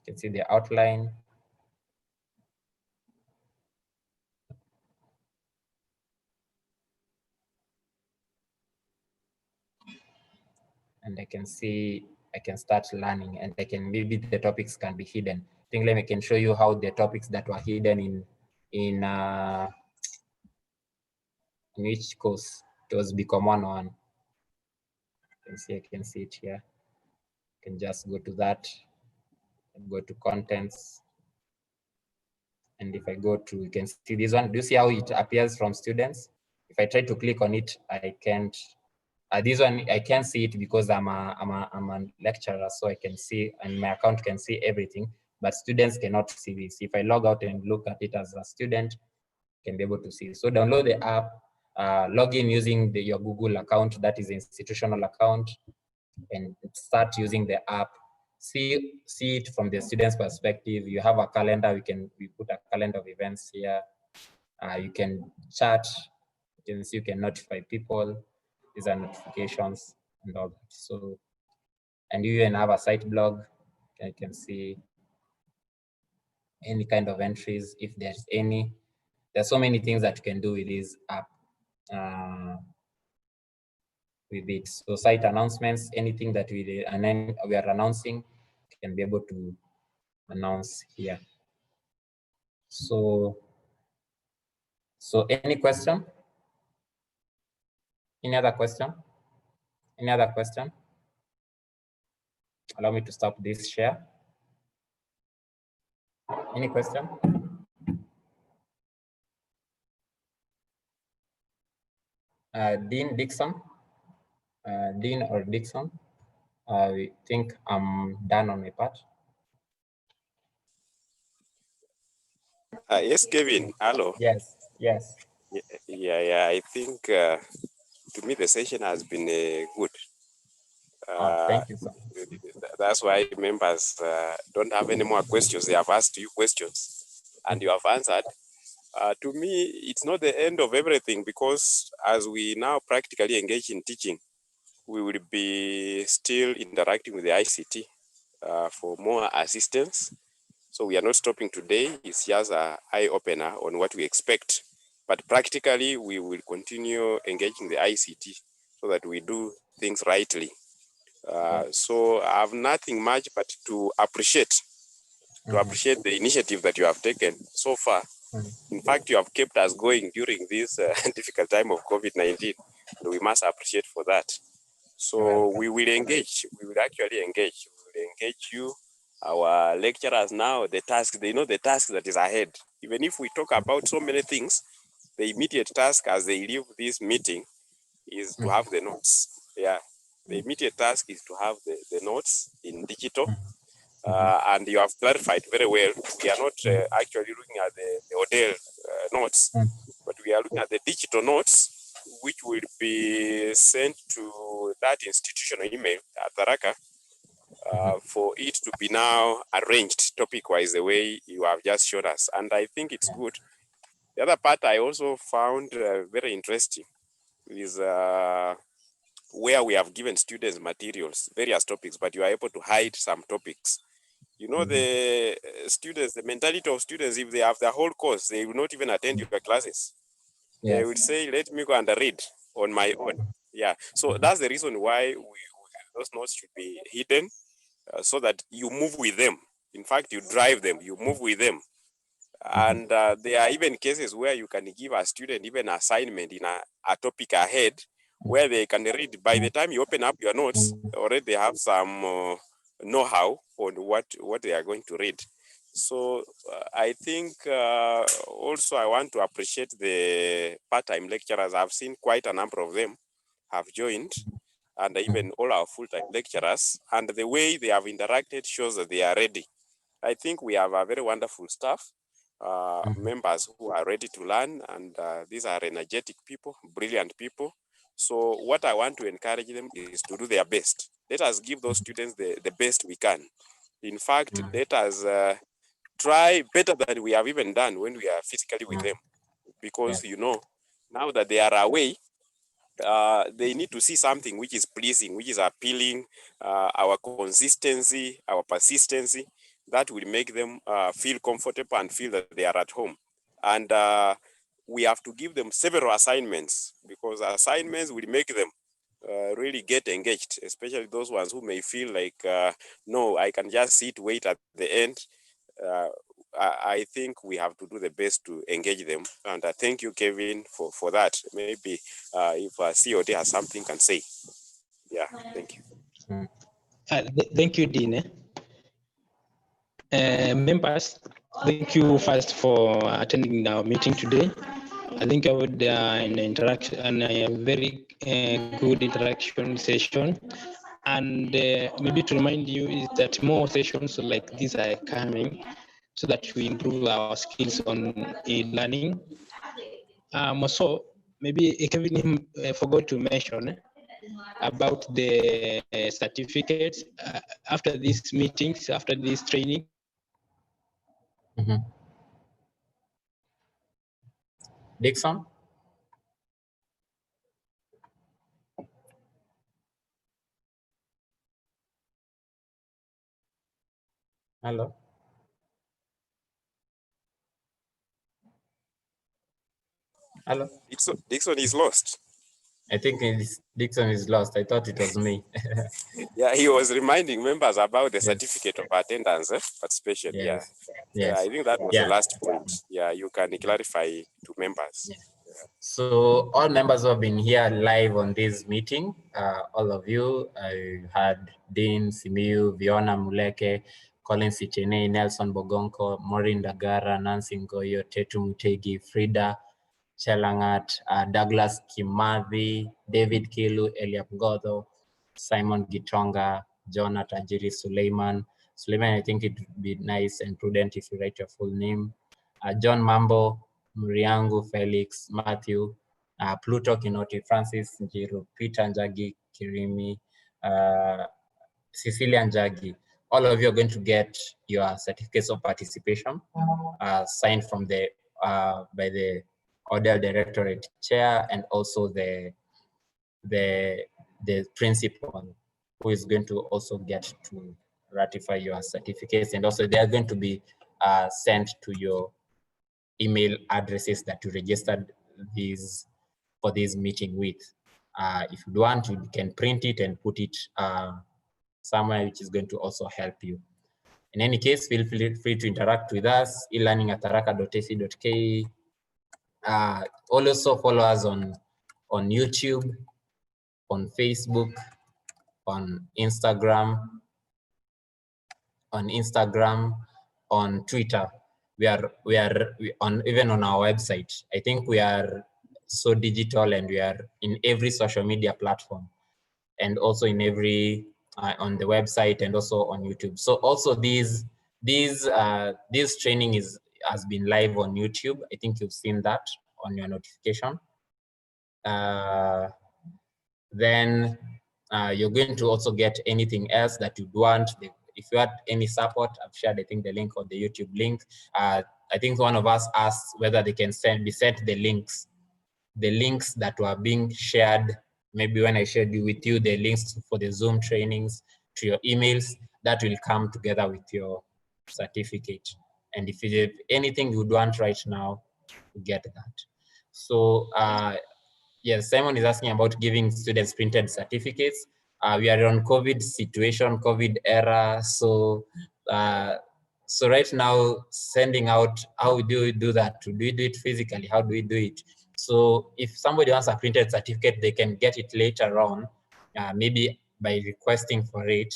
can see the outline. And I can see, I can start learning, and maybe the topics can be hidden. I think let me can show you how the topics that were hidden in each course. It was Become 101. I can see it here. I can just go to that and go to contents. And if I go to, you can see this one. Do you see how it appears from students? If I try to click on it, I can't. This one I can't see it because I'm a lecturer, so I can see, and my account can see everything, but students cannot see this. If I log out and look at it as a student, I can be able to see. So download the app, log in using your Google account, that is institutional account, and start using the app. See it from the student's perspective. You have a calendar. We put a calendar of events here. You can chat. You can see, you can notify people. These are notifications and all that. So, and you even have a site blog. You can see any kind of entries if there's any. There's so many things that you can do with this app. With it. So site announcements, anything that we are announcing, can be able to announce here. So any question? Any other question? Any other question? Allow me to stop this share. Any question? Dean Dixon? Dean or Dixon? I think I'm done on my part. Yes, Kevin. Hello. Yes. Yes. Yeah. I think to me the session has been good. Thank you so much. That's why members don't have any more questions. They have asked you questions and you have answered. To me, it's not the end of everything, because as we now practically engage in teaching, we will be still interacting with the ICT for more assistance. So we are not stopping today. It's just an eye-opener on what we expect. But practically, we will continue engaging the ICT so that we do things rightly. So I have nothing much but to appreciate the initiative that you have taken so far. In fact, you have kept us going during this difficult time of COVID-19. And we must appreciate for that. So we will engage. We will actually engage. We will engage you, our lecturers now, the task, they know the task that is ahead. Even if we talk about so many things, the immediate task as they leave this meeting is to have the notes. Yeah, the immediate task is to have the notes in digital. And you have clarified very well. We are not actually looking at the Odell notes, but we are looking looking at the digital notes, which will be sent to that institutional email at Tharaka, for it to be now arranged topic-wise the way you have just showed us. And I think it's good. The other part I also found very interesting is where we have given students materials, various topics, but you are able to hide some topics. You know, the students, the mentality of students, if they have the whole course, they will not even attend your classes. They will say, let me go and read on my own. Yeah, so that's the reason why those notes should be hidden, so that you move with them. In fact, you drive them, you move with them. And there are even cases where you can give a student even assignment in a topic ahead where they can read. By the time you open up your notes, already they have some know-how on what they are going to read. So I think also I want to appreciate the part-time lecturers. I've seen quite a number of them have joined, and even all our full-time lecturers, and the way they have interacted shows that they are ready. I think we have a very wonderful staff, members who are ready to learn, and these are energetic people, brilliant people. So what I want to encourage them is to do their best. Let us give those students the best we can. In fact, let us try better than we have even done when we are physically with them, because you know, now that they are away, they need to see something which is pleasing, which is appealing, our consistency, our persistency, that will make them feel comfortable and feel that they are at home. And we have to give them several assignments, because assignments will make them really get engaged, especially those ones who may feel like, no, I can just sit, wait at the end. I think we have to do the best to engage them. And thank you, Kevin, for that. Maybe if COD has something can say. Yeah, thank you. Thank you, Dean. Members, thank you first for attending our meeting today. I think I would an interaction and a very good interaction session. And maybe to remind you is that more sessions like these are coming, so that we improve our skills on e-learning. So maybe Kevin forgot to mention about the certificates after these meetings, after this training. Dixon? Hello? Hello? Dixon is lost. I think Dixon is lost. I thought it was me. Yeah, he was reminding members about the certificate of attendance, participation. Yes. Yeah, I think that was the last point. Yeah, you can clarify to members. So all members who have been here live on this meeting, all of you, I had Dean, Simiu, Viona Muleke, Colin Sichene, Nelson Bogonko, Maureen Dagara, Nancy Ngoyo, Tetu Mutegi, Frida Chelangat, Douglas Kimathi, David Kilu, Eliab Godho, Simon Gitonga, Jonah Tajiri, Suleiman, I think it would be nice and prudent if you write your full name. John Mambo, Muriangu, Felix, Matthew, Pluto Kinoti, Francis Njiru, Peter Njagi, Kirimi, Cecilia Njagi. All of you are going to get your certificates of participation signed from the by the Odell Directorate Chair, and also the principal, who is going to also get to ratify your certificates, and also they are going to be sent to your email addresses that you registered for this meeting with. If you want, you can print it and put it somewhere, which is going to also help you. In any case, feel free to interact with us, elearning@tharaka.ac.ke. Also follow us on YouTube, on Facebook, on Instagram, on Twitter. We are on even on our website. I think we are so digital, and we are in every social media platform, and also in every on the website, and also on YouTube. So also this training has been live on YouTube. I think you've seen that. on your notification. Then you're going to also get anything else that you'd want. If you had any support, I've shared, I think, the link or the YouTube link. I think one of us asked whether they can be sent the links that were being shared. Maybe when I shared with you the links for the Zoom trainings to your emails, that will come together with your certificate. And if you have anything you would want right now, you get that. So yes, Simon is asking about giving students printed certificates. We are on COVID situation, COVID era. So so right now, sending out, how do we do that? Do we do it physically? How do we do it? So if somebody wants a printed certificate, they can get it later on, maybe by requesting for it.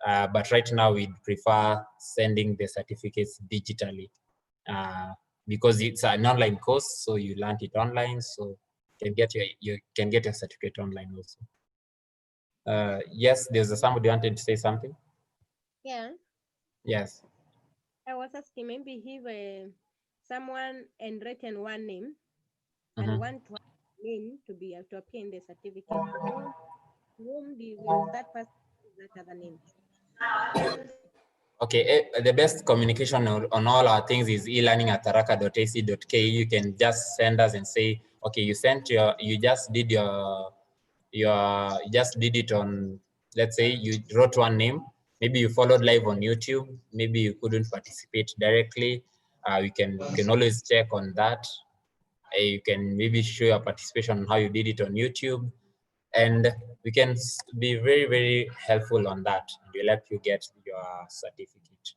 But right now, we'd prefer sending the certificates digitally because it's an online course, so you learn it online. So you can get your certificate online also. Yes, there's somebody wanted to say something. Yeah. Yes. I was asking maybe if someone and written one name and want name to appear in the certificate, whom will that person use that other name? Okay, the best communication on all our things is elearning@tharaka.ac.ke. You can just send us and say, okay, you just did it on, let's say you wrote one name, maybe you followed live on YouTube, maybe you couldn't participate directly. You can always check on that. You can maybe show your participation on how you did it on YouTube, and we can be very, very helpful on that. We'll help you get your certificate.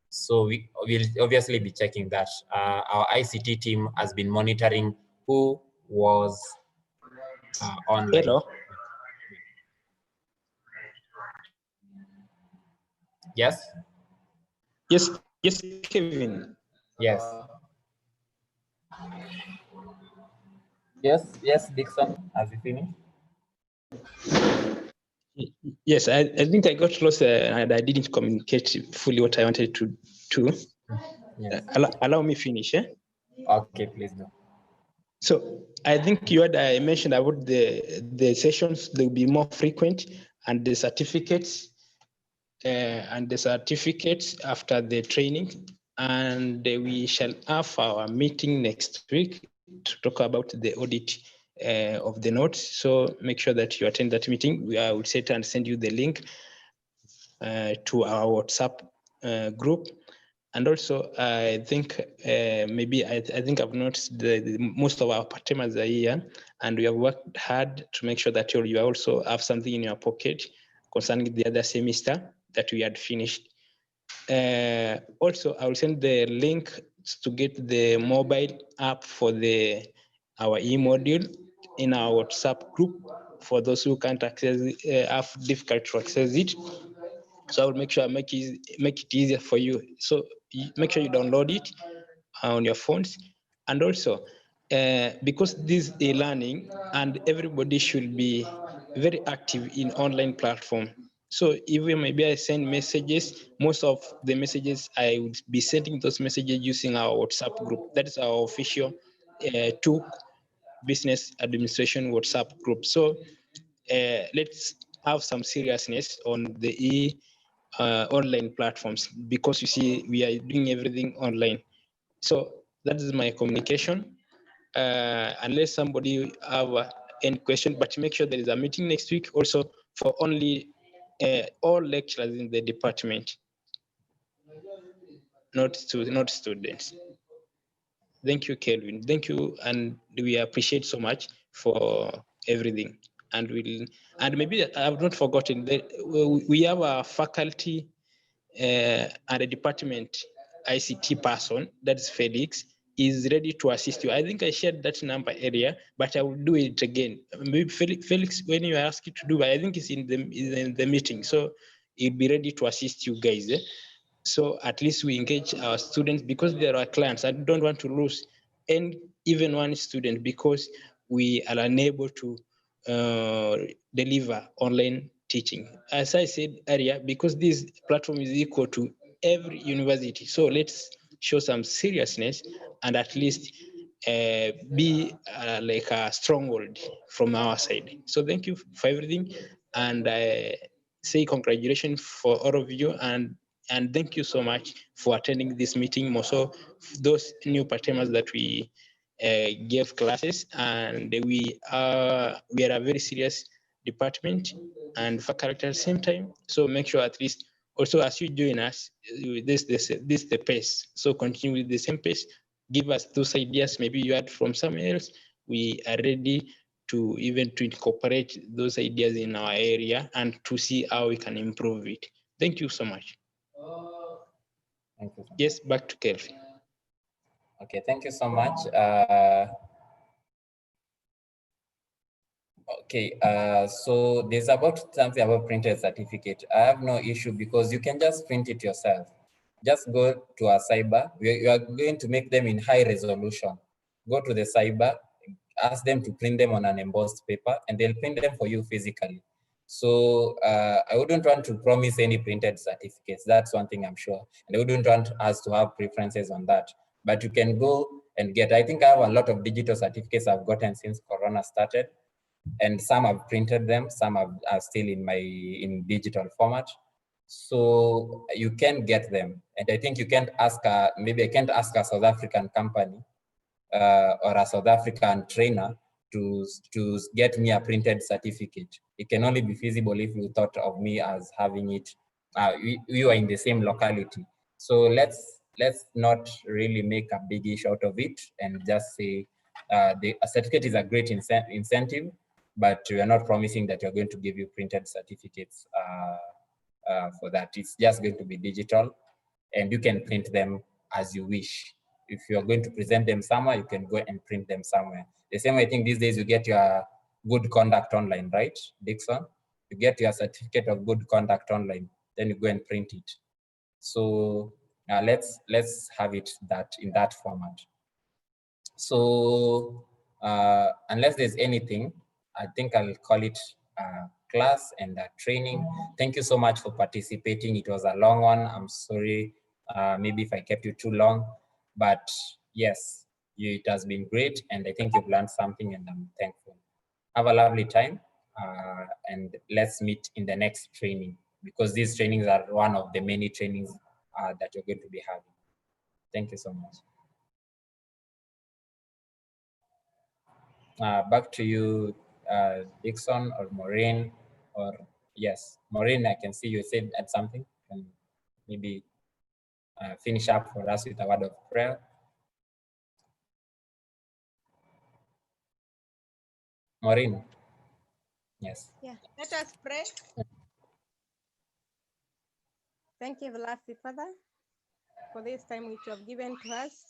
So we will obviously be checking that. Our ICT team has been monitoring who was online. Hello. Yes. Yes, Kevin. Yes. Yes, Dixon, have you finished? Yes, I think I got lost and I didn't communicate fully what I wanted to do. Yes. Allow me finish. Okay, please do. So I think you had mentioned about the sessions, they'll be more frequent, and the certificates after the training. And we shall have our meeting next week to talk about the audit of the notes. So make sure that you attend that meeting. I will set and send you the link to our WhatsApp group. And also, I think maybe I think I've noticed most of our part-timers are here, and we have worked hard to make sure that you also have something in your pocket concerning the other semester that we had finished. Also, I will send the link to get the mobile app for our e-module in our WhatsApp group for those who can't access it, have difficult to access it. So I will make sure I make it easier for you. So make sure you download it on your phones. And also, because this is e-learning and everybody should be very active in online platform. So even maybe I send messages, most of the messages I would be sending those messages using our WhatsApp group. That is our official TUK Business Administration WhatsApp group. So let's have some seriousness on the online platforms, because you see we are doing everything online. So that is my communication. Unless somebody have any question, but make sure there is a meeting next week also for only all lecturers in the department, not students. Thank you, Kelvin. Thank you, and we appreciate so much for everything. And maybe I have not forgotten that we have a faculty and a department ICT person, that's Felix, is ready to assist you. I think I shared that number earlier, but I will do it again. Maybe Felix, when you ask you to do it, I think it's in the meeting, so he'll be ready to assist you guys. So at least we engage our students, because there are clients. I don't want to lose even one student because we are unable to deliver online teaching. As I said earlier, because this platform is equal to every university, so let's show some seriousness and at least be like a stronghold from our side. So thank you for everything, and I say congratulations for all of you, and thank you so much for attending this meeting. Also, those new part-timers that we gave classes, and we are a very serious department and faculty at the same time. So make sure at least also as you join us, this the pace. So continue with the same pace. Give us those ideas. Maybe you had from somewhere else. We are ready to even to incorporate those ideas in our area and to see how we can improve it. Thank you so much. Thank you. Yes, back to Kelvin. Okay, thank you so much. Okay, so there's about something about printed certificate. I have no issue because you can just print it yourself. Just go to a cyber. You are going to make them in high resolution. Go to the cyber, ask them to print them on an embossed paper, and they'll print them for you physically. So I wouldn't want to promise any printed certificates. That's one thing I'm sure. And I wouldn't want us to have preferences on that. But you can go and get, I think I have a lot of digital certificates I've gotten since Corona started. And some I've printed them, some are still in digital format. So you can get them. And I think you can't ask, maybe I can't ask a South African company or a South African trainer to get me a printed certificate. It can only be feasible if you thought of me as having it, you are in the same locality. So let's not really make a big issue out of it and just say a certificate is a great incentive, but we are not promising that you're going to give you printed certificates for that. It's just going to be digital, and you can print them as you wish. If you're going to present them somewhere, you can go and print them somewhere. The same way, I think these days you get your good conduct online, right, Dixon? You get your certificate of good conduct online, then you go and print it. So let's have it in that format. So unless there's anything, I think I'll call it class and training. Thank you so much for participating. It was a long one. I'm sorry, maybe if I kept you too long, but yes, it has been great. And I think you've learned something and I'm thankful. Have a lovely time and let's meet in the next training because these trainings are one of the many trainings that you're going to be having. Thank you so much. Back to you, Dixon or Maureen, or yes, Maureen, I can see you said something. Can maybe finish up for us with a word of prayer. Maureen, yes. Yeah, let us pray. Thank you, everlasting Father, for this time which you have given to us.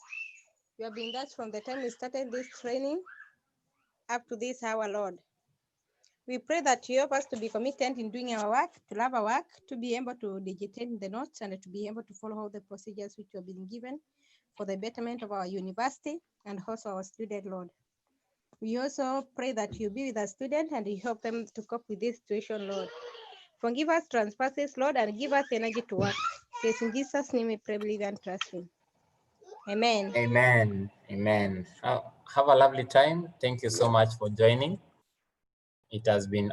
You have been with us from the time we started this training up to this hour, Lord. We pray that you help us to be committed in doing our work, to love our work, to be able to digitate the notes and to be able to follow all the procedures which have been given for the betterment of our university and also our student, Lord. We also pray that you be with our students and you help them to cope with this situation, Lord. Forgive us trespasses, Lord, and give us energy to work. Yes, in Jesus' name we pray, believe, and trust Him. Amen. Amen. Amen. Have a lovely time. Thank you so much for joining. It has been